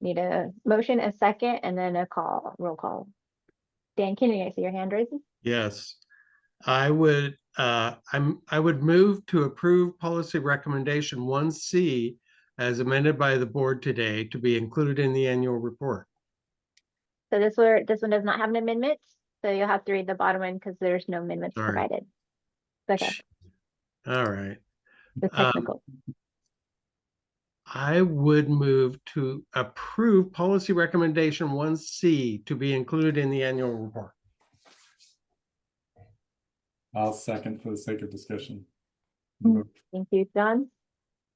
Need a motion, a second, and then a roll call. Dan, can I see your hand raising? Yes. I would move to approve policy recommendation 1C as amended by the board today to be included in the annual report. So this one does not have an amendment, so you'll have to read the bottom one because there's no amendments Sorry. provided. Okay. All right. The technical. I would move to approve policy recommendation 1C to be included in the annual report. I'll second for the sake of discussion. Thank you, John.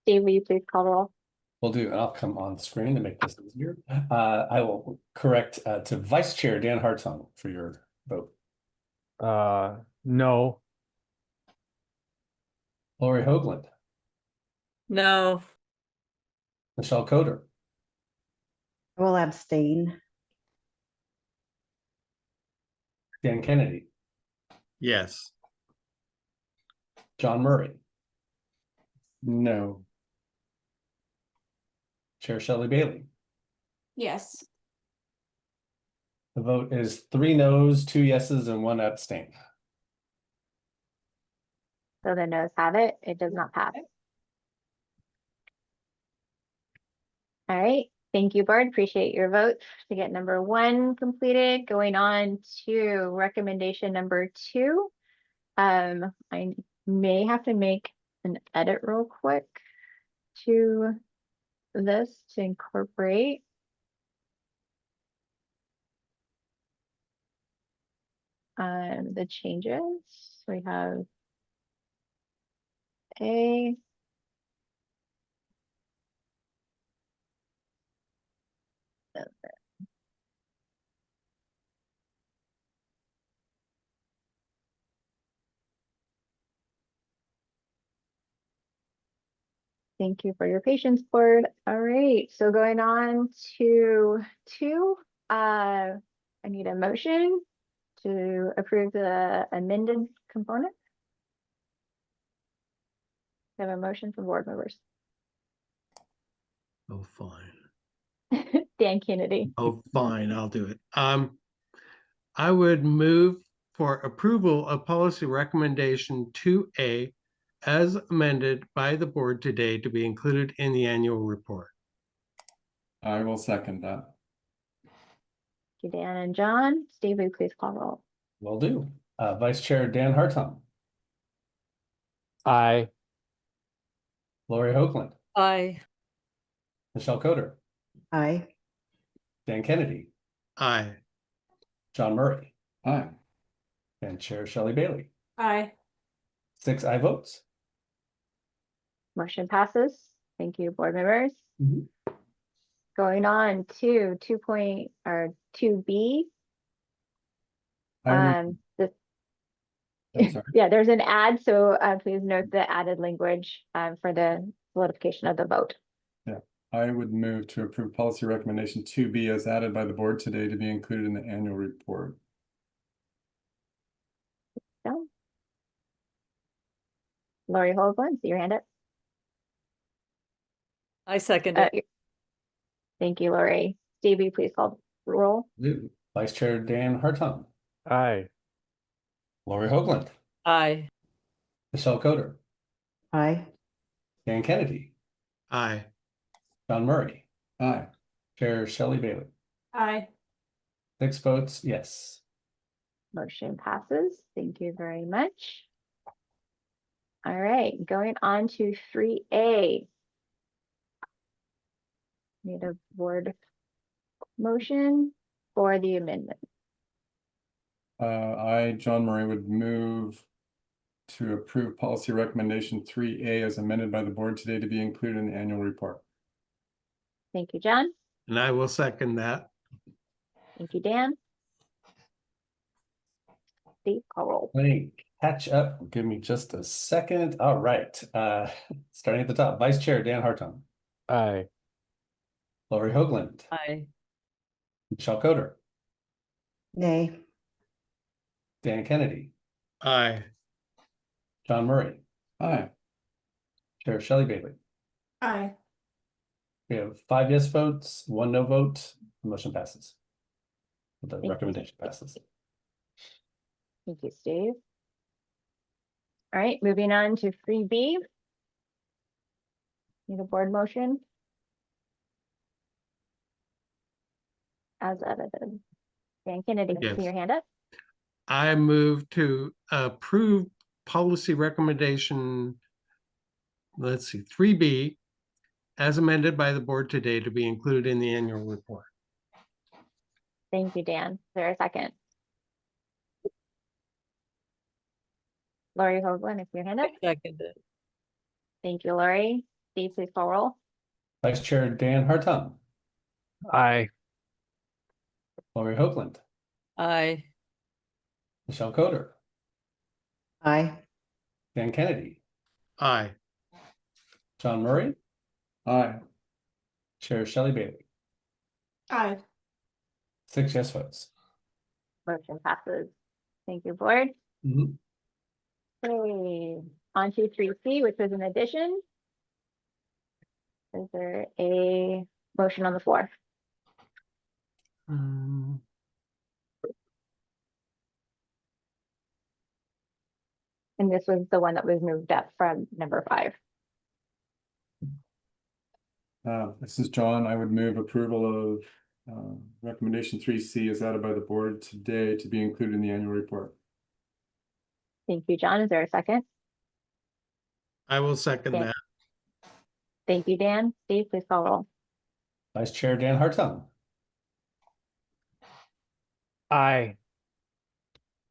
Steve, will you please call the roll? Will do, and I'll come on screen to make this easier. I will correct to Vice Chair Dan Hartung for your vote. No. Lori Hoagland, No. Michelle Coder, I will abstain. Dan Kennedy, Yes. John Murray, No. Chair Shelley Bailey. Yes. The vote is 3 noes, 2 yeses, and 1 abstain. So the noes have it. It does not pass. All right. Thank you, board. Appreciate your vote to get number 1 completed. Going on to recommendation number 2. I may have to make an edit real quick to this to incorporate. The changes. We have A. Thank you for your patience, board. All right, so going on to 2, I need a motion to approve the amended component. I have a motion from board members. Oh, fine. Dan Kennedy. Oh, fine, I'll do it. I would move for approval of policy recommendation 2A as amended by the board today to be included in the annual report. I will second that. Thank you, Dan and John. Steve, will you please call roll? Will do. Vice Chair Dan Hartung, Aye. Lori Hoagland, Aye. Michelle Coder, Aye. Dan Kennedy, Aye. John Murray, Aye. and Chair Shelley Bailey. Aye. 6 aye votes. Motion passes. Thank you, board members. Mhm. Going on to 2B. I would- This I'm sorry. Yeah, there's an add, so please note the added language for the solidification of the vote. Yeah, I would move to approve policy recommendation 2B as added by the board today to be included in the annual report. So, Lori Hoagland, see your hand up. I second it. Thank you, Lori. Steve, will you please call roll? Vice Chair Dan Hartung, Aye. Lori Hoagland, Aye. Michelle Coder, Aye. Dan Kennedy, Aye. John Murray, Aye. Chair Shelley Bailey. Aye. 6 votes, yes. Motion passes. Thank you very much. All right, going on to 3A. Need a board motion for the amendment. John Murray, would move to approve policy recommendation 3A as amended by the board today to be included in the annual report. Thank you, John. And I will second that. Thank you, Dan. Steve, call roll. Let me catch up. Give me just a second. All right. Starting at the top, Vice Chair Dan Hartung, Aye. Lori Hoagland, Aye. Michelle Coder, Nay. Dan Kennedy, Aye. John Murray, Aye. Chair Shelley Bailey. Aye. We have 5 yes votes, 1 no vote. The motion passes. The you. recommendation passes. Thank you, Steve. All right, moving on to 3B. Need a board motion? As edited. Dan Kennedy, Yes. see your hand up. I move to approve policy recommendation, let's see, 3B as amended by the board today to be included in the annual report. Thank you, Dan. Is there a second? Lori Hoagland, if your hand up. Second it. Thank you, Lori. Steve, please call roll. Vice Chair Dan Hartung, Aye. Lori Hoagland, Aye. Michelle Coder, Aye. Dan Kennedy, Aye. John Murray, Aye. Chair Shelley Bailey. Aye. 6 yes votes. Motion passes. Thank you, board. Mhm. Okay, on to 3C, which was an addition. Is there a motion on the floor? And this was the one that was moved up from number 5. This is John. I would move approval of recommendation 3C is added by the board today to be included in the annual report. Thank you, John. Is there a second? I will second Dan. that. Thank you, Dan. Steve, please call roll. Vice Chair Dan Hartung, Aye.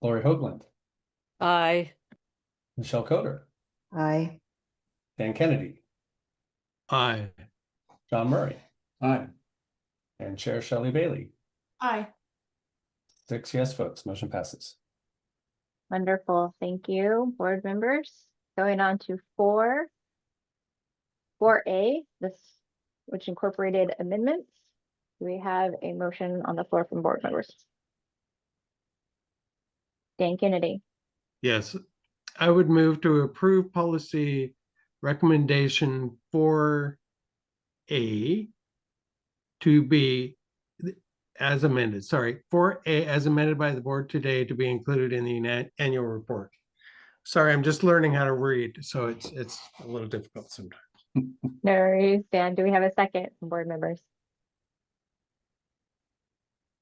Lori Hoagland, Aye. Michelle Coder, Aye. Dan Kennedy, Aye. John Murray, Aye. and Chair Shelley Bailey. Aye. 6 yes votes. Motion passes. Wonderful. Thank you, board members. Going on to 4A, this, which incorporated amendments. Do we have a motion on the floor from board members? Dan Kennedy. Yes, I would move to approve policy recommendation 4A to be as amended, 4A as amended by the board today to be included in the annual report. Sorry, I'm just learning how to read, so it's a little difficult sometimes. No worries. Dan, do we have a second from board members?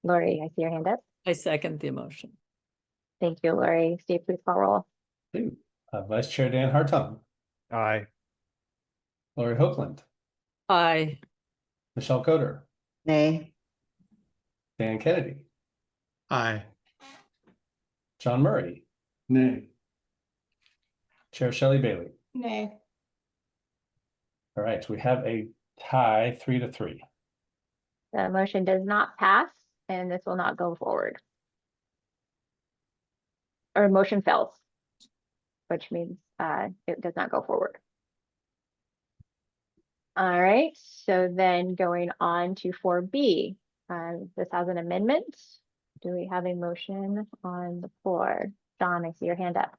Lori, I see your hand up. I second the motion. Thank you, Lori. Steve, please call roll. Vice Chair Dan Hartung, Aye. Lori Hoagland, Aye. Michelle Coder, Nay. Dan Kennedy, Aye. John Murray, Nay. Chair Shelley Bailey. Nay. All right, we have a tie 3-3. The motion does not pass, and this will not go forward. Or motion fails, which means it does not go forward. All right, so then going on to 4B, this has an amendment. Do we have a motion on the floor? John, I see your hand up.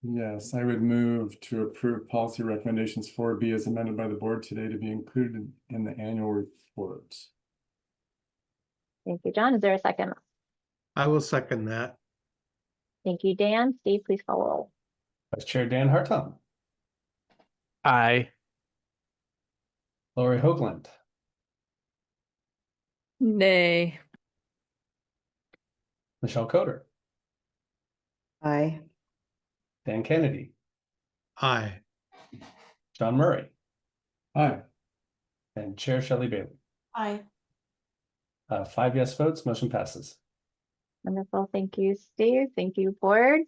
Yes, I would move to approve policy recommendations 4B as amended by the board today to be included in the annual report. Thank you, John. Is there a second? I will second that. Thank you, Dan. Steve, please call roll. Vice Chair Dan Hartung, Aye. Lori Hoagland, Nay. Michelle Coder, Aye. Dan Kennedy, Aye. John Murray, Aye. and Chair Shelley Bailey. Aye. 5 yes votes. Motion passes. Wonderful. Thank you, Steve. Thank you, board.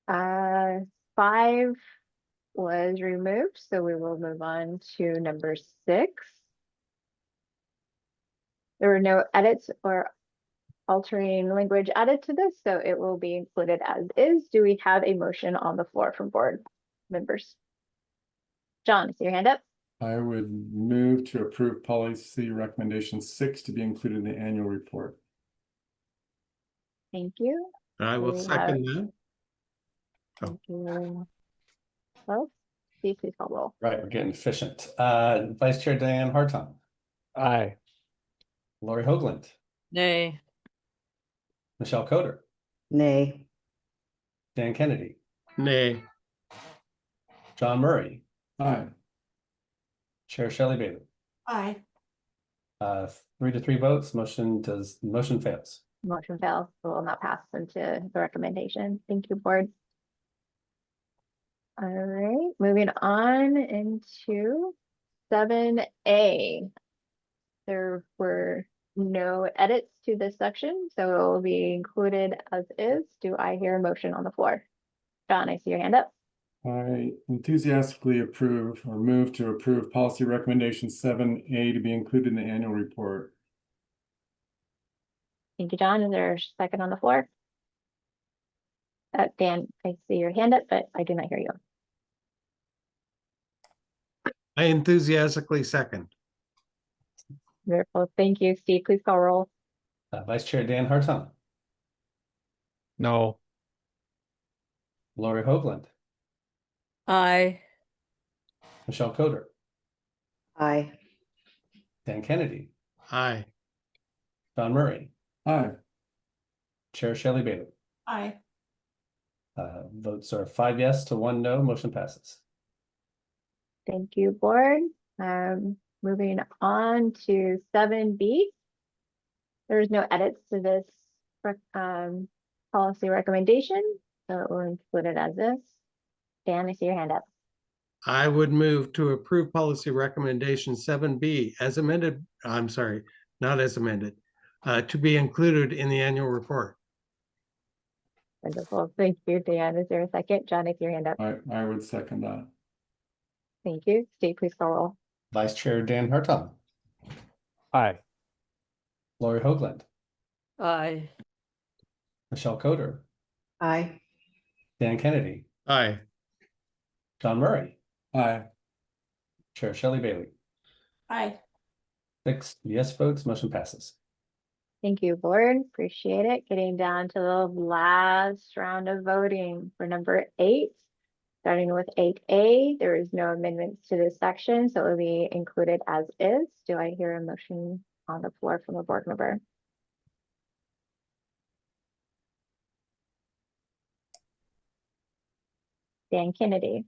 5 was removed, so we will move on to number 6. There were no edits or altering language added to this, so it will be included as is. Do we have a motion on the floor from board members? John, I see your hand up. I would move to approve policy recommendation 6 to be included in the annual report. Thank you. I will We second that. Thank you. Well, Steve, please call roll. Right, we're getting efficient. Vice Chair Dan Hartung, Aye. Lori Hoagland, Nay. Michelle Coder, Nay. Dan Kennedy, Nay. John Murray, Aye. Chair Shelley Bailey. Aye. 3-3 votes. Motion fails. Motion fails, so will not pass into the recommendation. Thank you, board. All right, moving on into 7A. There were no edits to this section, so it will be included as is. Do I hear a motion on the floor? John, I see your hand up. I enthusiastically approve or move to approve policy recommendation 7A to be included in the annual report. Thank you, John. Is there a second on the floor? Dan, I see your hand up, but I do not hear you. I enthusiastically second. Wonderful. Thank you. Steve, please call roll. Vice Chair Dan Hartung, No. Lori Hoagland, Aye. Michelle Coder, Aye. Dan Kennedy, Aye. John Murray, Aye. Chair Shelley Bailey. Aye. Votes are 5 yes to 1 no, motion passes. Thank you, board. Moving on to 7B. There's no edits to this policy recommendation, so it will include it as this. Dan, I see your hand up. I would move to approve policy recommendation 7B as amended. I'm sorry, not as amended, to be included in the annual report. Wonderful. Thank you, Dan. Is there a second? John, I see your hand up. I would second that. Thank you. Steve, please call roll. Vice Chair Dan Hartung, Aye. Lori Hoagland, Aye. Michelle Coder, Aye. Dan Kennedy, Aye. John Murray, Aye. Chair Shelley Bailey. Aye. 6 yes votes, motion passes. Thank you, board. Appreciate it. Getting down to the last round of voting for number 8. Starting with 8A, there is no amendments to this section, so it will be included as is. Do I hear a motion on the floor from a board member? Dan Kennedy.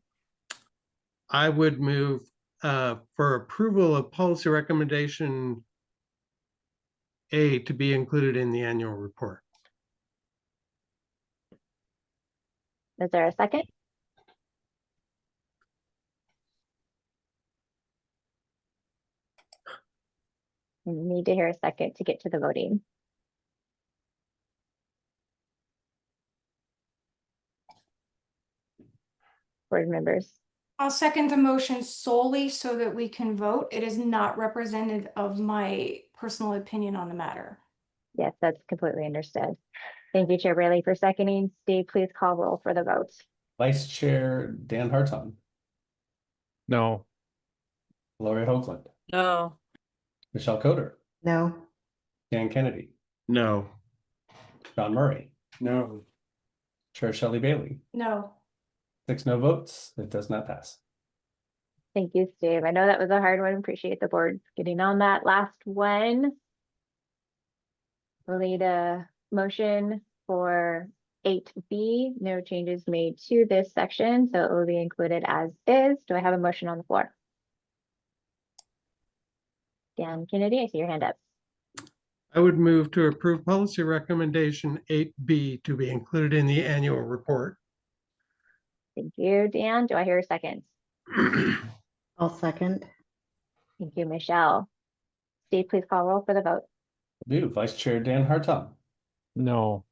I would move for approval of policy recommendation A to be included in the annual report. Is there a second? We need to hear a second to get to the voting. Board members. I'll second the motion solely so that we can vote. It is not representative of my personal opinion on the matter. Yes, that's completely understood. Thank you, Chair Bailey, for seconding. Steve, please call roll for the votes. Vice Chair Dan Hartung, No. Lori Hoagland, No. Michelle Coder, No. Dan Kennedy, No. John Murray, No. Chair Shelley Bailey. No. 6 no votes, it does not pass. Thank you, Steve. I know that was a hard one. Appreciate the board getting on that last one. We'll need a motion for 8B. No changes made to this section, so it will be included as is. Do I have a motion on the floor? Dan Kennedy, I see your hand up. I would move to approve policy recommendation 8B to be included in the annual report. Thank you, Dan. Do I hear a second? I'll second. Thank you, Michelle. Steve, please call roll for the vote. Do Vice Chair Dan Hartung, No.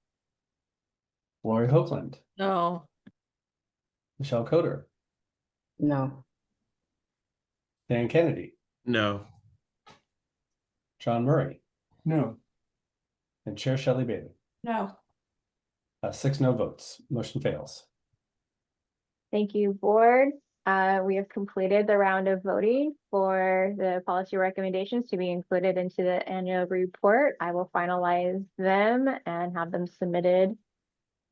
Lori Hoagland, No. Michelle Coder, No. Dan Kennedy, No. John Murray, No. and Chair Shelley Bailey. No. 6 no votes, motion fails. Thank you, board. We have completed the round of voting for the policy recommendations to be included into the annual report. I will finalize them and have them submitted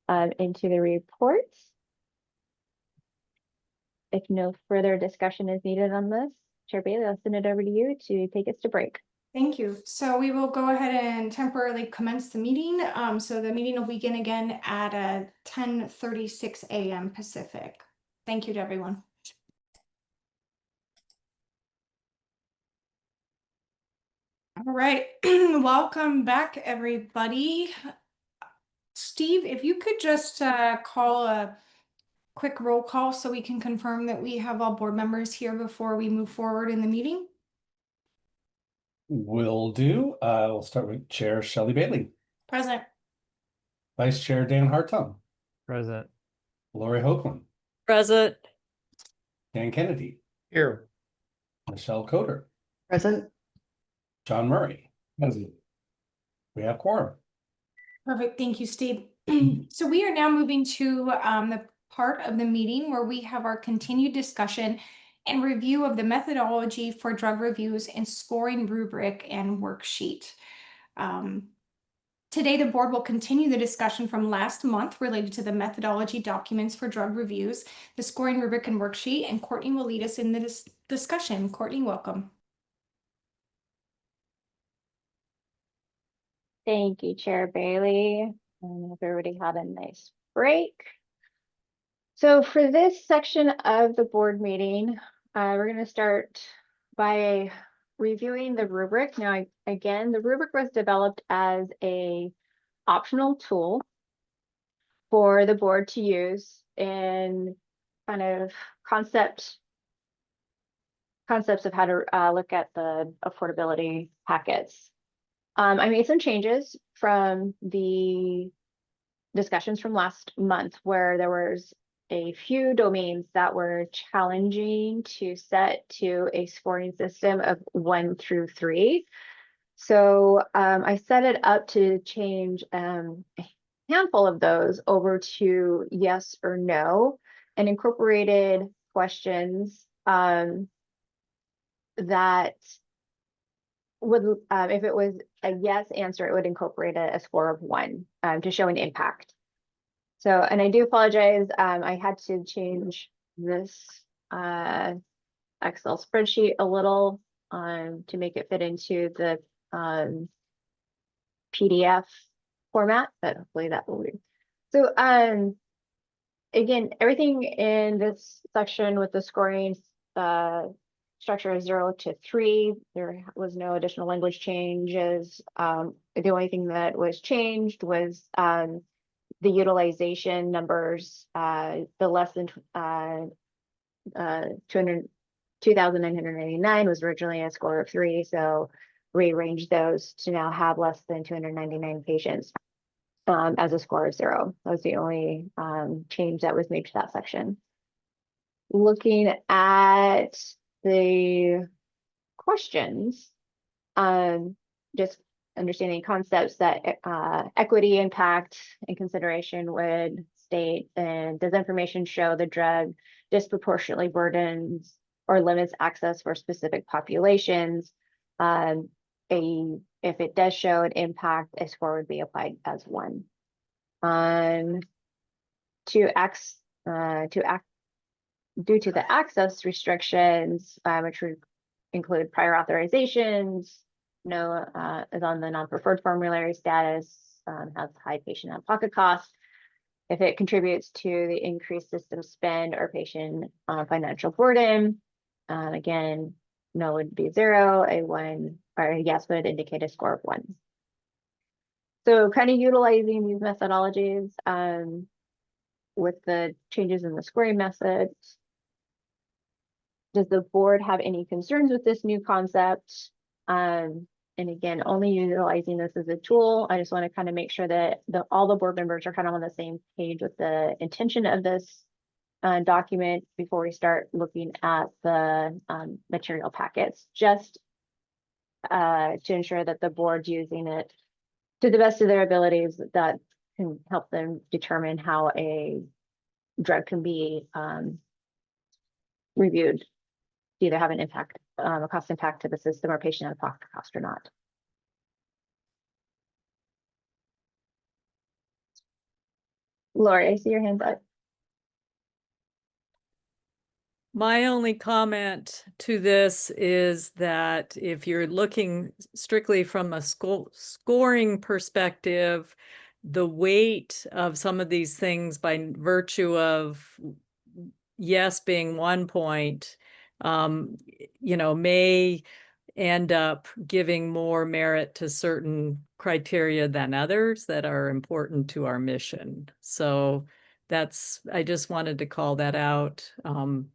into the report. If no further discussion is needed on this, Chair Bailey, I'll send it over to you to take us to break. Thank you. So we will go ahead and temporarily commence the meeting. So the meeting will begin again at 10:36 a.m. Pacific. Thank you to everyone. All right, welcome back, everybody. Steve, if you could just call a quick roll call so we can confirm that we have all board members here before we move forward in the meeting. Will do. We'll start with Chair Shelley Bailey, Present. Vice Chair Dan Hartung, Present. Lori Hoagland, Present. Dan Kennedy, Here. Michelle Coder, Present. John Murray. Present. We have quorum. Perfect. Thank you, Steve. So we are now moving to the part of the meeting where we have our continued discussion and review of the methodology for drug reviews and scoring rubric and worksheet. Today, the board will continue the discussion from last month related to the methodology documents for drug reviews, the scoring rubric and worksheet, and Courtney will lead us in the discussion. Courtney, welcome. Thank you, Chair Bailey. I hope everybody had a nice break. So for this section of the board meeting, we're going to start by reviewing the rubric. Now, again, the rubric was developed as a optional tool for the board to use in kind of concepts of how to look at the affordability packets. I made some changes from the discussions from last month where there was a few domains that were challenging to set to a scoring system of 1 through 3. So I set it up to change a handful of those over to yes or no, and incorporated questions that would, if it was a yes answer, it would incorporate a score of 1 to show an impact. So, and I do apologize, I had to change this Excel spreadsheet a little to make it fit into the PDF format, but hopefully that will do. So, again, everything in this section with the scoring structure is 0 to 3. There was no additional language changes. The only thing that was changed was the utilization numbers, the less than 2,999 was originally a score of 3. So rearranged those to now have less than 299 patients as a score of 0. That was the only change that was made to that section. Looking at the questions, just understanding concepts that equity, impact, and consideration would state, and does information show the drug disproportionately burdens or limits access for specific populations? If it does show an impact, a score would be applied as 1. Due to the access restrictions, which would include prior authorizations, no is on the non-preferred formulary status, has high patient out-of-pocket costs. If it contributes to the increased system spend or patient financial burden, again, no would be 0, a 1, or a yes would indicate a score of 1. So kind of utilizing these methodologies with the changes in the scoring methods. Does the board have any concerns with this new concept? And again, only utilizing this as a tool. I just want to kind of make sure that all the board members are kind of on the same page with the intention of this document before we start looking at the material packets, just to ensure that the board's using it to the best of their abilities that can help them determine how a drug can be reviewed to either have an impact, a cost impact to the system or patient out-of-pocket cost or not. Lori, I see your hand up. My only comment to this is that if you're looking strictly from a scoring perspective, the weight of some of these things by virtue of yes being 1 point, may end up giving more merit to certain criteria than others that are important to our mission. So I just wanted to call that out. I'm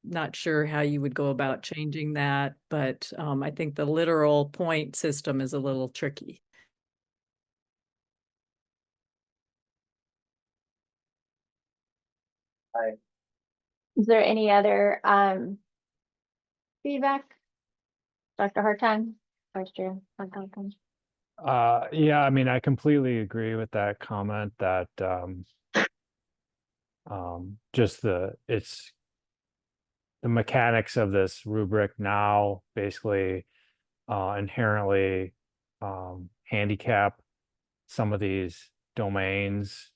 not sure how you would go about changing that, but I think the literal point system is a little tricky. Is there any other feedback? Dr. Hartung, Vice Chair Hartung? Yeah, I mean, I completely agree with that comment that just the mechanics of this rubric now basically inherently handicap some of these domains.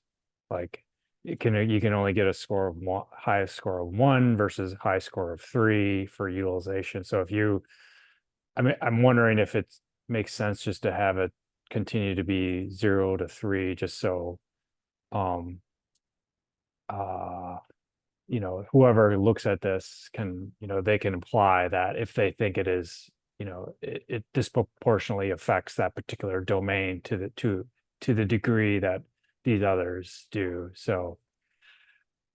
Like you can only get a score of one, highest score of 1 versus high score of 3 for utilization. So if you, I mean, I'm wondering if it makes sense just to have it continue to be 0 to 3, just so you know, whoever looks at this can, you know, they can imply that if they think it is, you know, it disproportionately affects that particular domain to the degree that these others do. So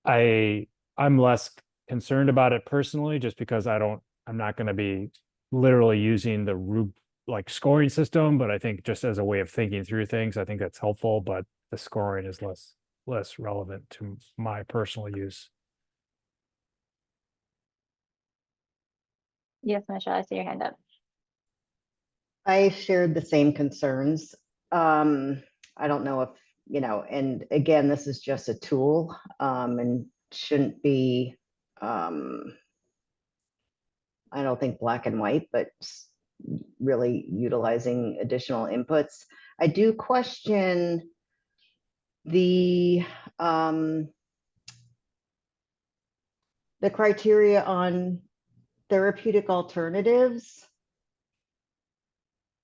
I'm less concerned about it personally, just because I'm not going to be literally using the like scoring system, but I think just as a way of thinking through things, I think that's helpful, but the scoring is less relevant to my personal use. Yes, Michelle, I see your hand up. I shared the same concerns. I don't know if, you know, and again, this is just a tool and shouldn't be, I don't think black and white, but really utilizing additional inputs. I do question the criteria on therapeutic alternatives.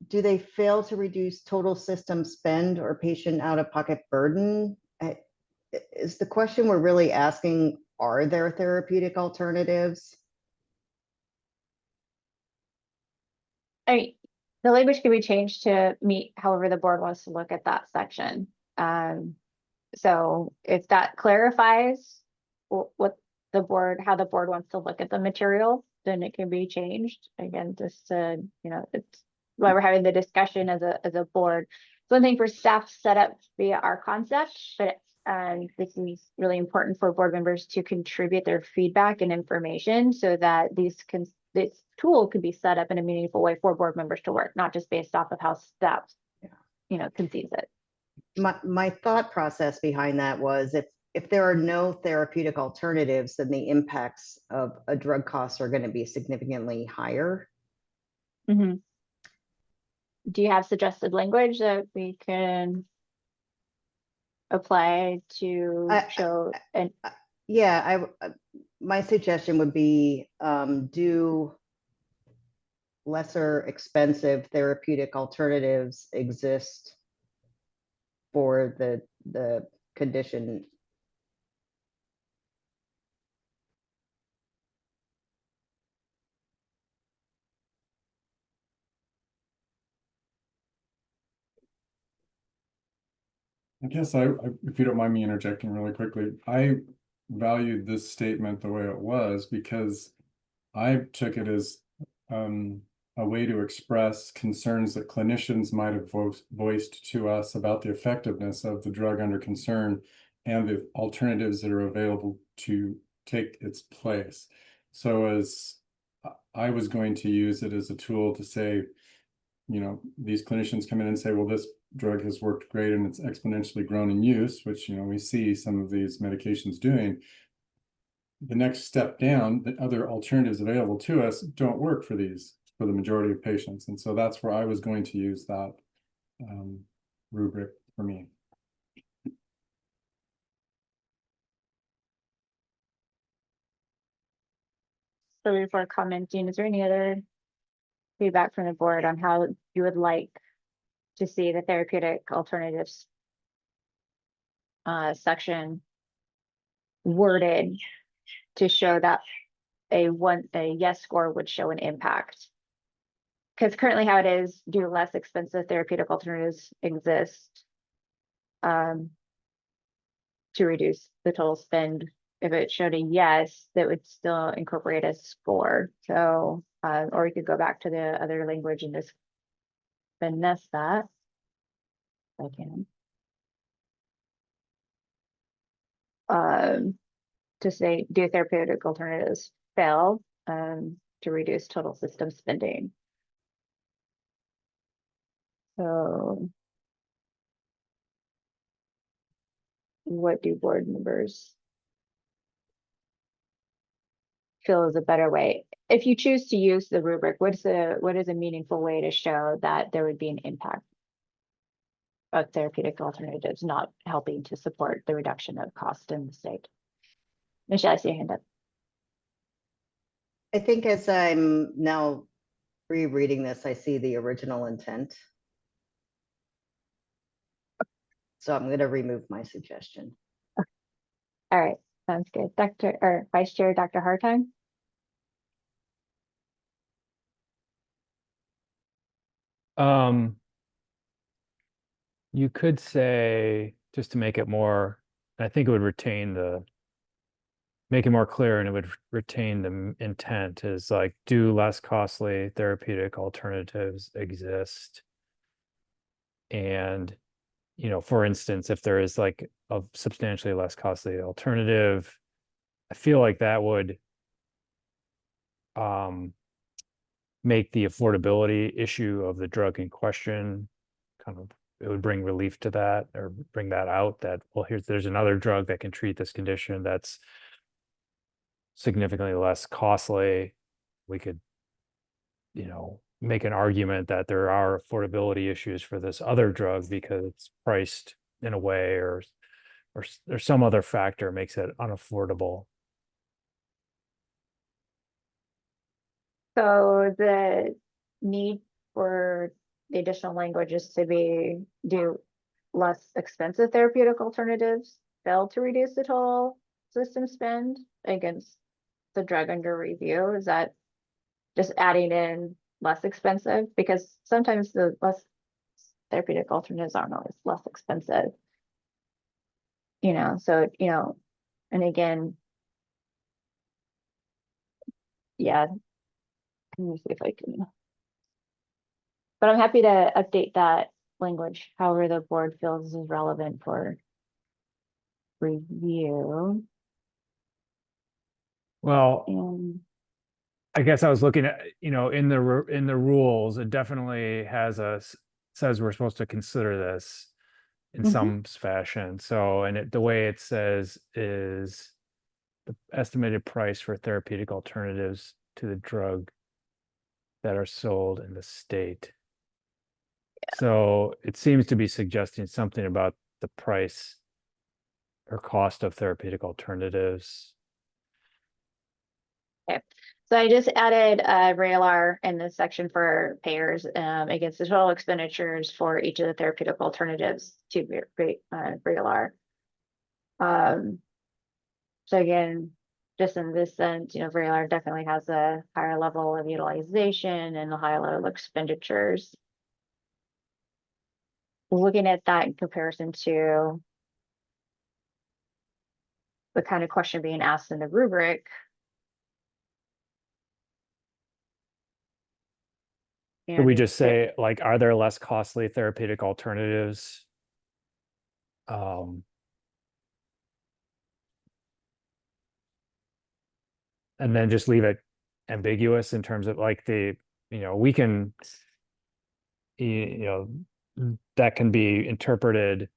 Do they fail to reduce total system spend or patient out-of-pocket burden? Is the question we're really asking, are there therapeutic alternatives? I mean, the language can be changed to meet however the board wants to look at that section. So if that clarifies what the board, how the board wants to look at the material, then it can be changed. Again, just to, you know, it's why we're having the discussion as a board. It's one thing for staff set up via our concept, but this is really important for board members to contribute their feedback and information so that this tool could be set up in a meaningful way for board members to work, not just based off of how staff, you know, conceives it. My thought process behind that was if there are no therapeutic alternatives, then the impacts of a drug costs are going to be significantly higher. Mm-hmm. Do you have suggested language that we can apply to show? Yeah, my suggestion would be do lesser expensive therapeutic alternatives exist for the condition. I guess if you don't mind me interjecting really quickly, I valued this statement the way it was because I took it as a way to express concerns that clinicians might have voiced to us about the effectiveness of the drug under concern and the alternatives that are available to take its place. So as I was going to use it as a tool to say, you know, these clinicians come in and say, well, this drug has worked great and it's exponentially grown in use, which, you know, we see some of these medications doing. The next step down, the other alternatives available to us don't work for the majority of patients. And so that's where I was going to use that rubric for me. So before commenting, is there any other feedback from the board on how you would like to see the therapeutic alternatives section worded to show that a yes score would show an impact? Because currently how it is, do less expensive therapeutic alternatives exist to reduce the total spend? If it showed a yes, that would still incorporate a score. So, or we could go back to the other language and just finesse that. If I can. To say, do therapeutic alternatives fail to reduce total system spending? So what do board members feel is a better way? If you choose to use the rubric, what is a meaningful way to show that there would be an impact of therapeutic alternatives not helping to support the reduction of cost in the state? Michelle, I see your hand up. I think as I'm now rereading this, I see the original intent. So I'm going to remove my suggestion. All right, sounds good. Dr. or Vice Chair, Dr. Hartung? You could say, just to make it more, I think it would make it more clear, and it would retain the intent, is like, do less costly therapeutic alternatives exist? And, for instance, if there is like a substantially less costly alternative, I feel like that would make the affordability issue of the drug in question it would bring relief to that, or bring that out, that, well, there's another drug that can treat this condition that's significantly less costly. We could, make an argument that there are affordability issues for this other drug because it's priced in a way, or some other factor makes it unaffordable. So the need for the additional language is to do less expensive therapeutic alternatives fail to reduce the total system spend against the drug under review. Is that just adding in less expensive? Because sometimes the less therapeutic alternatives aren't always less expensive. So, and again, yeah, let me see if I can. But I'm happy to update that language, however the board feels is relevant for review. Well, I guess I was looking at, in the rules, it definitely says we're supposed to consider this in some fashion. So, and the way it says is the estimated price for therapeutic alternatives to the drug that are sold in the state. So it seems to be suggesting something about the price or cost of therapeutic alternatives. Okay, so I just added RAILR in this section for payers against the total expenditures for each of the therapeutic alternatives to RAILR. So again, just in this sense, RAILR definitely has a higher level of utilization and a higher level of expenditures. Looking at that in comparison to the kind of question being asked in the rubric, Could we just say, like, are there less costly therapeutic alternatives? And then just leave it ambiguous in terms of like we can, that can be interpreted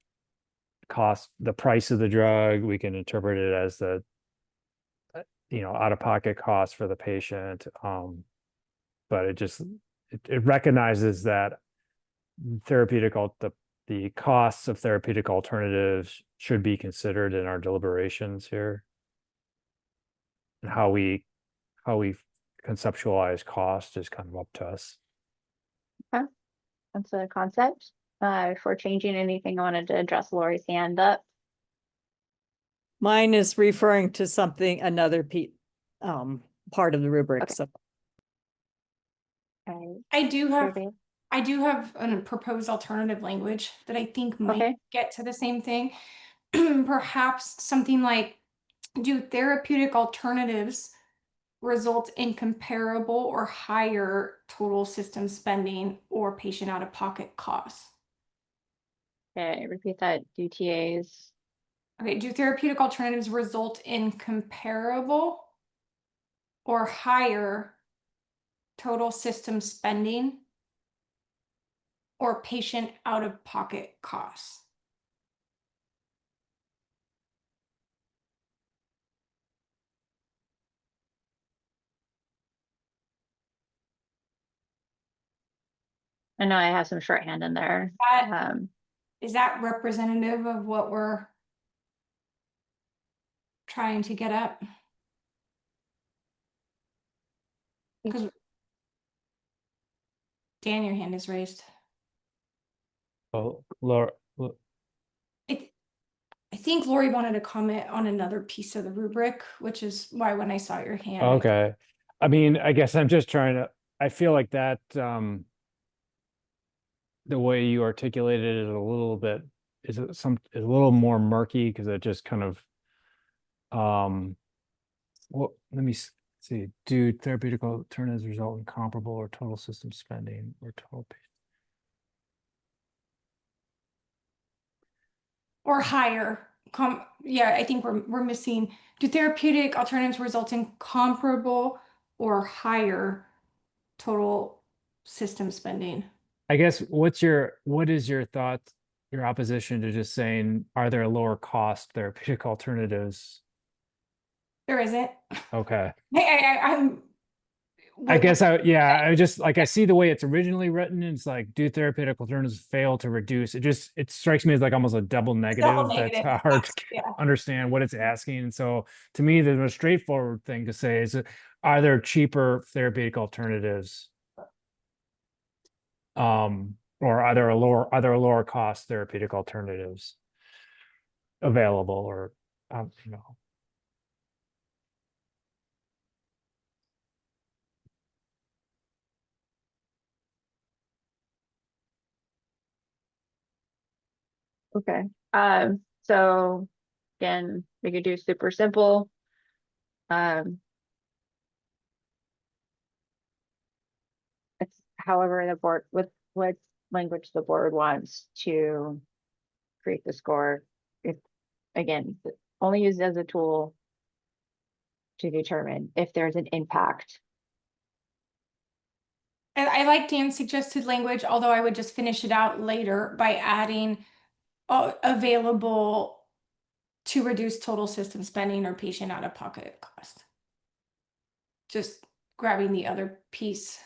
the price of the drug. We can interpret it as the, out-of-pocket cost for the patient. But it recognizes that the costs of therapeutic alternatives should be considered in our deliberations here, and how we conceptualize cost is kind of up to us. Okay, that's a concept. For changing anything, I wanted to address Lori's hand up. Mine is referring to another part of the rubric. Okay. So I do have a proposed alternative language that I think might get to the same thing. Perhaps something like, do therapeutic alternatives result in comparable or higher total system spending or patient out-of-pocket costs? Okay, repeat that. Do TAs. Okay, do therapeutic alternatives result in comparable or higher total system spending or patient out-of-pocket costs? I know I have some shorthand in there. Is that representative of what we're trying to get at? Because Dan, your hand is raised. Oh, Laura, I think Lori wanted to comment on another piece of the rubric, which is why when I saw your hand. okay. I mean, I guess I'm just trying to, I feel like that, the way you articulated it a little bit is a little more murky because it just kind of, well, let me see. Do therapeutic alternatives result in comparable or total system spending or total? Or higher. Yeah, I think we're missing. Do therapeutic alternatives result in comparable or higher total system spending? I guess what is your thought, your opposition to just saying, are there lower cost therapeutic alternatives? There isn't. Okay. I guess I just like, I see the way it's originally written. It's like, do therapeutic alternatives fail to reduce? It strikes me as like almost a double negative. That's hard to understand what it's asking. And so to me, the most straightforward thing to say is, are there cheaper therapeutic alternatives? Or are there lower cost therapeutic alternatives available, or you know? Okay. So again, we could do super simple. It's however the board, with what language the board wants to create the score. If again, only used as a tool to determine if there's an impact. I like Dan's suggested language, although I would just finish it out later by adding available to reduce total system spending or patient out-of-pocket cost. Just grabbing the other piece.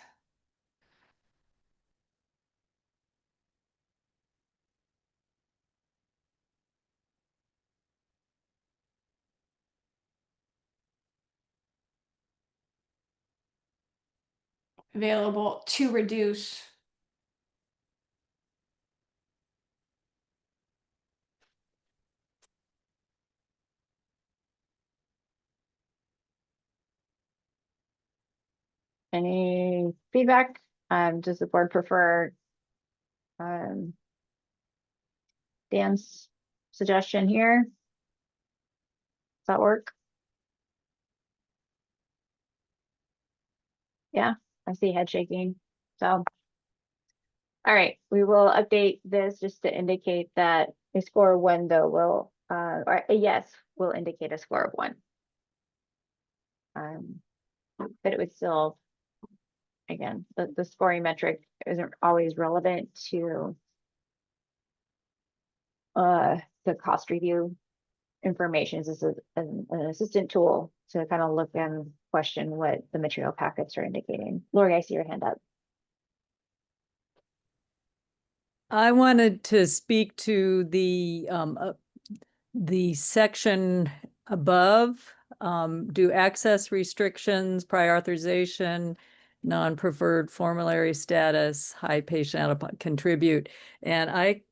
Available to reduce. Any feedback? Does the board prefer Dan's suggestion here? Does that work? Yeah, I see head shaking. So, all right, we will update this just to indicate that a score of 1 though will, or a yes will indicate a score of 1. But it would still, again, the scoring metric isn't always relevant to the cost review information. This is an assistant tool to kind of look and question what the material packets are indicating. Lori, I see your hand up. I wanted to speak to the section above. Do access restrictions, prior authorization, non-preferred formulary status, high patient out-of-pocket contribute. And I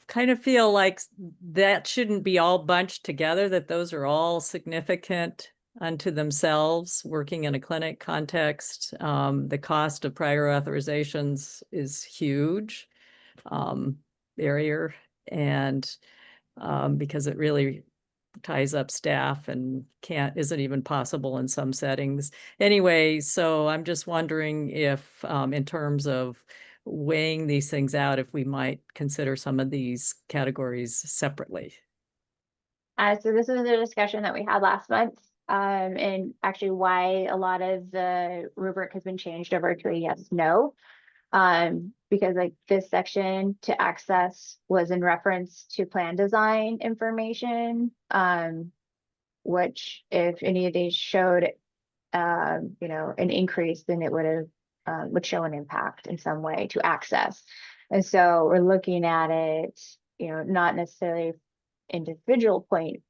kind of feel like that shouldn't be all bunched together, that those are all significant unto themselves, working in a clinic context. The cost of prior authorizations is huge barrier, and because it really ties up staff and isn't even possible in some settings. Anyway, so I'm just wondering if in terms of weighing these things out, if we might consider some of these categories separately. So this is a discussion that we had last month, and actually why a lot of the rubric has been changed over to a yes, no. Because like this section to access was in reference to plan design information, which if any of these showed, you know, an increase, then it would have, would show an impact in some way to access. And so we're looking at it, you know, not necessarily individual point,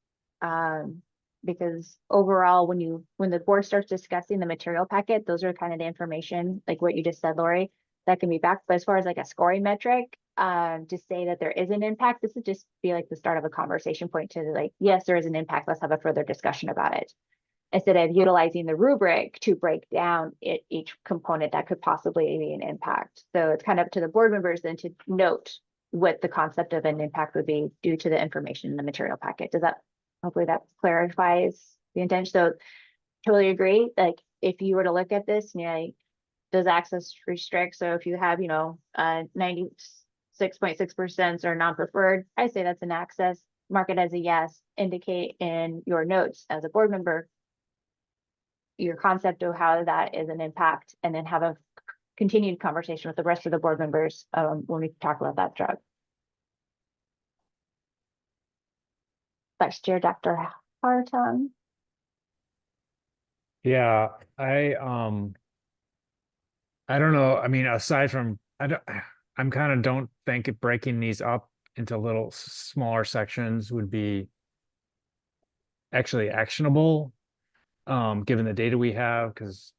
because overall, when the board starts discussing the material packet, those are kind of the information, like what you just said, Lori, that can be backed. But as far as like a scoring metric, to say that there is an impact, this would just be like the start of a conversation point to like, yes, there is an impact. Let's have a further discussion about it, instead of utilizing the rubric to break down each component that could possibly be an impact. So it's kind of up to the board members then to note what the concept of an impact would be due to the information in the material packet. Hopefully that clarifies the intent. So totally agree. Like if you were to look at this, you know, does access restrict? So if you have, you know, 96.6% are non-preferred, I say that's an access. Mark it as a yes, indicate in your notes as a board member your concept of how that is an impact, and then have a continued conversation with the rest of the board members when we talk about that drug. Vice Chair Dr. Hartung. Yeah, I don't know. I mean, aside from I'm kind of don't think breaking these up into little smaller sections would be actually actionable, given the data we have, because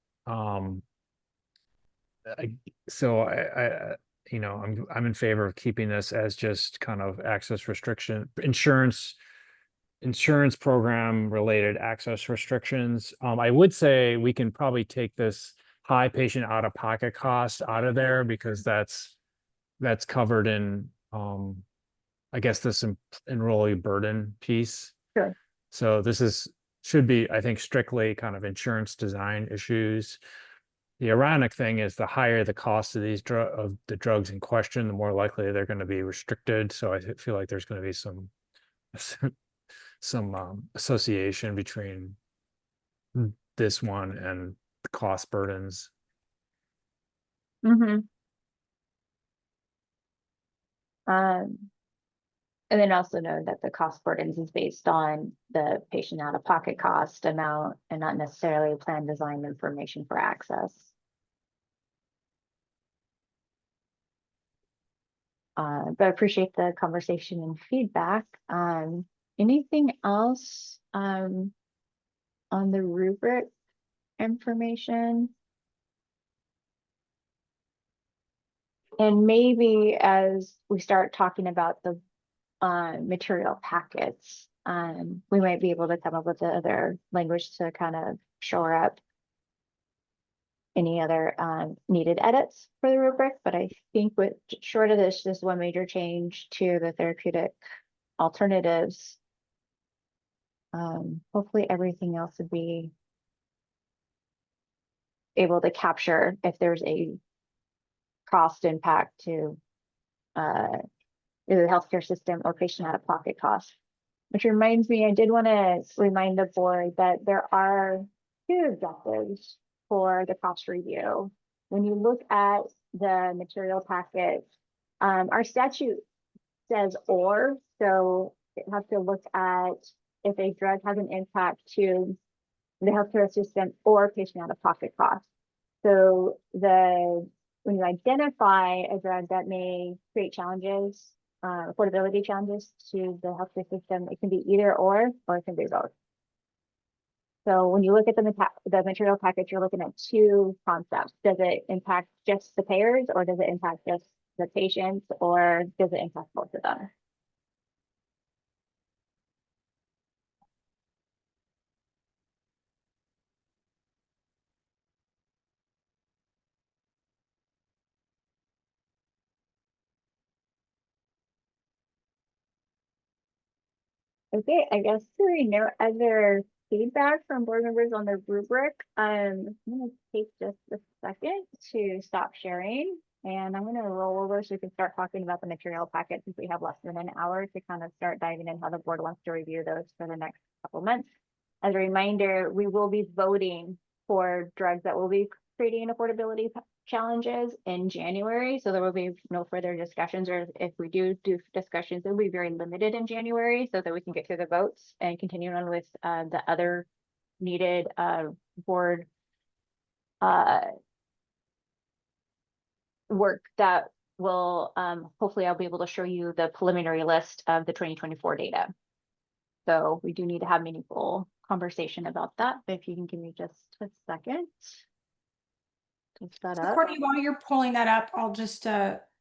you know, I'm in favor of keeping this as just kind of access restriction, insurance program related access restrictions. I would say we can probably take this high patient out-of-pocket cost out of there, because that's covered in I guess this enrollee burden piece. Sure. So this should be, I think, strictly kind of insurance design issues. The ironic thing is the higher the cost of these of the drugs in question, the more likely they're going to be restricted. So I feel like there's going to be some association between this one and the cost burdens. Mm-hmm. And then also know that the cost burdens is based on the patient out-of-pocket cost amount and not necessarily plan design information for access. But I appreciate the conversation and feedback. Anything else on the rubric information? And maybe as we start talking about the material packets, we might be able to come up with the other language to kind of shore up any other needed edits for the rubric. But I think with short of this, just one major change to the therapeutic alternatives, hopefully everything else would be able to capture if there's a cost impact to either the healthcare system or patient out-of-pocket costs. Which reminds me, I did want to remind the board that there are two objectives for the cost review. When you look at the material packet, our statute says or, so it has to look at if a drug has an impact to the healthcare system or patient out-of-pocket costs. So when you identify a drug that may create challenges, affordability challenges to the healthcare system, it can be either or it can be both. So when you look at the material package, you're looking at two concepts. Does it impact just the payers, or does it impact just the patients, or does it impact both of them? Okay, I guess hearing no other feedback from board members on the rubric, I'm going to take just a second to stop sharing, and I'm going to roll over so we can start talking about the material packet, since we have less than an hour to kind of start diving in how the board wants to review those for the next couple months. As a reminder, we will be voting for drugs that will be creating affordability challenges in January. So there will be no further discussions, or if we do discussions, it'll be very limited in January so that we can get through the votes and continue on with the other needed board work that will hopefully I'll be able to show you the preliminary list of the 2024 data. So we do need to have meaningful conversation about that. But if you can give me just a second to set up. Courtney, while you're pulling that up, I'll just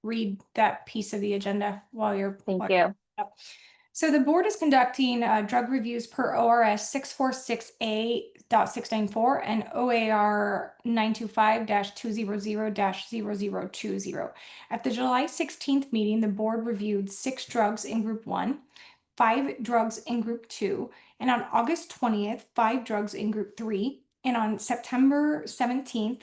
read that piece of the agenda while you're. Thank you. So the board is conducting drug reviews per ORS 646A.694 and OAR 925-200-0020. At the July 16th meeting, the board reviewed 6 drugs in Group 1, 5 drugs in Group 2, and on August 20th, 5 drugs in Group 3, and on September 17th,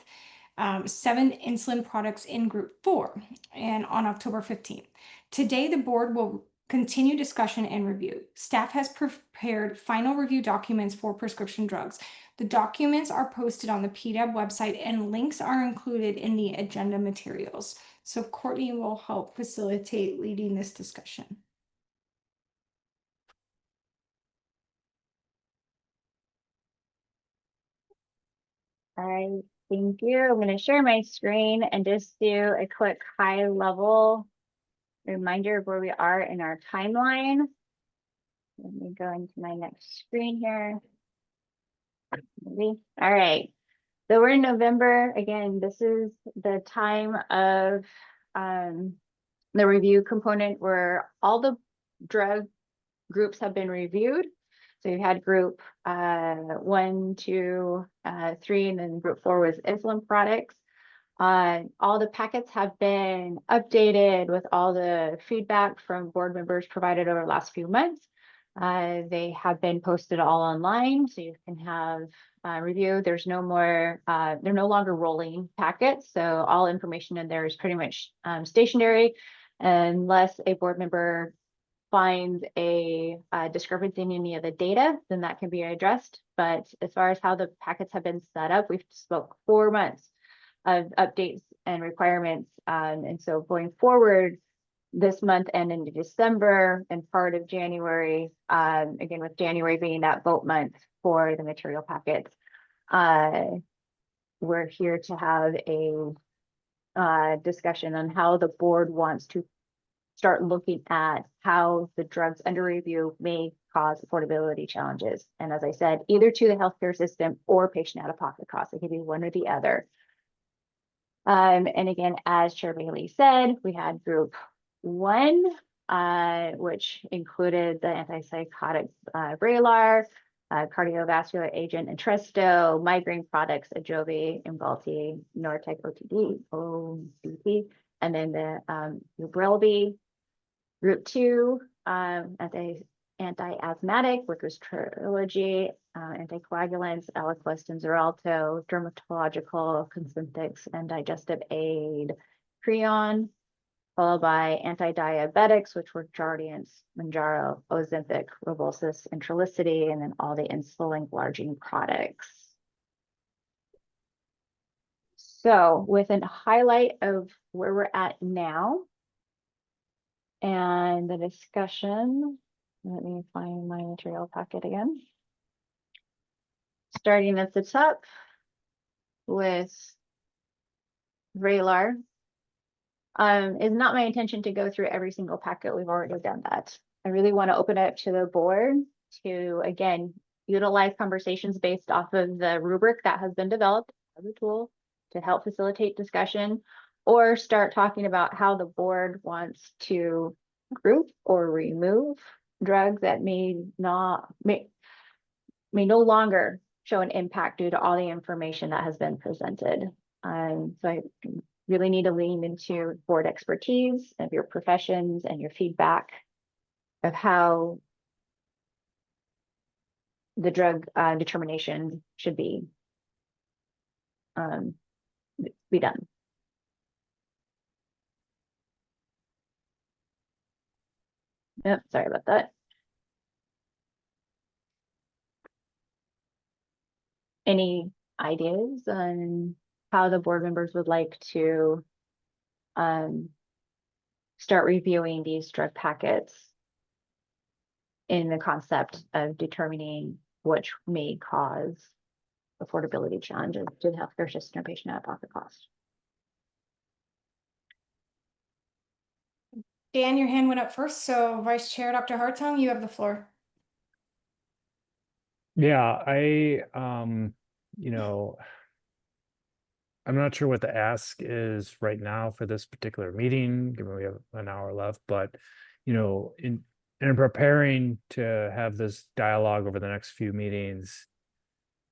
7 insulin products in Group 4, and on October 15th. Today, the board will continue discussion and review. Staff has prepared final review documents for prescription drugs. The documents are posted on the PDAB website and links are included in the agenda materials. So Courtney will help facilitate leading this discussion. All right, thank you. I'm going to share my screen and just do a quick high level reminder of where we are in our timeline. Let me go into my next screen here. All right. So we're in November. Again, this is the time of the review component where all the drug groups have been reviewed. So you had group 1, 2, 3, and then group 4 was insulin products. All the packets have been updated with all the feedback from board members provided over the last few months. They have been posted all online, so you can have review. There's no more, they're no longer rolling packets, so all information in there is pretty much stationary, unless a board member finds a discrepancy in any of the data, then that can be addressed. But as far as how the packets have been set up, we've spoke 4 months of updates and requirements. And so going forward this month and into December and part of January, again, with January being that vote month for the material packets, we're here to have a discussion on how the board wants to start looking at how the drugs under review may cause affordability challenges. And as I said, either to the healthcare system or patient out-of-pocket costs. It could be one or the other. And again, as Chair Bailey said, we had group 1, which included the antipsychotics Vraylar, cardiovascular agent Entresto, migraine products Ajovy, Imbalti, Nortec ODT, and then the Ubrelvy. Group 2, anti-asthmatic, which was Trilogy, anticoagulants, Eliquis and Xarelto, dermatological, Cosentyx, and digestive aid, Creon, followed by anti-diabetics, which were Jardiance, Mounjaro, Ozempic, Rybelsus, and Trulicity, and then all the insulin glargine products. So with a highlight of where we're at now and the discussion, let me find my material packet again. Starting at the top with Vraylar. It's not my intention to go through every single packet. We've already done that. I really want to open it up to the board to, again, utilize conversations based off of the rubric that has been developed as a tool to help facilitate discussion, or start talking about how the board wants to group or remove drugs that may no longer show an impact due to all the information that has been presented. So I really need to lean into board expertise of your professions and your feedback of how the drug determination should be done. Yep, sorry about that. Any ideas on how the board members would like to start reviewing these drug packets in the concept of determining which may cause affordability challenges to the healthcare system or patient out-of-pocket cost. Dan, your hand went up first, so Vice Chair Dr. Hartung, you have the floor. Yeah, you know, I'm not sure what the ask is right now for this particular meeting, given we have an hour left, but you know, in preparing to have this dialogue over the next few meetings,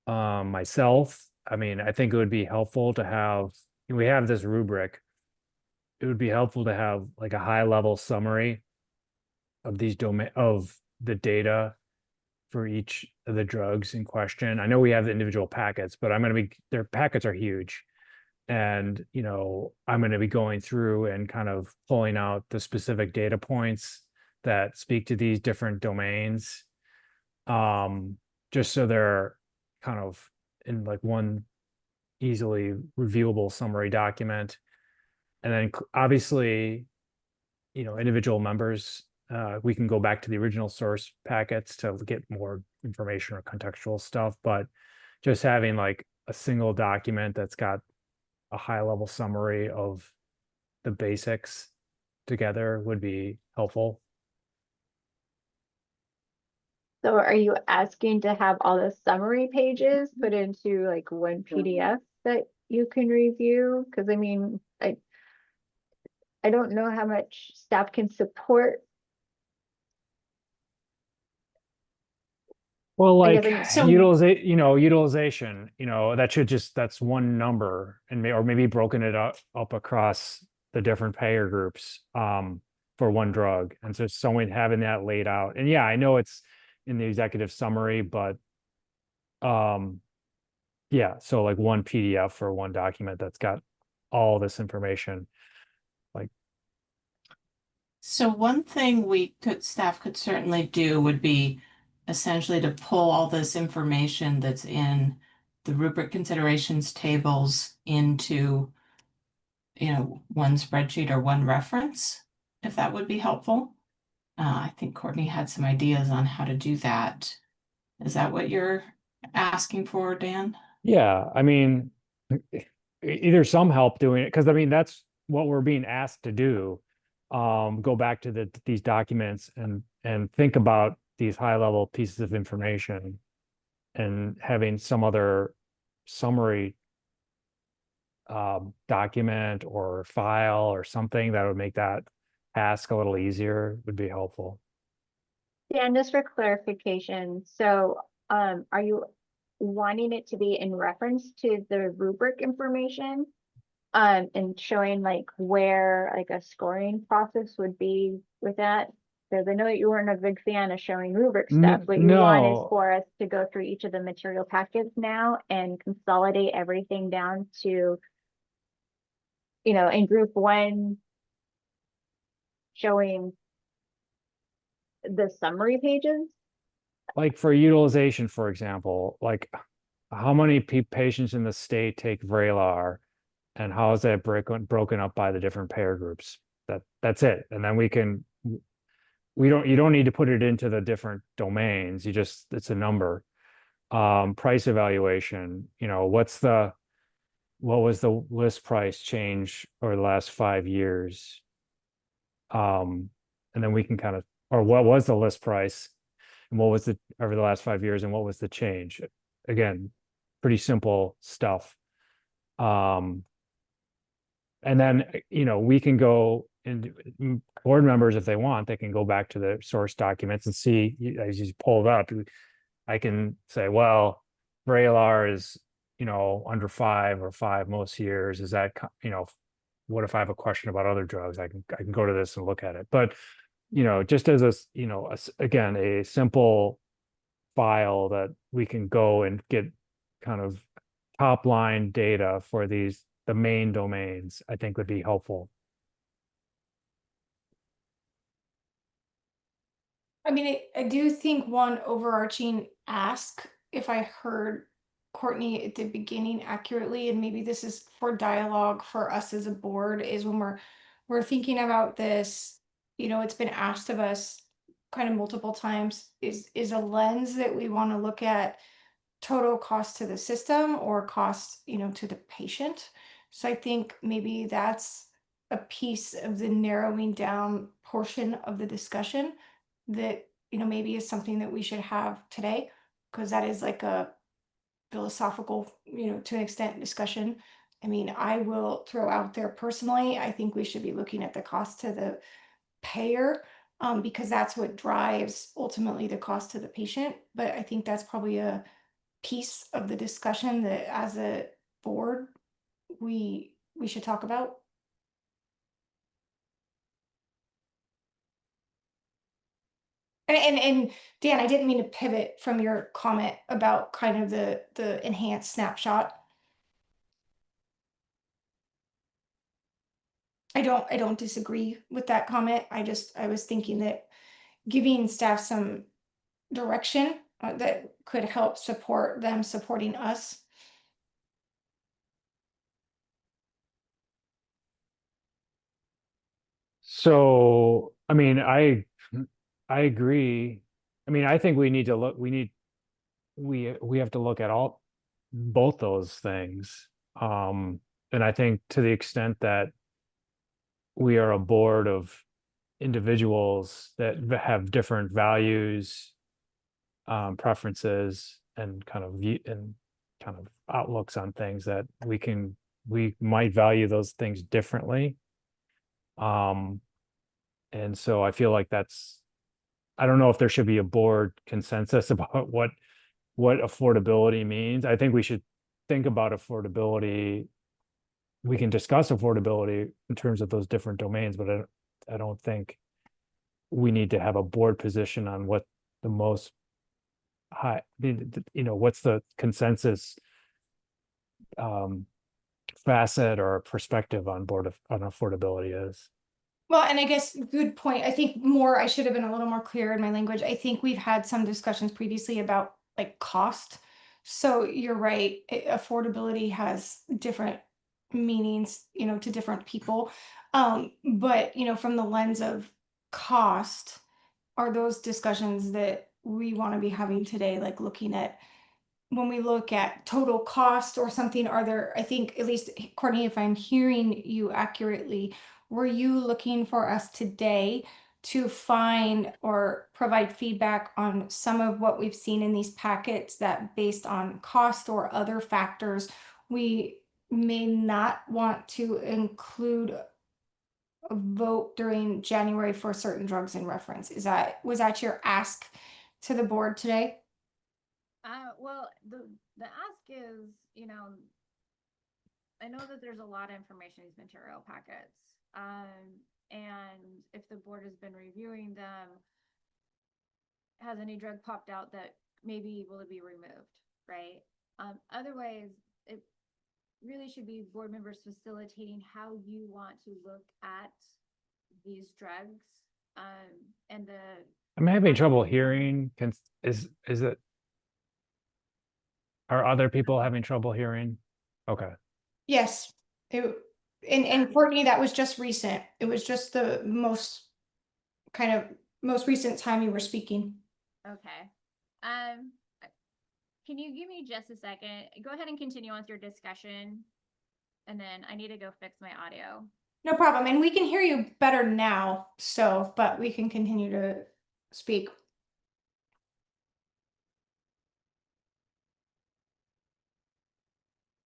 myself, I mean, I think it would be helpful to have, we have this rubric. It would be helpful to have like a high level summary of these of the data for each of the drugs in question. I know we have the individual packets, but their packets are huge. And, you know, I'm going to be going through and kind of pulling out the specific data points that speak to these different domains. Just so they're kind of in like one easily reviewable summary document. And then obviously, you know, individual members, we can go back to the original source packets to get more information or contextual stuff, but just having like a single document that's got a high level summary of the basics together would be helpful. So are you asking to have all the summary pages put into like one PDF that you can review? Because I mean, I don't know how much staff can support. Well, like So- utilization, you know, that's one number and or maybe broken it up across the different payer groups for one drug. And so someone having that laid out. And yeah, I know it's in the executive summary, but yeah, so like one PDF for one document that's got all this information. So one thing staff could certainly do would be essentially to pull all this information that's in the rubric considerations tables into, you know, one spreadsheet or one reference, if that would be helpful. I think Courtney had some ideas on how to do that. Is that what you're asking for, Dan? Yeah, I mean, either some help doing it, because I mean, that's what we're being asked to do. Go back to these documents and think about these high level pieces of information and having some other summary document or file or something that would make that task a little easier would be helpful. Yeah, and just for clarification, so are you wanting it to be in reference to the rubric information? And showing like where like a scoring process would be with that? Because I know that you weren't a big fan of showing rubric stuff. What you want is No. for us to go through each of the material packets now and consolidate everything down to, you know, in group one, showing the summary pages. Like for utilization, for example, like how many patients in the state take Vraylar and how is that broken up by the different payer groups? That's it. And then you don't need to put it into the different domains. It's a number. Price evaluation, you know, what was the list price change over the last 5 years? And then we can kind of, or what was the list price and what was over the last 5 years and what was the change? Again, pretty simple stuff. And then, you know, we can go and board members, if they want, they can go back to the source documents and see, as you pull it up, I can say, well, Vraylar is, you know, under 5 or 5 most years. Is that, you know, what if I have a question about other drugs? I can go to this and look at it. But, you know, just as again, a simple file that we can go and get kind of top line data for the main domains, I think would be helpful. I mean, I do think one overarching ask, if I heard Courtney at the beginning accurately, and maybe this is for dialogue for us as a board, is when we're thinking about this, you know, it's been asked of us kind of multiple times, is a lens that we want to look at total cost to the system or cost, you know, to the patient. So I think maybe that's a piece of the narrowing down portion of the discussion that, you know, maybe is something that we should have today, because that is like a philosophical, you know, to an extent discussion. I mean, I will throw out there personally, I think we should be looking at the cost to the payer, because that's what drives ultimately the cost to the patient. But I think that's probably a piece of the discussion that as a board, we should talk about. And Dan, I didn't mean to pivot from your comment about kind of the enhanced snapshot. I don't disagree with that comment. I was thinking that giving staff some direction that could help support them supporting us. So, I mean, I agree. I mean, I think we need to look, we have to look at both those things. And I think to the extent that we are a board of individuals that have different values, preferences, and kind of outlooks on things, that we might value those things differently. And so I feel like I don't know if there should be a board consensus about what affordability means. I think we should think about affordability. We can discuss affordability in terms of those different domains, but I don't think we need to have a board position on what the most high, you know, what's the consensus facet or perspective on affordability is. Well, and I guess good point. I think I should have been a little more clear in my language. I think we've had some discussions previously about like cost. So you're right, affordability has different meanings, you know, to different people. But you know, from the lens of cost, are those discussions that we want to be having today, like looking at when we look at total cost or something, I think, at least Courtney, if I'm hearing you accurately, were you looking for us today to find or provide feedback on some of what we've seen in these packets that based on cost or other factors, we may not want to include a vote during January for certain drugs in reference? Was that your ask to the board today? Well, the ask is, you know, I know that there's a lot of information in these material packets. And if the board has been reviewing them, has any drug popped out that maybe will it be removed, right? Otherwise, it really should be board members facilitating how you want to look at these drugs. And I'm having trouble hearing. Is it? Are other people having trouble hearing? Okay. Yes. And Courtney, that was just recent. It was just the most recent time you were speaking. okay. Can you give me just a second? Go ahead and continue on with your discussion. And then I need to go fix my audio. No problem. And we can hear you better now. But we can continue to speak.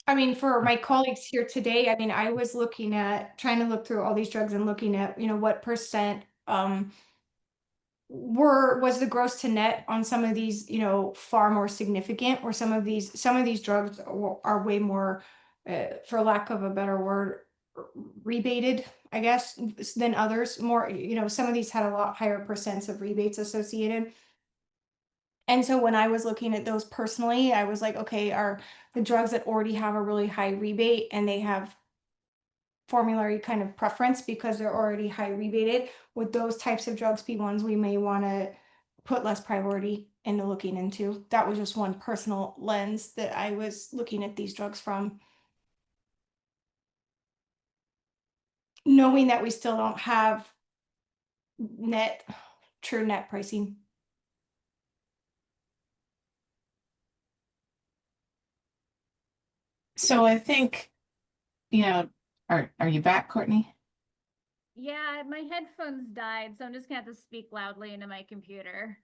I mean, for my colleagues here today, I mean, I was trying to look through all these drugs and looking at, you know, what percent was the gross to net on some of these, you know, far more significant, or some of these drugs are way more, for lack of a better word, rebated, I guess, than others. More, you know, some of these had a lot higher percents of rebates associated. And so when I was looking at those personally, I was like, okay, are the drugs that already have a really high rebate and they have formulary kind of preference because they're already high rebated, would those types of drugs be ones we may want to put less priority into looking into. That was just one personal lens that I was looking at these drugs from. Knowing that we still don't have true net pricing. So I think, are you back, Courtney? Yeah, my headphones died, so I'm just gonna have to speak loudly into my computer.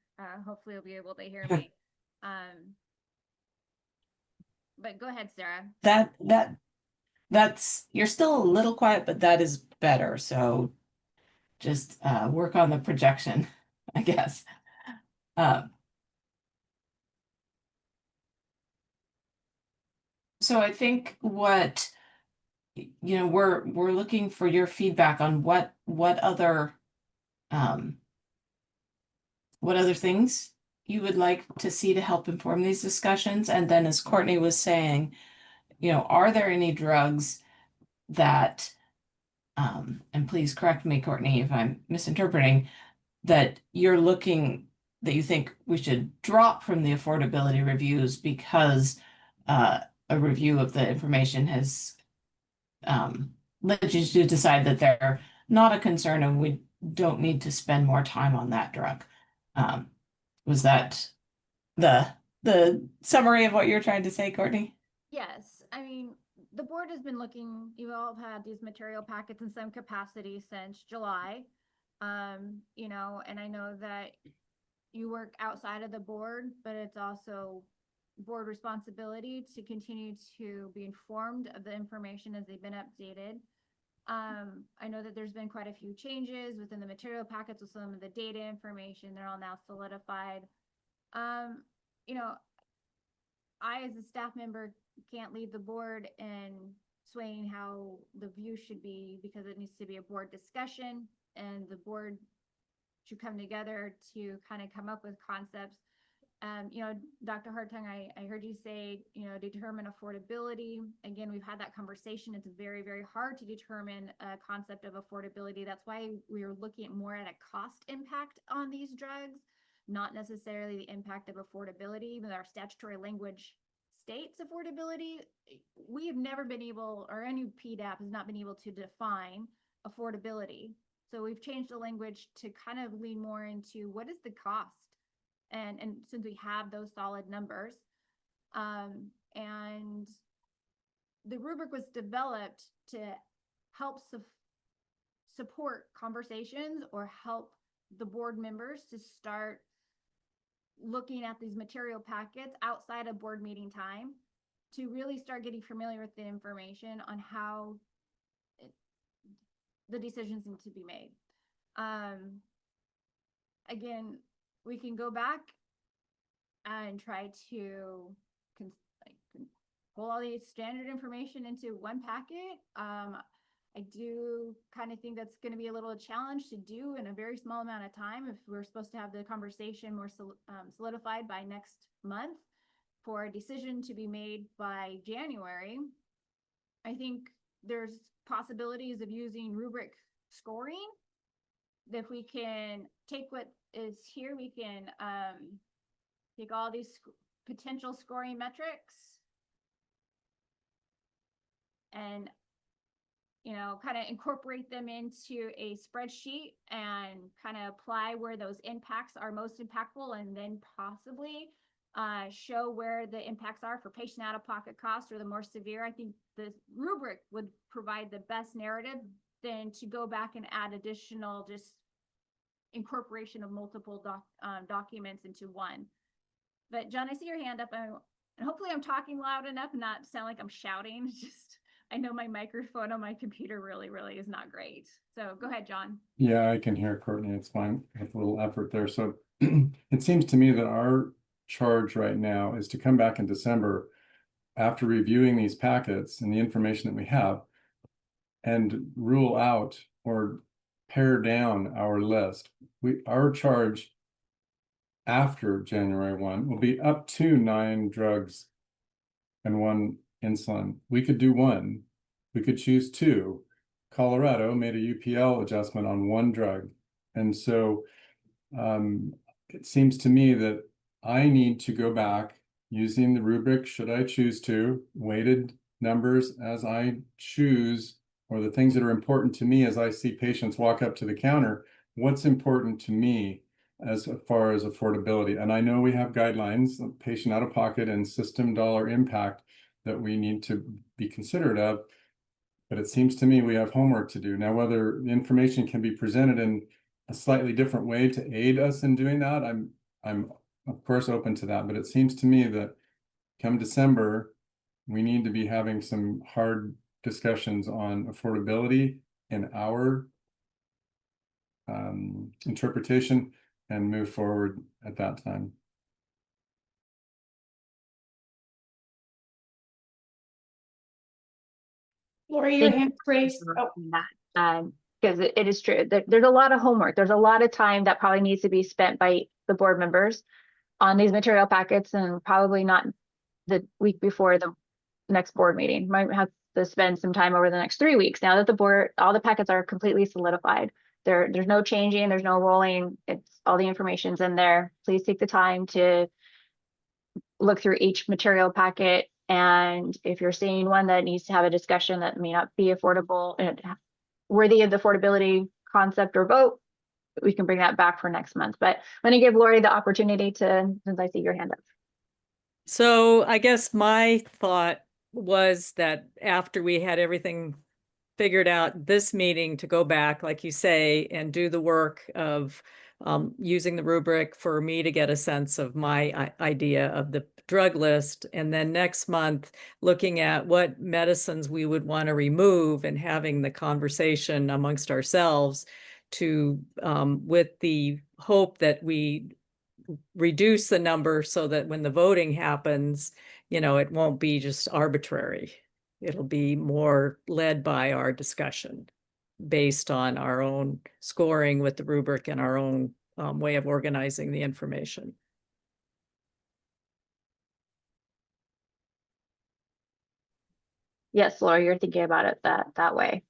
Hopefully you'll be able to hear me. But go ahead, Sarah. That's you're still a little quiet, but that is better. So just work on the projection, I guess. So I think we're looking for your feedback on what other things you would like to see to help inform these discussions. And then, as Courtney was saying, are there any drugs that, and please correct me, Courtney, if I'm misinterpreting, that you think we should drop from the affordability reviews because a review of the information has led you to decide that they're not a concern and we don't need to spend more time on that drug. Was that the summary of what you're trying to say, Courtney? Yes, I mean, the board has been looking, you all have had these material packets in some capacity since July. And I know that you work outside of the board, but it's also board responsibility to continue to be informed of the information as they've been updated. I know that there's been quite a few changes within the material packets with some of the data information. They're all now solidified. I, as a staff member, can't lead the board in swaying how the view should be because it needs to be a board discussion and the board should come together to kind of come up with concepts. Dr. Hartung, I heard you say, determine affordability. Again, we've had that conversation. It's very, very hard to determine a concept of affordability. That's why we are looking more at a cost impact on these drugs, not necessarily the impact of affordability. Even though our statutory language states affordability, we have never been able, or any PDAB has not been able to define affordability. So we've changed the language to kind of lean more into what is the cost? And since we have those solid numbers, and the rubric was developed to help support conversations or help the board members to start looking at these material packets outside of board meeting time to really start getting familiar with the information on how the decisions need to be made. Again, we can go back and try to pull all the standard information into one packet. I do kind of think that's going to be a little challenge to do in a very small amount of time if we're supposed to have the conversation more solidified by next month for a decision to be made by January. I think there's possibilities of using rubric scoring. If we can take what is here, we can take all these potential scoring metrics and kind of incorporate them into a spreadsheet and kind of apply where those impacts are most impactful, and then possibly show where the impacts are for patient out-of-pocket costs or the more severe. I think the rubric would provide the best narrative than to go back and add additional just incorporation of multiple documents into one. But John, I see your hand up, and hopefully I'm talking loud enough and not sound like I'm shouting. Just I know my microphone on my computer really is not great. So go ahead, John. Yeah, I can hear Courtney. It's fine with a little effort there. So it seems to me that our charge right now is to come back in December after reviewing these packets and the information that we have and rule out or pare down our list. Our charge after January 1 will be up to 9 drugs and 1 insulin. We could do 1. We could choose 2. Colorado made a UPL adjustment on 1 drug. And so it seems to me that I need to go back using the rubric, should I choose to, weighted numbers as I choose, or the things that are important to me as I see patients walk up to the counter, what's important to me as far as affordability. And I know we have guidelines, patient out of pocket and system dollar impact that we need to be considerate of. But it seems to me we have homework to do. Now, whether the information can be presented in a slightly different way to aid us in doing that, I'm of course open to that. But it seems to me that come December, we need to be having some hard discussions on affordability in our interpretation and move forward at that time. Lori, your Thank hand raised. you Oh, for that. Because it is true. There's a lot of homework. There's a lot of time that probably needs to be spent by the board members on these material packets, and probably not the week before the next board meeting. Might have to spend some time over the next 3 weeks now that the board, all the packets are completely solidified. There's no changing, there's no rolling. It's all the information's in there. Please take the time to look through each material packet. And if you're seeing one that needs to have a discussion that may not be affordable and worthy of the affordability concept or vote, we can bring that back for next month. But I'm going to give Lori the opportunity to, since I see your hand up. So I guess my thought was that after we had everything figured out, this meeting to go back, like you say, and do the work of using the rubric for me to get a sense of my idea of the drug list. And then next month, looking at what medicines we would want to remove and having the conversation amongst ourselves to, with the hope that we reduce the number so that when the voting happens, it won't be just arbitrary. It'll be more led by our discussion based on our own scoring with the rubric and our own way of organizing the information. Yes, Laura, you're thinking about it that way,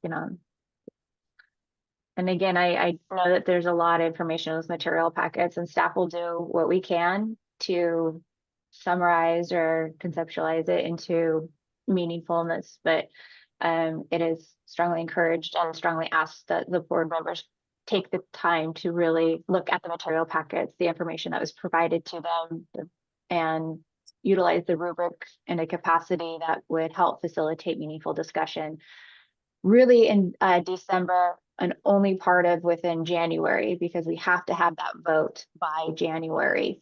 And again, I know that there's a lot of information in those material packets, and staff will do what we can to summarize or conceptualize it into meaningfulness, but it is strongly encouraged and strongly asked that the board members take the time to really look at the material packets, the information that was provided to them, and utilize the rubric in a capacity that would help facilitate meaningful discussion. Really in December, and only part of within January, because we have to have that vote by January.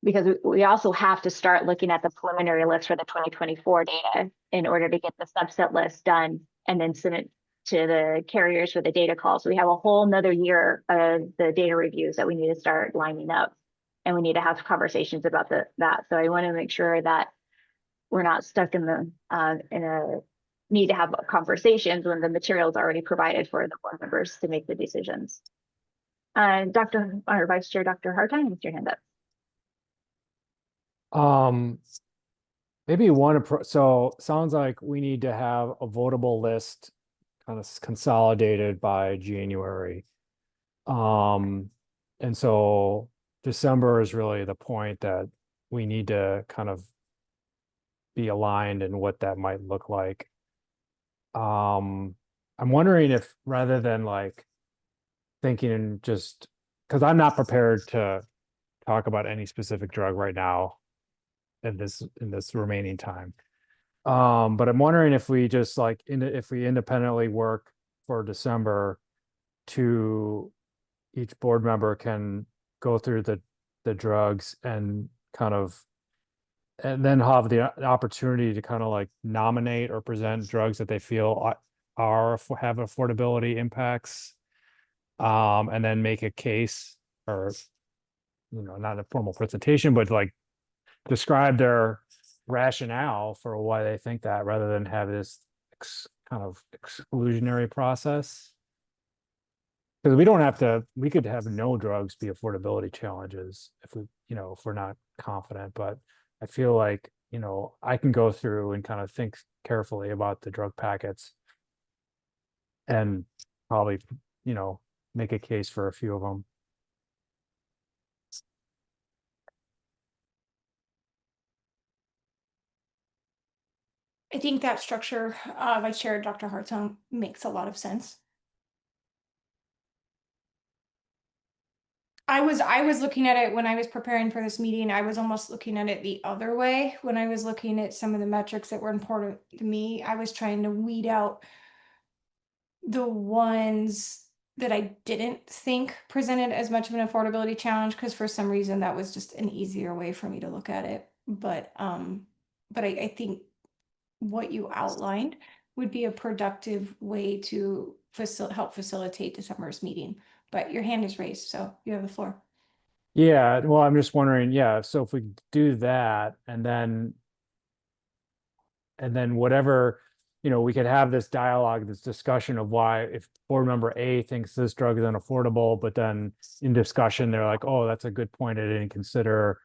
Because we also have to start looking at the preliminary list for the 2024 data in order to get the subset list done and then send it to the carriers for the data call. So we have a whole nother year of the data reviews that we need to start lining up, and we need to have conversations about that. So I want to make sure that we're not stuck in a need to have conversations when the material is already provided for the board members to make the decisions. Dr. or Vice Chair Dr. Hartine, with your hand up. Maybe one so sounds like we need to have a votable list kind of consolidated by January. And so December is really the point that we need to kind of be aligned in what that might look like. I'm wondering if, rather than like thinking just, because I'm not prepared to talk about any specific drug right now in this remaining time. But I'm wondering if we just like if we independently work for December, to each board member can go through the drugs and kind of, and then have the opportunity to kind of like nominate or present drugs that they feel have affordability impacts, and then make a case, or not a formal presentation, but like describe their rationale for why they think that, rather than have this kind of exclusionary process. Because we could have no drugs be affordability challenges if if we're not confident. But I feel like, I can go through and kind of think carefully about the drug packets and probably, make a case for a few of them. I think that structure, Vice Chair Dr. Hartung, makes a lot of sense. I was looking at it when I was preparing for this meeting. I was almost looking at it the other way. When I was looking at some of the metrics that were important to me, I was trying to weed out the ones that I didn't think presented as much of an affordability challenge, because for some reason that was just an easier way for me to look at it. But I think what you outlined would be a productive way to help facilitate December's meeting. But your hand is raised, so you have the floor. Yeah, well, I'm just wondering, yeah, so if we do that and then whatever, we could have this dialogue, this discussion of why, if board member A thinks this drug is unaffordable, but then in discussion, they're like, oh, that's a good point, I didn't consider,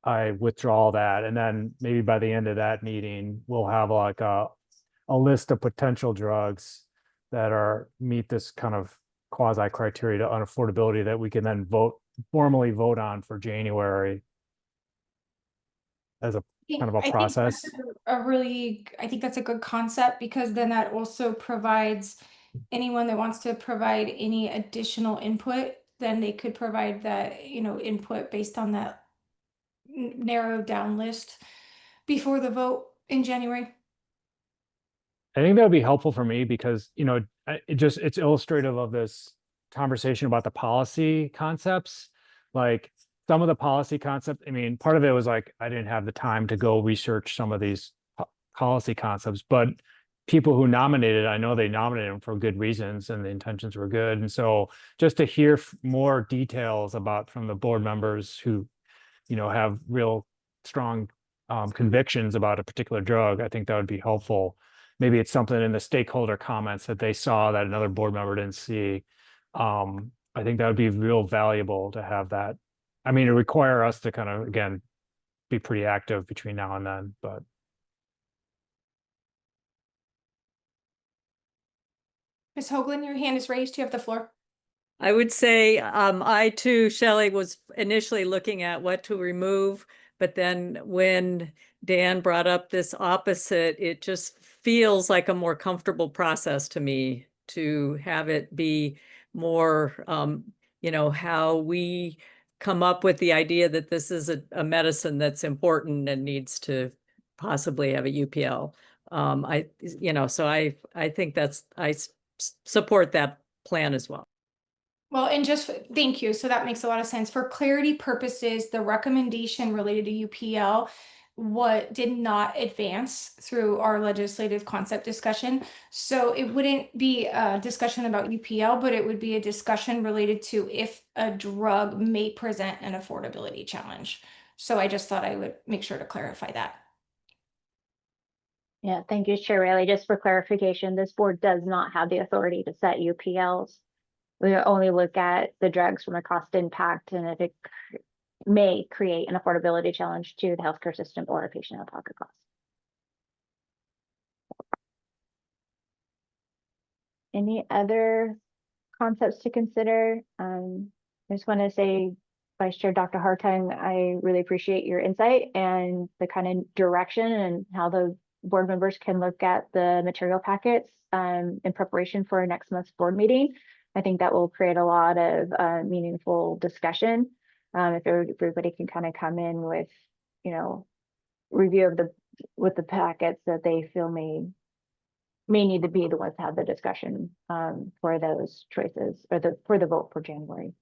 I withdraw that. And then maybe by the end of that meeting, we'll have like a list of potential drugs that meet this kind of quasi criteria to unaffordability that we can then formally vote on for January as a kind of a process. I think that's a good concept, because then that also provides anyone that wants to provide any additional input, then they could provide that, input based on that narrowed down list before the vote in January. I think that would be helpful for me because, it's illustrative of this conversation about the policy concepts. Like some of the policy concept, I mean, part of it was like, I didn't have the time to go research some of these policy concepts, but people who nominated, I know they nominated them for good reasons and the intentions were good. And so just to hear more details from the board members who, have real strong convictions about a particular drug, I think that would be helpful. Maybe it's something in the stakeholder comments that they saw that another board member didn't see. I think that would be real valuable to have that. I mean, it require us to kind of, again, be pretty active between now and then, but. Ms. Hoagland, your hand is raised. You have the floor. I would say I too, Shelley, was initially looking at what to remove, but then when Dan brought up this opposite, it just feels like a more comfortable process to me to have it be more, how we come up with the idea that this is a medicine that's important and needs to possibly have a UPL. So I think I support that plan as well. Well, and thank you. So that makes a lot of sense. For clarity purposes, the recommendation related to UPL did not advance through our legislative concept discussion. So it wouldn't be a discussion about UPL, but it would be a discussion related to if a drug may present an affordability challenge. So I just thought I would make sure to clarify that. Yeah, thank you, Chair Riley. Just for clarification, this board does not have the authority to set UPLs. We only look at the drugs from a cost impact and if it may create an affordability challenge to the healthcare system or a patient out-of-pocket cost. Any other concepts to consider? I just want to say, Vice Chair Dr. Hartung, I really appreciate your insight and the kind of direction and how the board members can look at the material packets in preparation for next month's board meeting. I think that will create a lot of meaningful discussion. If everybody can kind of come in with, review of the packets that they feel may need to be the ones to have the discussion for those choices or for the vote for January.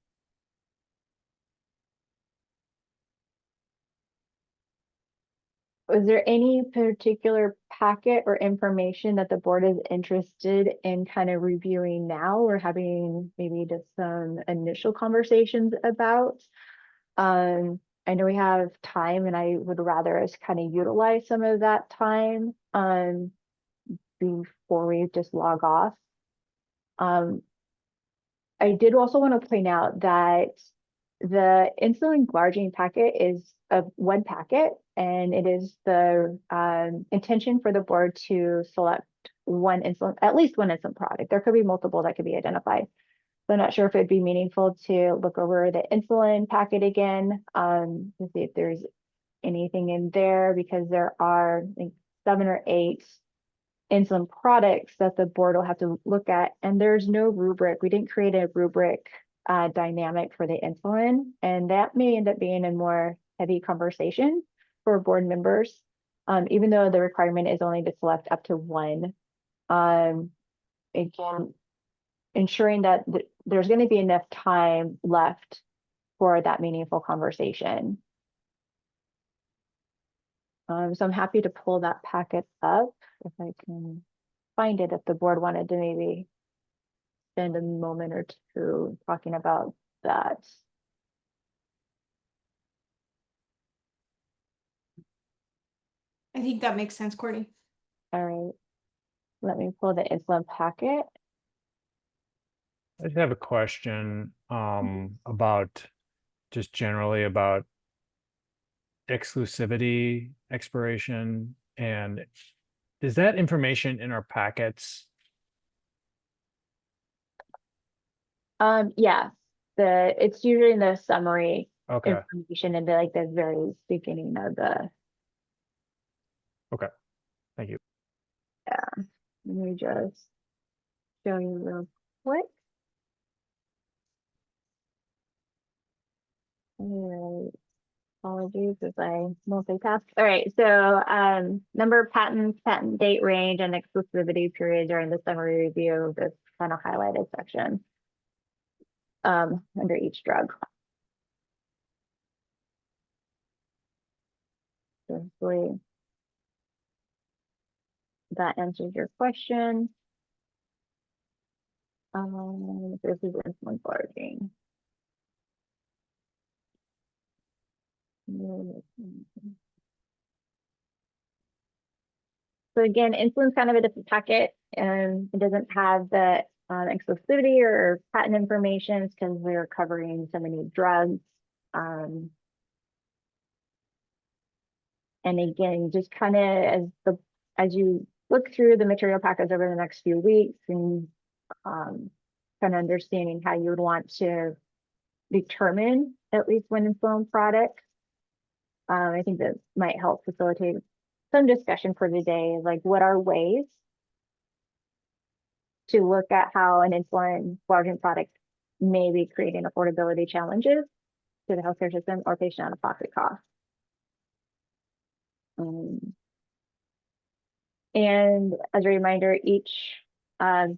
Is there any particular packet or information that the board is interested in kind of reviewing now or having maybe just some initial conversations about? I know we have time and I would rather us kind of utilize some of that time before we just log off. I did also want to point out that the insulin glargine packet is one packet, and it is the intention for the board to select at least one insulin product. There could be multiple that could be identified. So I'm not sure if it'd be meaningful to look over the insulin packet again to see if there's anything in there, because there are 7 or 8 insulin products that the board will have to look at, and there's no rubric. We didn't create a rubric dynamic for the insulin, and that may end up being a more heavy conversation for board members, even though the requirement is only to select up to one. Again, ensuring that there's going to be enough time left for that meaningful conversation. So I'm happy to pull that packet up if I can find it, if the board wanted to maybe spend a moment or two talking about that. I think that makes sense, Courtney. All right, let me pull the insulin packet. I just have a question about just generally about exclusivity expiration, and is that information in our packets? Yeah, it's usually in the summary Okay. information and like the very beginning of the. Okay, thank you. Yeah, let me just show you real quick. All right. Apologies as I multitask. All right, so number of patents, patent date range, and exclusivity period during the summary review of this kind of highlighted section under each drug. So hopefully that answers your question. This is insulin glargine. So again, insulin's kind of a different packet, and it doesn't have the exclusivity or patent information because we're covering so many drugs. And again, just kind of as you look through the material packets over the next few weeks and kind of understanding how you would want to determine at least one insulin product. I think that might help facilitate some discussion for today, like what are ways to look at how an insulin glargine product may be creating affordability challenges to the healthcare system or patient out-of-pocket costs. And as a reminder, each insulin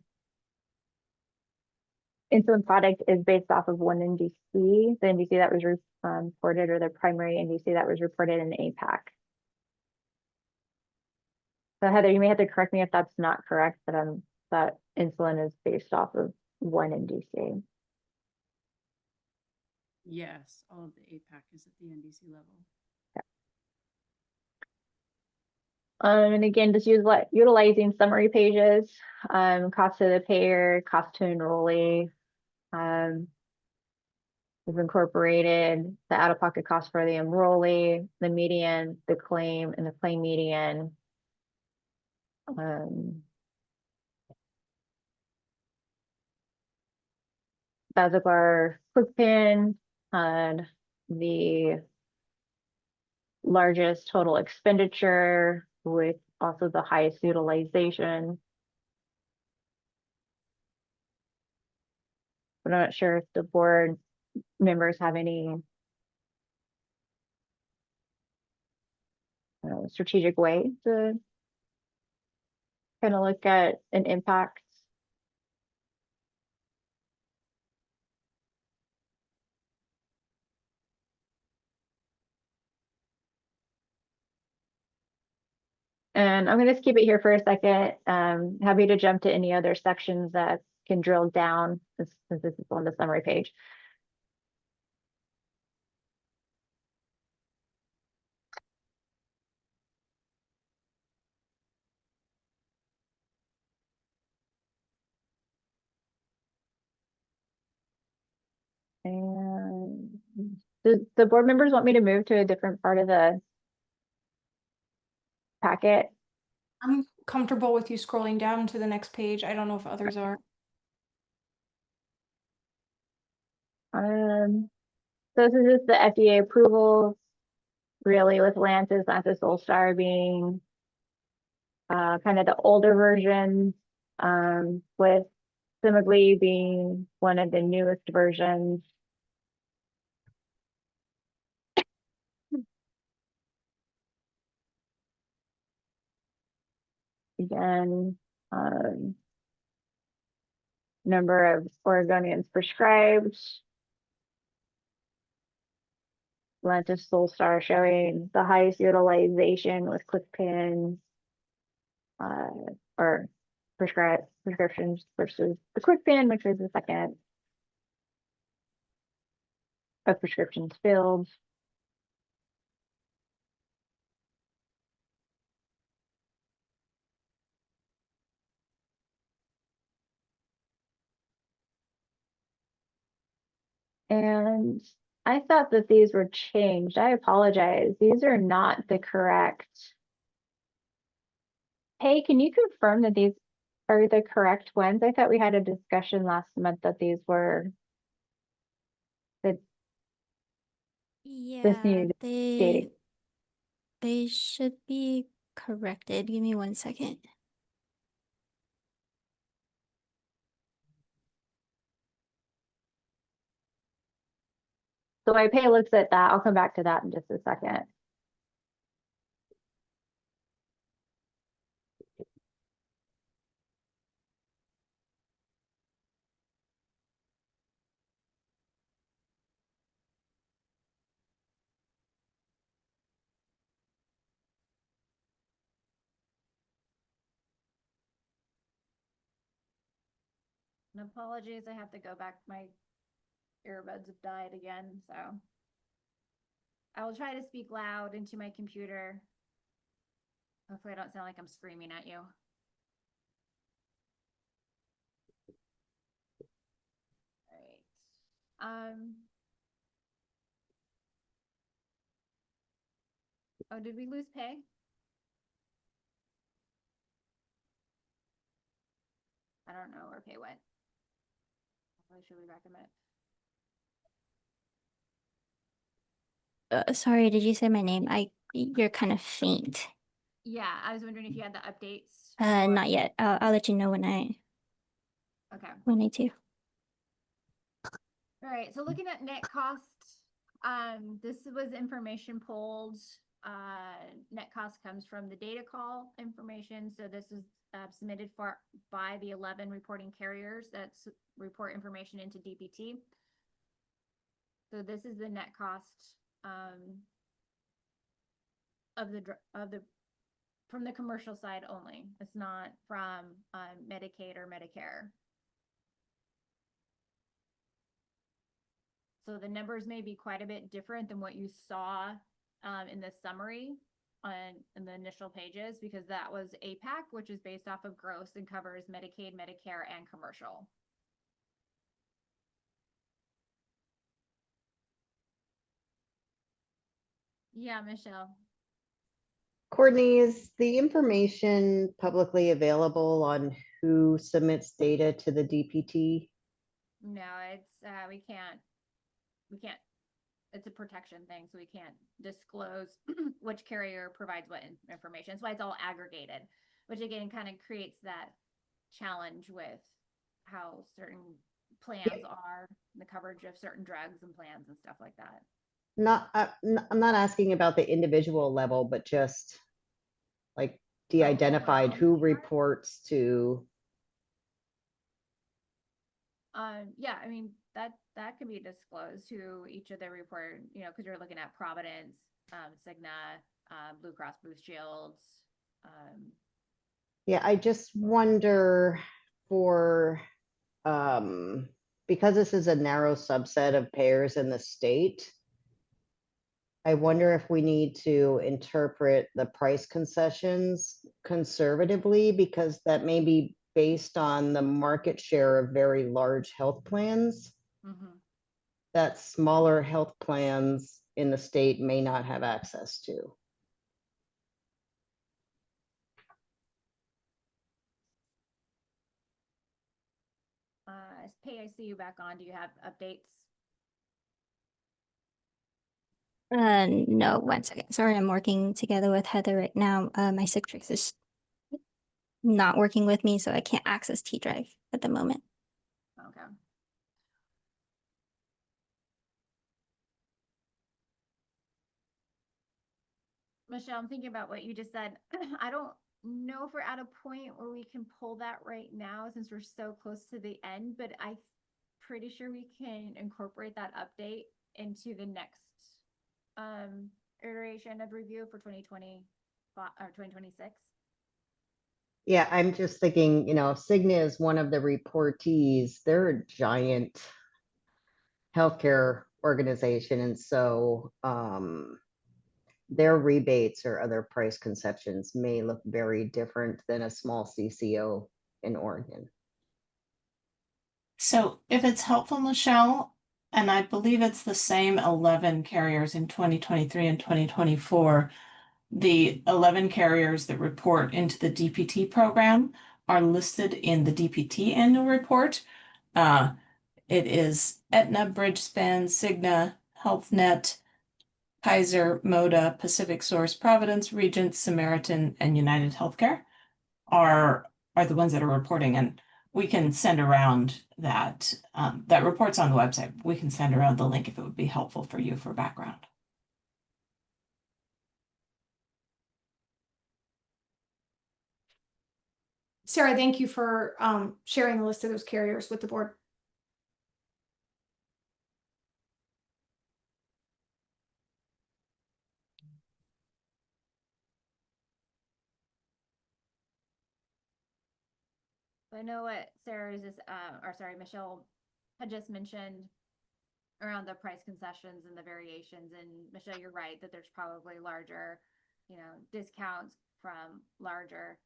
product is based off of one NDC, the NDC that was reported, or the primary NDC that was reported in APAC. So Heather, you may have to correct me if that's not correct, but that insulin is based off of one NDC. Yes, all of the APAC is at the NDC level. And again, just utilizing summary pages, cost to the payer, cost to enrollee. We've incorporated the out-of-pocket cost for the enrollee, the median, the claim, and the claim median. Basaglar QuickPen had the largest total expenditure with also the highest utilization. But I'm not sure if the board members have any strategic way to kind of look at an impact. And I'm going to skip it here for a second. Happy to jump to any other sections that can drill down since this is on the summary page. And the board members want me to move to a different part of the packet? I'm comfortable with you scrolling down to the next page. I don't know if others are. So this is just the FDA approvals, really, with Lantus, Lantus Solstar being kind of the older versions, with Simigly being one of the newest versions. Again, number of Oregonians prescribed. Lantus Solstar showing the highest utilization with QuickPen, or prescriptions versus the QuickPen, which was the second of prescriptions filled. And I thought that these were changed. I apologize. These are not the correct. Hey, can you confirm that these are the correct ones? I thought we had a discussion last month that these were the this Yeah, new dating. they should be corrected. Give me 1 second. So I pay looks at that. I'll come back to that in just a second. And apologies, I have to go back. My earbuds have died again, so I will try to speak loud into my computer. Hopefully I don't sound like I'm screaming at you. All right. Oh, did we lose pay? I don't know where pay went. Probably should be recommend. Sorry, did you say my name? You're kind of faint. Yeah, I was wondering if you had the updates. Not yet. I'll let you know when I do. All right, so looking at net cost, this was information pulled. Net cost comes from the data call information. So this is submitted by the 11 reporting carriers that report information into DPT. So this is the net cost from the commercial side only. It's not from Medicaid or Medicare. So the numbers may be quite a bit different than what you saw in the summary in the initial pages, because that was APAC, which is based off of gross and covers Medicaid, Medicare, and commercial. Yeah, Michelle. Courtney, is the information publicly available on who submits data to the DPT? No, it's we can't. It's a protection thing, so we can't disclose which carrier provides what information. That's why it's all aggregated, which again kind of creates that challenge with how certain plans are, the coverage of certain drugs and plans and stuff like that. I'm not asking about the individual level, but just like de-identified who reports to. Yeah, I mean that can be disclosed to each of the report, because you're looking at Providence, Cigna, Blue Cross Blue Shields. Yeah, I just wonder for because this is a narrow subset of payers in the state, I wonder if we need to interpret the price concessions conservatively, because that may be based on the market share of very large health plans that smaller health plans in the state may not have access to. Pay, I see you back on. Do you have updates? No, 1 second. Sorry, I'm working together with Heather right now. My Citrix is not working with me, so I can't access T Drive at the moment. Okay. Michelle, I'm thinking about what you just said. I don't know if we're at a point where we can pull that right now since we're so close to the end, but I'm pretty sure we can incorporate that update into the next iteration of review for 2020 or 2026. Yeah, I'm just thinking, you know, if Cigna is one of the reportees, they're a giant healthcare organization. And so their rebates or other price conceptions may look very different than a small CCO in Oregon. So if it's helpful, Michelle, and I believe it's the same 11 carriers in 2023 and 2024, the 11 carriers that report into the DPT program are listed in the DPT annual report. It is Aetna, Bridgespan, Cigna, HealthNet, Kaiser, Moda, Pacific Source, Providence, Regent, Samaritan, and United Healthcare are the ones that are reporting. And we can send around that, that report's on the website. We can send around the link if it would be helpful for you for background. Sarah, thank you for sharing the list of those carriers with the board. I know what Sarah is just, or sorry, Michelle had just mentioned around the price concessions and the variations. And Michelle, you're right that there's probably larger, discounts from larger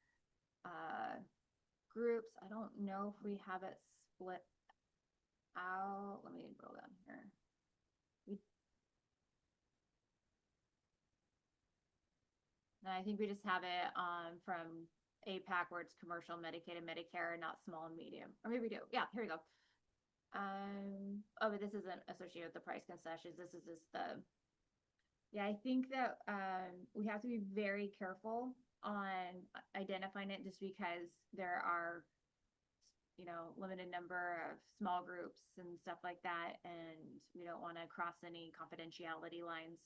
groups. I don't know if we have it split out. Let me roll down here. And I think we just have it from APAC where it's commercial, Medicaid, and Medicare, not small and medium. Or maybe we do. Yeah, here we go. Oh, but this isn't associated with the price concessions. This is just the, yeah, I think that we have to be very careful on identifying it just because there are, limited number of small groups and stuff like that. And we don't want to cross any confidentiality lines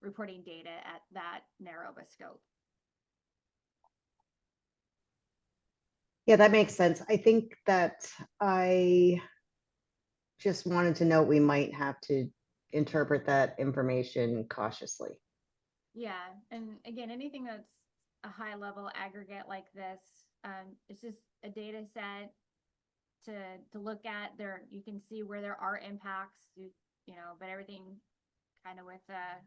reporting data at that narrow of a scope. Yeah, that makes sense. I think that I just wanted to note we might have to interpret that information cautiously. Yeah, and again, anything that's a high level aggregate like this, it's just a data set to look at. There, you can see where there are impacts, but everything kind of with a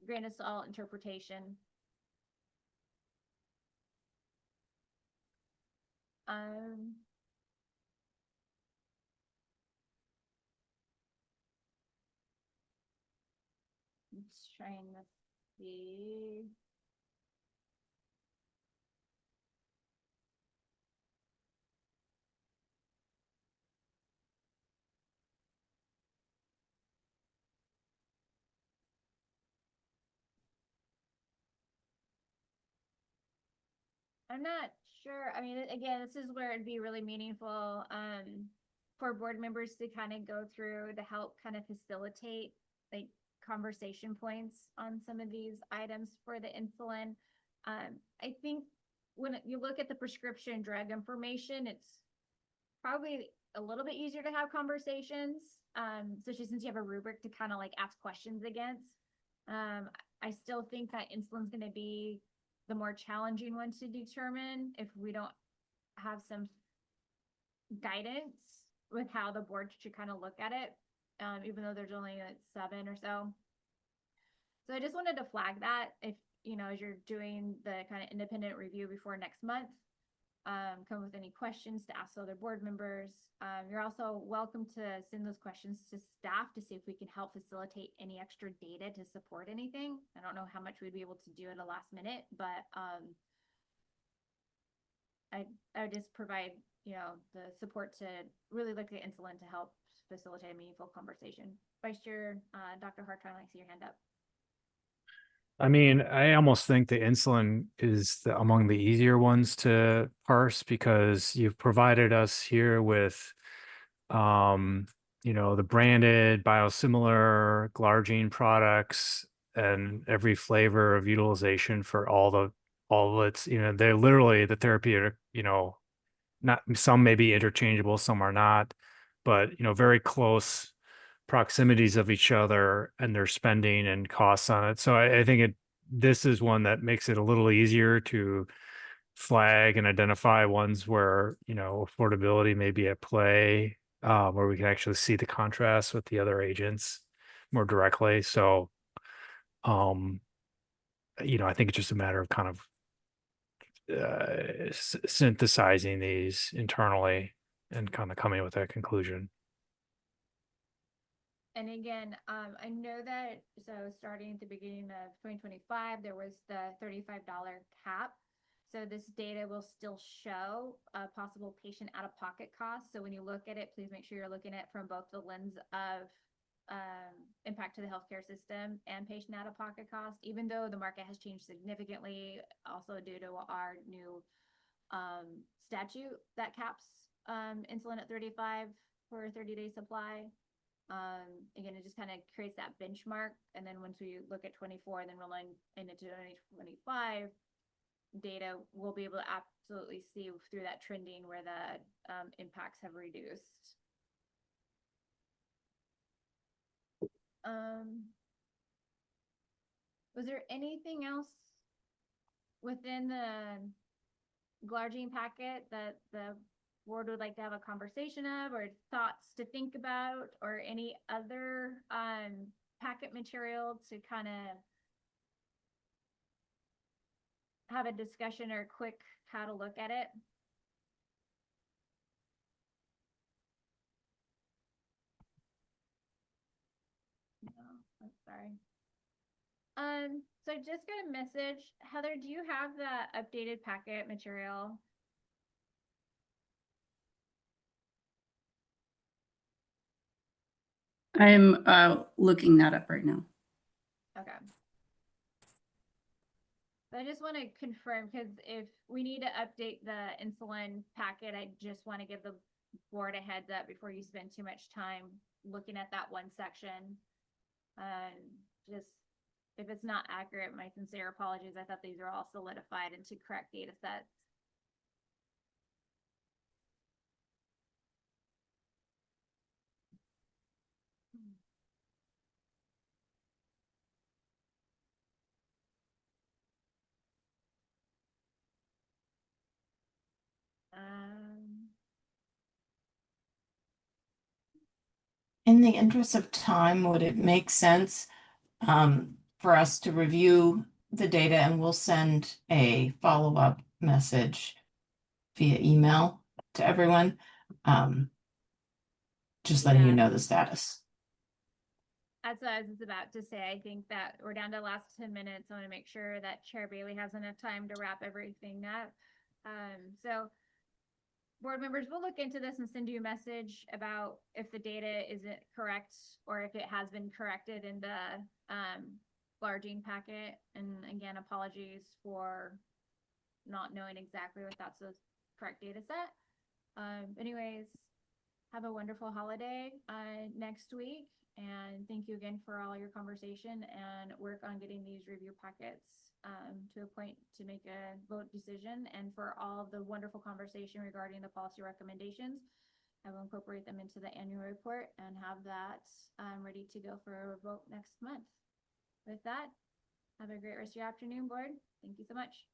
grain of salt interpretation. Let's try and see. I'm not sure. I mean, again, this is where it'd be really meaningful for board members to kind of go through to help kind of facilitate like conversation points on some of these items for the insulin. I think when you look at the prescription drug information, it's probably a little bit easier to have conversations, especially since you have a rubric to kind of like ask questions against. I still think that insulin's going to be the more challenging one to determine if we don't have some guidance with how the board should kind of look at it, even though there's only like 7 or so. So I just wanted to flag that if, as you're doing the kind of independent review before next month, come with any questions to ask other board members. You're also welcome to send those questions to staff to see if we can help facilitate any extra data to support anything. I don't know how much we'd be able to do at the last minute, but I would just provide, the support to really look at insulin to help facilitate a meaningful conversation. Vice Chair, Dr. Hartong, I see your hand up. I mean, I almost think the insulin is among the easier ones to parse because you've provided us here with, the branded biosimilar glargine products and every flavor of utilization for all its, they're literally the therapeutic, not some may be interchangeable, some are not, but very close proximities of each other and their spending and costs on it. So I think this is one that makes it a little easier to flag and identify ones where, affordability may be at play, where we can actually see the contrast with the other agents more directly. So, I think it's just a matter of kind of synthesizing these internally and kind of coming with that conclusion. And again, I know that, so starting at the beginning of 2025, there was the $35 cap. So this data will still show a possible patient out-of-pocket cost. So when you look at it, please make sure you're looking at it from both the lens of impact to the healthcare system and patient out-of-pocket cost, even though the market has changed significantly, also due to our new statute that caps insulin at 35 for a 30-day supply. Again, it just kind of creates that benchmark. And then once we look at 24, then rolling into 2025 data, we'll be able to absolutely see through that trending where the impacts have reduced. Was there anything else within the glargine packet that the board would like to have a conversation of, or thoughts to think about, or any other packet material to kind of have a discussion or quick how to look at it? No, I'm sorry. So I just got a message. Heather, do you have the updated packet material? I'm looking that up right now. Okay. But I just want to confirm, because if we need to update the insulin packet, I just want to give the board a heads up before you spend too much time looking at that one section. Just if it's not accurate, my sincere apologies. I thought these are all solidified into correct data sets. In the interest of time, would it make sense for us to review the data, and we'll send a follow-up message via email to everyone, just letting you know the status. That's what I was about to say. I think that we're down to the last 10 minutes. I want to make sure that Chair Bailey has enough time to wrap everything up. So board members, we'll look into this and send you a message about if the data isn't correct or if it has been corrected in the glargine packet. And again, apologies for not knowing exactly what that's the correct data set. Anyways, have a wonderful holiday next week. And thank you again for all your conversation and work on getting these review packets to a point to make a vote decision, and for all of the wonderful conversation regarding the policy recommendations. I will incorporate them into the annual report and have that ready to go for a vote next month. With that, have a great rest of your afternoon, board. Thank you so much.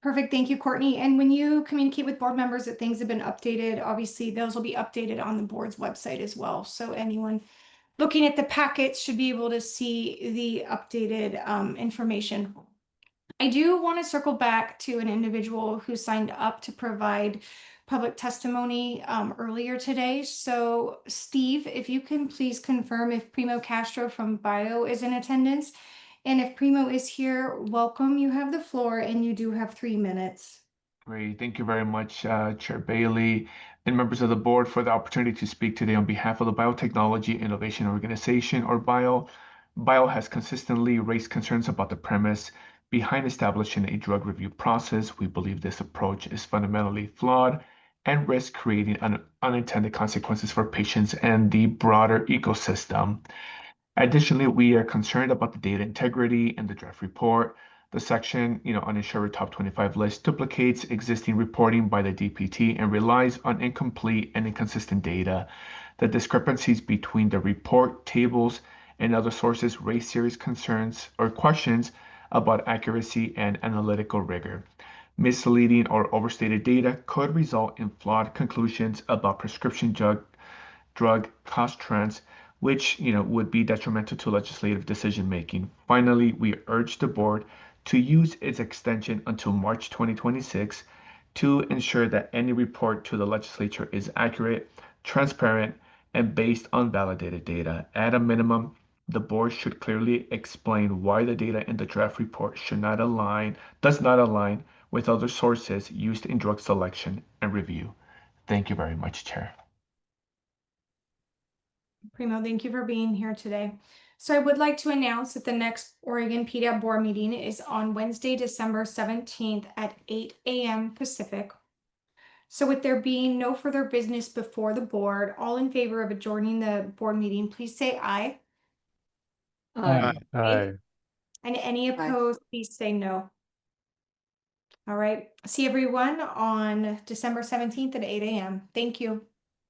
Perfect. Thank you, Courtney. And when you communicate with board members that things have been updated, obviously those will be updated on the board's website as well. So anyone looking at the packets should be able to see the updated information. I do want to circle back to an individual who signed up to provide public testimony earlier today. So Steve, if you can please confirm if Primo Castro from Bio is in attendance. And if Primo is here, welcome. You have the floor and you do have 3 minutes. Great. Thank you very much, Chair Bailey and members of the board, for the opportunity to speak today on behalf of the Biotechnology Innovation Organization, or BIO. BIO has consistently raised concerns about the premise behind establishing a drug review process. We believe this approach is fundamentally flawed and risks creating unintended consequences for patients and the broader ecosystem. Additionally, we are concerned about the data integrity in the draft report. The section, uninsured top 25 list duplicates existing reporting by the DPT and relies on incomplete and inconsistent data. The discrepancies between the report tables and other sources raise serious concerns or questions about accuracy and analytical rigor. Misleading or overstated data could result in flawed conclusions about prescription drug cost trends, which would be detrimental to legislative decision making. Finally, we urge the board to use its extension until March 2026 to ensure that any report to the legislature is accurate, transparent, and based on validated data. At a minimum, the board should clearly explain why the data in the draft report does not align with other sources used in drug selection and review. Thank you very much, Chair. Primo, thank you for being here today. So I would like to announce that the next Oregon PDAB board meeting is on Wednesday, December 17th at 8 a.m. Pacific. So with there being no further business before the board, all in favor of adjourning the board meeting, please say aye. Aye. And any opposed, please say no. All right. See everyone on December 17th at 8 a.m. Thank you.